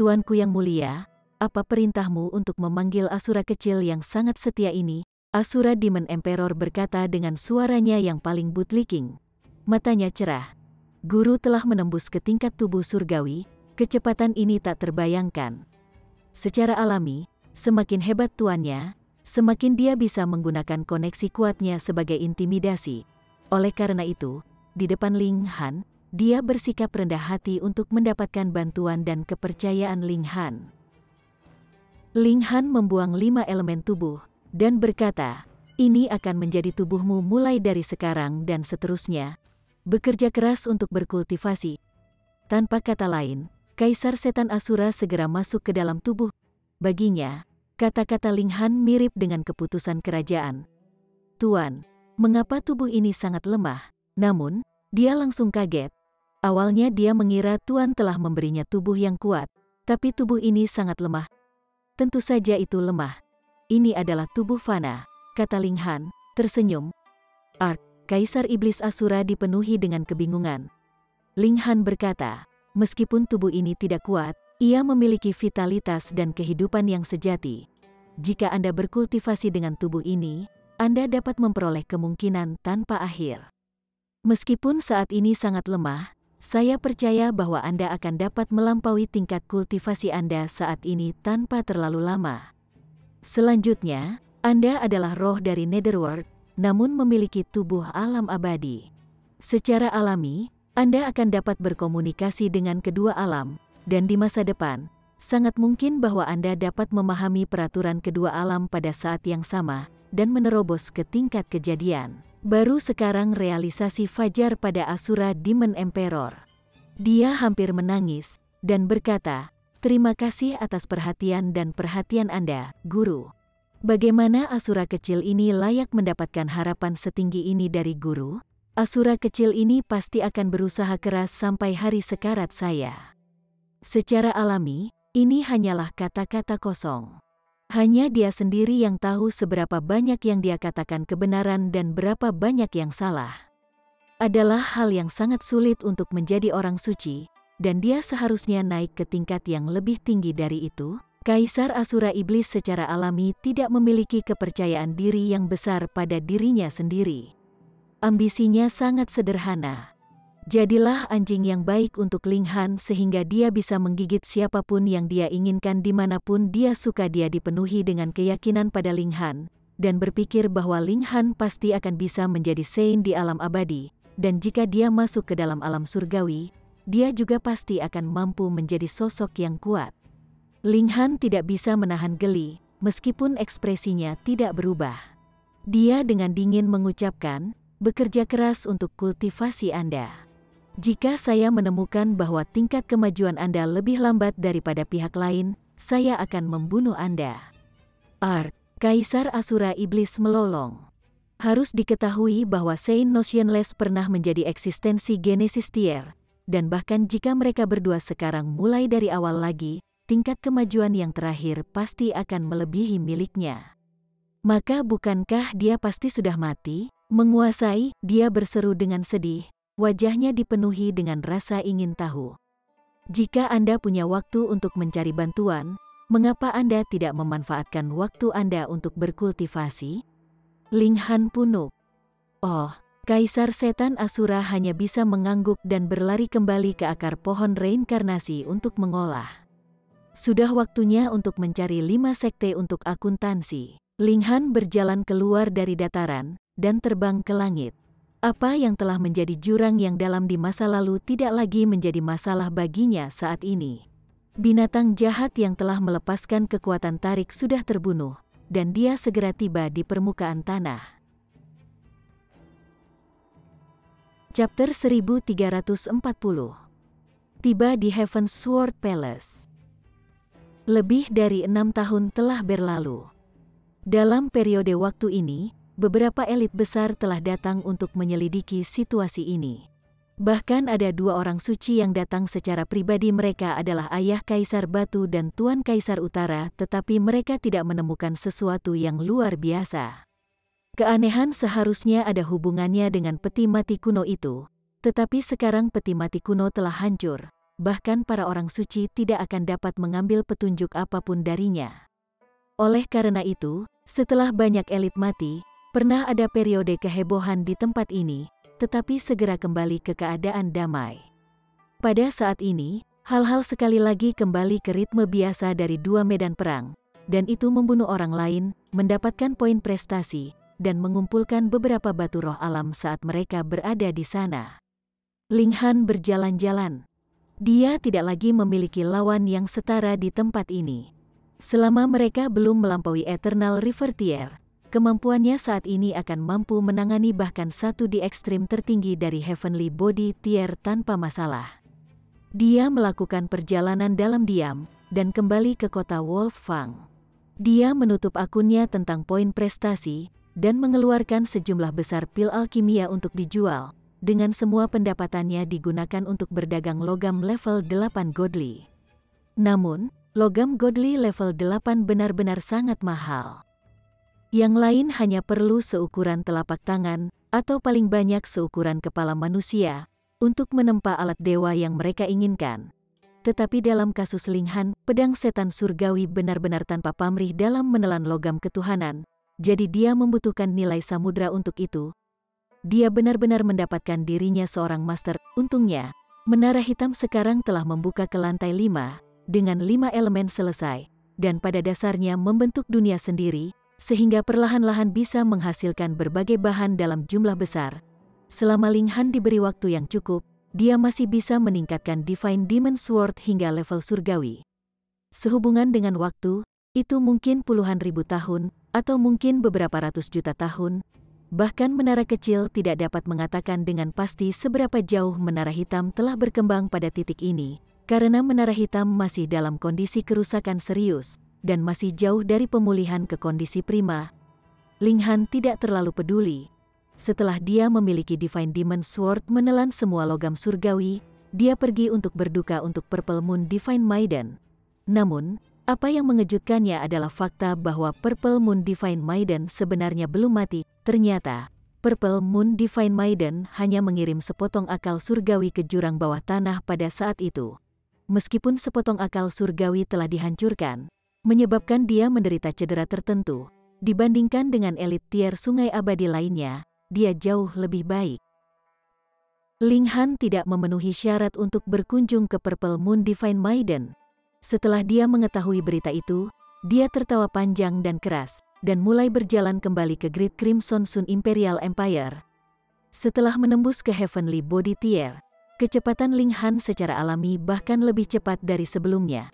Tuanku yang mulia, apa perintahmu untuk memanggil Asura kecil yang sangat setia ini? Asura Demon Emperor berkata dengan suaranya yang paling bootlicking. Matanya cerah. Guru telah menembus ke tingkat tubuh surgawi, kecepatan ini tak terbayangkan. Secara alami, semakin hebat tuannya, semakin dia bisa menggunakan koneksi kuatnya sebagai intimidasi. Oleh karena itu, di depan Ling Han, dia bersikap rendah hati untuk mendapatkan bantuan dan kepercayaan Ling Han. Ling Han membuang 5 elemen tubuh, dan berkata, ini akan menjadi tubuhmu mulai dari sekarang dan seterusnya. Bekerja keras untuk berkultivasi. Tanpa kata lain, Kaisar Setan Asura segera masuk ke dalam tubuh. Baginya, kata-kata Ling Han mirip dengan keputusan kerajaan. Tuan, mengapa tubuh ini sangat lemah? Namun, dia langsung kaget. Awalnya dia mengira Tuan telah memberinya tubuh yang kuat, tapi tubuh ini sangat lemah. Tentu saja itu lemah. Ini adalah tubuh fana, kata Ling Han, tersenyum. Kaisar Iblis Asura dipenuhi dengan kebingungan. Ling Han berkata, meskipun tubuh ini tidak kuat, ia memiliki vitalitas dan kehidupan yang sejati. Jika Anda berkultivasi dengan tubuh ini, Anda dapat memperoleh kemungkinan tanpa akhir. Meskipun saat ini sangat lemah, saya percaya bahwa Anda akan dapat melampaui tingkat kultivasi Anda saat ini tanpa terlalu lama. Selanjutnya, Anda adalah roh dari Netherworld, namun memiliki tubuh alam abadi. Secara alami, Anda akan dapat berkomunikasi dengan kedua alam, dan di masa depan, sangat mungkin bahwa Anda dapat memahami peraturan kedua alam pada saat yang sama, dan menerobos ke tingkat kejadian. Baru sekarang realisasi fajar pada Asura Demon Emperor. Dia hampir menangis, dan berkata, terima kasih atas perhatian dan perhatian Anda, Guru. Bagaimana Asura kecil ini layak mendapatkan harapan setinggi ini dari Guru? Asura kecil ini pasti akan berusaha keras sampai hari sekarat saya. Secara alami, ini hanyalah kata-kata kosong. Hanya dia sendiri yang tahu seberapa banyak yang dia katakan kebenaran dan berapa banyak yang salah. Adalah hal yang sangat sulit untuk menjadi orang suci, dan dia seharusnya naik ke tingkat yang lebih tinggi dari itu. Kaisar Asura Iblis secara alami tidak memiliki kepercayaan diri yang besar pada dirinya sendiri. Ambisinya sangat sederhana. Jadilah anjing yang baik untuk Ling Han sehingga dia bisa menggigit siapapun yang dia inginkan dimanapun dia suka. Dia dipenuhi dengan keyakinan pada Ling Han, dan berpikir bahwa Ling Han pasti akan bisa menjadi Saint di alam abadi, dan jika dia masuk ke dalam alam surgawi, dia juga pasti akan mampu menjadi sosok yang kuat. Ling Han tidak bisa menahan geli, meskipun ekspresinya tidak berubah. Dia dengan dingin mengucapkan, bekerja keras untuk kultivasi Anda. Jika saya menemukan bahwa tingkat kemajuan Anda lebih lambat daripada pihak lain, saya akan membunuh Anda. Kaisar Asura Iblis melolong. Harus diketahui bahwa Saint Notionless pernah menjadi eksistensi Genesis Tier, dan bahkan jika mereka berdua sekarang mulai dari awal lagi, tingkat kemajuan yang terakhir pasti akan melebihi miliknya. Maka bukankah dia pasti sudah mati? Menguasai, dia berseru dengan sedih, wajahnya dipenuhi dengan rasa ingin tahu. Jika Anda punya waktu untuk mencari bantuan, mengapa Anda tidak memanfaatkan waktu Anda untuk berkultivasi? Ling Han punuk. Oh, Kaisar Setan Asura hanya bisa mengangguk dan berlari kembali ke akar pohon reinkarnasi untuk mengolah. Sudah waktunya untuk mencari 5 sekte untuk akuntansi. Ling Han berjalan keluar dari dataran dan terbang ke langit. Apa yang telah menjadi jurang yang dalam di masa lalu tidak lagi menjadi masalah baginya saat ini. Binatang jahat yang telah melepaskan kekuatan tarik sudah terbunuh, dan dia segera tiba di permukaan tanah. Chapter 1340. Tiba di Heaven's Sword Palace. Lebih dari 6 tahun telah berlalu. Dalam periode waktu ini, beberapa elit besar telah datang untuk menyelidiki situasi ini. Bahkan ada 2 orang suci yang datang secara pribadi. Mereka adalah Ayah Kaisar Batu dan Tuan Kaisar Utara, tetapi mereka tidak menemukan sesuatu yang luar biasa. Keanehan seharusnya ada hubungannya dengan peti mati kuno itu, tetapi sekarang peti mati kuno telah hancur, bahkan para orang suci tidak akan dapat mengambil petunjuk apapun darinya. Oleh karena itu, setelah banyak elit mati, pernah ada periode kehebohan di tempat ini, tetapi segera kembali ke keadaan damai. Pada saat ini, hal-hal sekali lagi kembali ke ritme biasa dari 2 medan perang, dan itu membunuh orang lain, mendapatkan poin prestasi, dan mengumpulkan beberapa batu roh alam saat mereka berada di sana. Ling Han berjalan-jalan. Dia tidak lagi memiliki lawan yang setara di tempat ini. Selama mereka belum melampaui Eternal River Tier, kemampuannya saat ini akan mampu menangani bahkan satu di ekstrim tertinggi dari Heavenly Body Tier tanpa masalah. Dia melakukan perjalanan dalam diam, dan kembali ke kota Wolf Fang. Dia menutup akunnya tentang poin prestasi, dan mengeluarkan sejumlah besar pil alkimia untuk dijual, dengan semua pendapatannya digunakan untuk berdagang logam level 8 godly. Namun, logam godly level 8 benar-benar sangat mahal. Yang lain hanya perlu seukuran telapak tangan, atau paling banyak seukuran kepala manusia, untuk menempa alat dewa yang mereka inginkan. Tetapi dalam kasus Ling Han, pedang setan surgawi benar-benar tanpa pamrih dalam menelan logam ketuhanan, jadi dia membutuhkan nilai samudra untuk itu. Dia benar-benar mendapatkan dirinya seorang master. Untungnya, menara hitam sekarang telah membuka ke lantai 5, dengan 5 elemen selesai, dan pada dasarnya membentuk dunia sendiri, sehingga perlahan-lahan bisa menghasilkan berbagai bahan dalam jumlah besar. Selama Ling Han diberi waktu yang cukup, dia masih bisa meningkatkan Divine Demon Sword hingga level surgawi. Sehubungan dengan waktu, itu mungkin puluhan ribu tahun, atau mungkin beberapa ratus juta tahun. Bahkan menara kecil tidak dapat mengatakan dengan pasti seberapa jauh menara hitam telah berkembang pada titik ini, karena menara hitam masih dalam kondisi kerusakan serius, dan masih jauh dari pemulihan ke kondisi prima. Ling Han tidak terlalu peduli. Setelah dia memiliki Divine Demon Sword menelan semua logam surgawi, dia pergi untuk berduka untuk Purple Moon Divine Maiden. Namun, apa yang mengejutkannya adalah fakta bahwa Purple Moon Divine Maiden sebenarnya belum mati. Ternyata, Purple Moon Divine Maiden hanya mengirim sepotong akal surgawi ke jurang bawah tanah pada saat itu. Meskipun sepotong akal surgawi telah dihancurkan, menyebabkan dia menderita cedera tertentu, dibandingkan dengan elit tier sungai abadi lainnya, dia jauh lebih baik. Ling Han tidak memenuhi syarat untuk berkunjung ke Purple Moon Divine Maiden. Setelah dia mengetahui berita itu, dia tertawa panjang dan keras, dan mulai berjalan kembali ke Great Crimson Sun Imperial Empire. Setelah menembus ke Heavenly Body Tier, kecepatan Ling Han secara alami bahkan lebih cepat dari sebelumnya.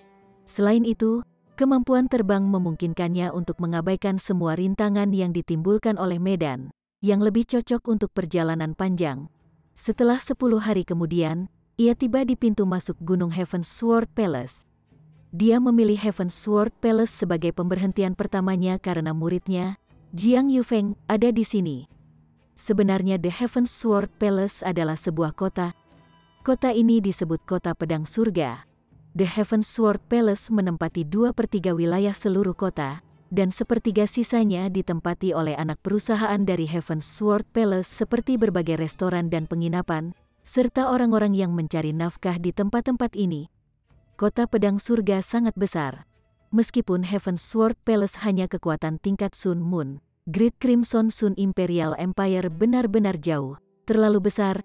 Selain itu, kemampuan terbang memungkinkannya untuk mengabaikan semua rintangan yang ditimbulkan oleh medan, yang lebih cocok untuk perjalanan panjang. Setelah 10 hari kemudian, ia tiba di pintu masuk Gunung Heaven's Sword Palace. Dia memilih Heaven's Sword Palace sebagai pemberhentian pertamanya karena muridnya, Jiang Yufeng, ada di sini. Sebenarnya The Heaven's Sword Palace adalah sebuah kota. Kota ini disebut Kota Pedang Surga. The Heaven Sword Palace menempati 2/3 wilayah seluruh kota, dan sepertiga sisanya ditempati oleh anak perusahaan dari Heaven Sword Palace seperti berbagai restoran dan penginapan, serta orang-orang yang mencari nafkah di tempat-tempat ini. Kota Pedang Surga sangat besar. Meskipun Heaven Sword Palace hanya kekuatan tingkat Sun Moon, Great Crimson Sun Imperial Empire benar-benar jauh, terlalu besar.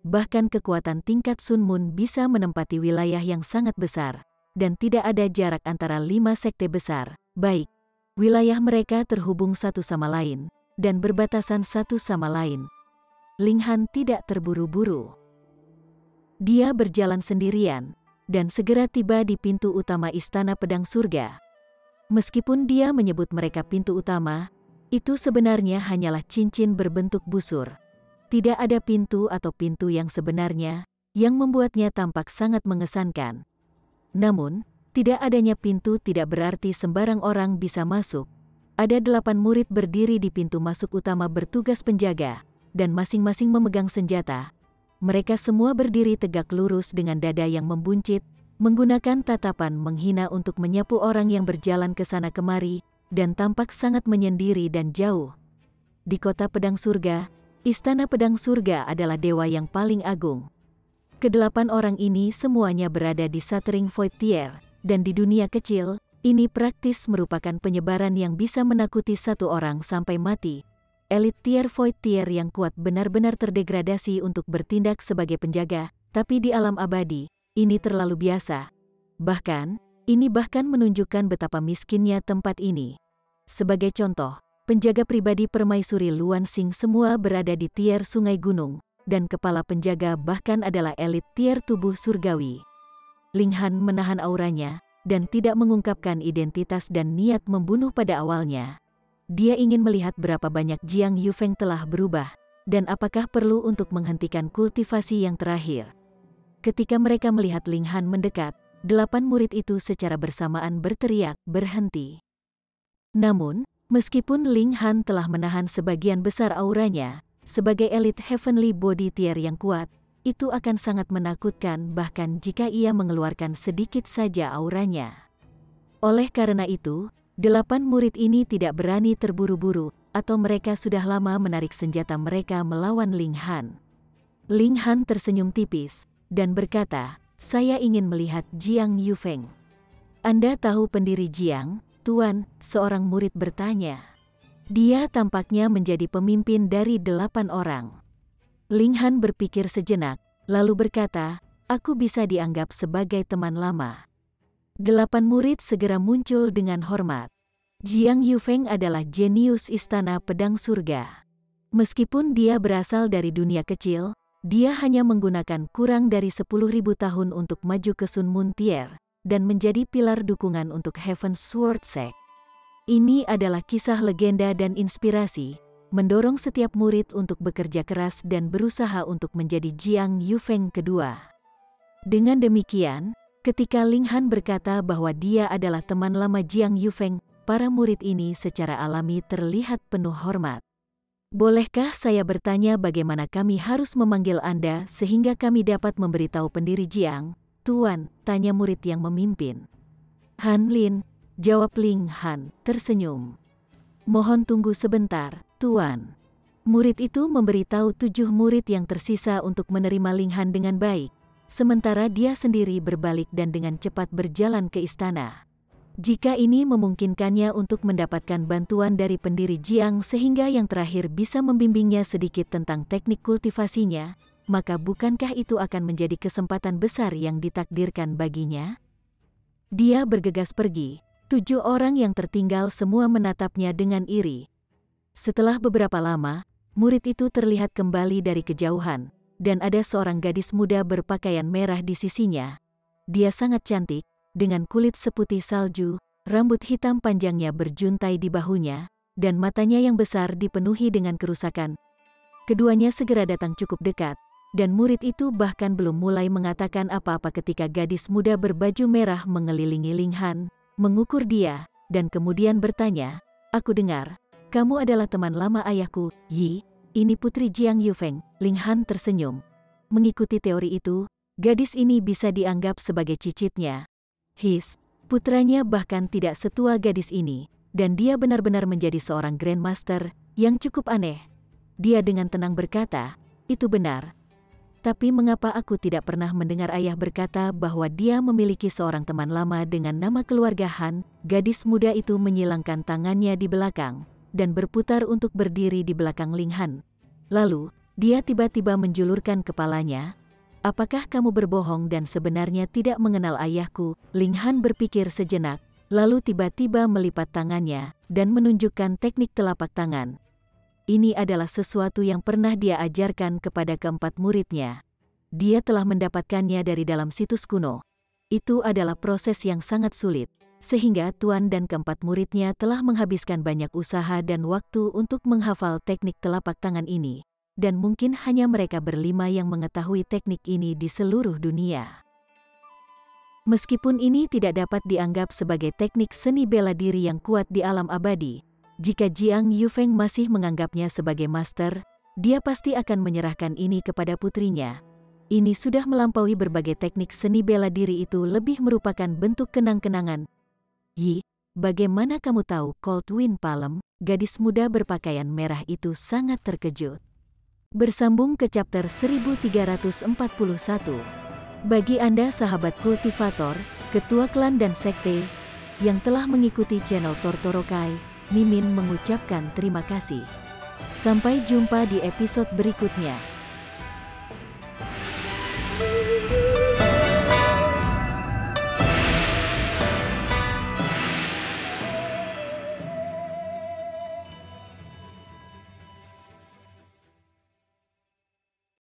Bahkan kekuatan tingkat Sun Moon bisa menempati wilayah yang sangat besar, dan tidak ada jarak antara 5 sekte besar. Baik, wilayah mereka terhubung satu sama lain, dan berbatasan satu sama lain. Ling Han tidak terburu-buru. Dia berjalan sendirian, dan segera tiba di pintu utama Istana Pedang Surga. Meskipun dia menyebut mereka pintu utama, itu sebenarnya hanyalah cincin berbentuk busur. Tidak ada pintu atau pintu yang sebenarnya, yang membuatnya tampak sangat mengesankan. Namun, tidak adanya pintu tidak berarti sembarang orang bisa masuk. Ada 8 murid berdiri di pintu masuk utama bertugas penjaga, dan masing-masing memegang senjata. Mereka semua berdiri tegak lurus dengan dada yang membuncit, menggunakan tatapan menghina untuk menyapu orang yang berjalan ke sana kemari, dan tampak sangat menyendiri dan jauh. Di Kota Pedang Surga, Istana Pedang Surga adalah dewa yang paling agung. Kedelapan orang ini semuanya berada di Shattering Void Tier, dan di dunia kecil, ini praktis merupakan penyebaran yang bisa menakuti satu orang sampai mati. Elite Tier Void Tier yang kuat benar-benar terdegradasi untuk bertindak sebagai penjaga, tapi di alam abadi, ini terlalu biasa. Bahkan, ini bahkan menunjukkan betapa miskinnya tempat ini. Sebagai contoh, penjaga pribadi permaisuri Luan Xing semua berada di tier sungai gunung, dan kepala penjaga bahkan adalah elit tier tubuh surgawi. Ling Han menahan auranya, dan tidak mengungkapkan identitas dan niat membunuh pada awalnya. Dia ingin melihat berapa banyak Jiang Yufeng telah berubah, dan apakah perlu untuk menghentikan kultivasi yang terakhir. Ketika mereka melihat Ling Han mendekat, 8 murid itu secara bersamaan berteriak, berhenti. Namun, meskipun Ling Han telah menahan sebagian besar auranya, sebagai elit Heavenly Body Tier yang kuat, itu akan sangat menakutkan bahkan jika ia mengeluarkan sedikit saja auranya. Oleh karena itu, 8 murid ini tidak berani terburu-buru, atau mereka sudah lama menarik senjata mereka melawan Ling Han. Ling Han tersenyum tipis, dan berkata, "Saya ingin melihat Jiang Yufeng." "Anda tahu pendiri Jiang, Tuan?" seorang murid bertanya. Dia tampaknya menjadi pemimpin dari 8 orang. Ling Han berpikir sejenak, lalu berkata, "Aku bisa dianggap sebagai teman lama." 8 murid segera muncul dengan hormat. Jiang Yufeng adalah jenius Istana Pedang Surga. Meskipun dia berasal dari dunia kecil, dia hanya menggunakan kurang dari 10.000 tahun untuk maju ke Sun Moon Tier, dan menjadi pilar dukungan untuk Heaven Sword Sect. Ini adalah kisah legenda dan inspirasi, mendorong setiap murid untuk bekerja keras dan berusaha untuk menjadi Jiang Yufeng kedua. Dengan demikian, ketika Ling Han berkata bahwa dia adalah teman lama Jiang Yufeng, para murid ini secara alami terlihat penuh hormat. "Bolehkah saya bertanya bagaimana kami harus memanggil Anda sehingga kami dapat memberitahu pendiri Jiang, Tuan?" tanya murid yang memimpin. "Han Lin," jawab Ling Han, tersenyum. "Mohon tunggu sebentar, Tuan." Murid itu memberitahu 7 murid yang tersisa untuk menerima Ling Han dengan baik, sementara dia sendiri berbalik dan dengan cepat berjalan ke istana. Jika ini memungkinkannya untuk mendapatkan bantuan dari pendiri Jiang sehingga yang terakhir bisa membimbingnya sedikit tentang teknik kultivasinya, maka bukankah itu akan menjadi kesempatan besar yang ditakdirkan baginya? Dia bergegas pergi. 7 orang yang tertinggal semua menatapnya dengan iri. Setelah beberapa lama, murid itu terlihat kembali dari kejauhan, dan ada seorang gadis muda berpakaian merah di sisinya. Dia sangat cantik, dengan kulit seputih salju, rambut hitam panjangnya berjuntai di bahunya, dan matanya yang besar dipenuhi dengan kerusakan. Keduanya segera datang cukup dekat, dan murid itu bahkan belum mulai mengatakan apa-apa ketika gadis muda berbaju merah mengelilingi Ling Han, mengukur dia, dan kemudian bertanya, "Aku dengar, kamu adalah teman lama ayahku, Yi, ini putri Jiang Yufeng." Ling Han tersenyum. Mengikuti teori itu, gadis ini bisa dianggap sebagai cicitnya, Putranya bahkan tidak setua gadis ini, dan dia benar-benar menjadi seorang Grandmaster yang cukup aneh. Dia dengan tenang berkata, itu benar. Tapi mengapa aku tidak pernah mendengar ayah berkata bahwa dia memiliki seorang teman lama dengan nama keluarga Han? Gadis muda itu menyilangkan tangannya di belakang, dan berputar untuk berdiri di belakang Ling Han. Lalu, dia tiba-tiba menjulurkan kepalanya. Apakah kamu berbohong dan sebenarnya tidak mengenal ayahku? Ling Han berpikir sejenak, lalu tiba-tiba melipat tangannya, dan menunjukkan teknik telapak tangan. Ini adalah sesuatu yang pernah dia ajarkan kepada keempat muridnya. Dia telah mendapatkannya dari dalam situs kuno. Itu adalah proses yang sangat sulit, sehingga Tuan dan keempat muridnya telah menghabiskan banyak usaha dan waktu untuk menghafal teknik telapak tangan ini. Dan mungkin hanya mereka berlima yang mengetahui teknik ini di seluruh dunia. Meskipun ini tidak dapat dianggap sebagai teknik seni bela diri yang kuat di alam abadi, jika Jiang Yufeng masih menganggapnya sebagai master, dia pasti akan menyerahkan ini kepada putrinya. Ini sudah melampaui berbagai teknik seni bela diri, itu lebih merupakan bentuk kenang-kenangan. Yi, bagaimana kamu tahu Cold Wind Palm? Gadis muda berpakaian merah itu sangat terkejut. Bersambung ke chapter 1341. Bagi Anda sahabat kultivator, ketua klan dan sekte, yang telah mengikuti channel Tortorokai, Mimin mengucapkan terima kasih. Sampai jumpa di episode berikutnya.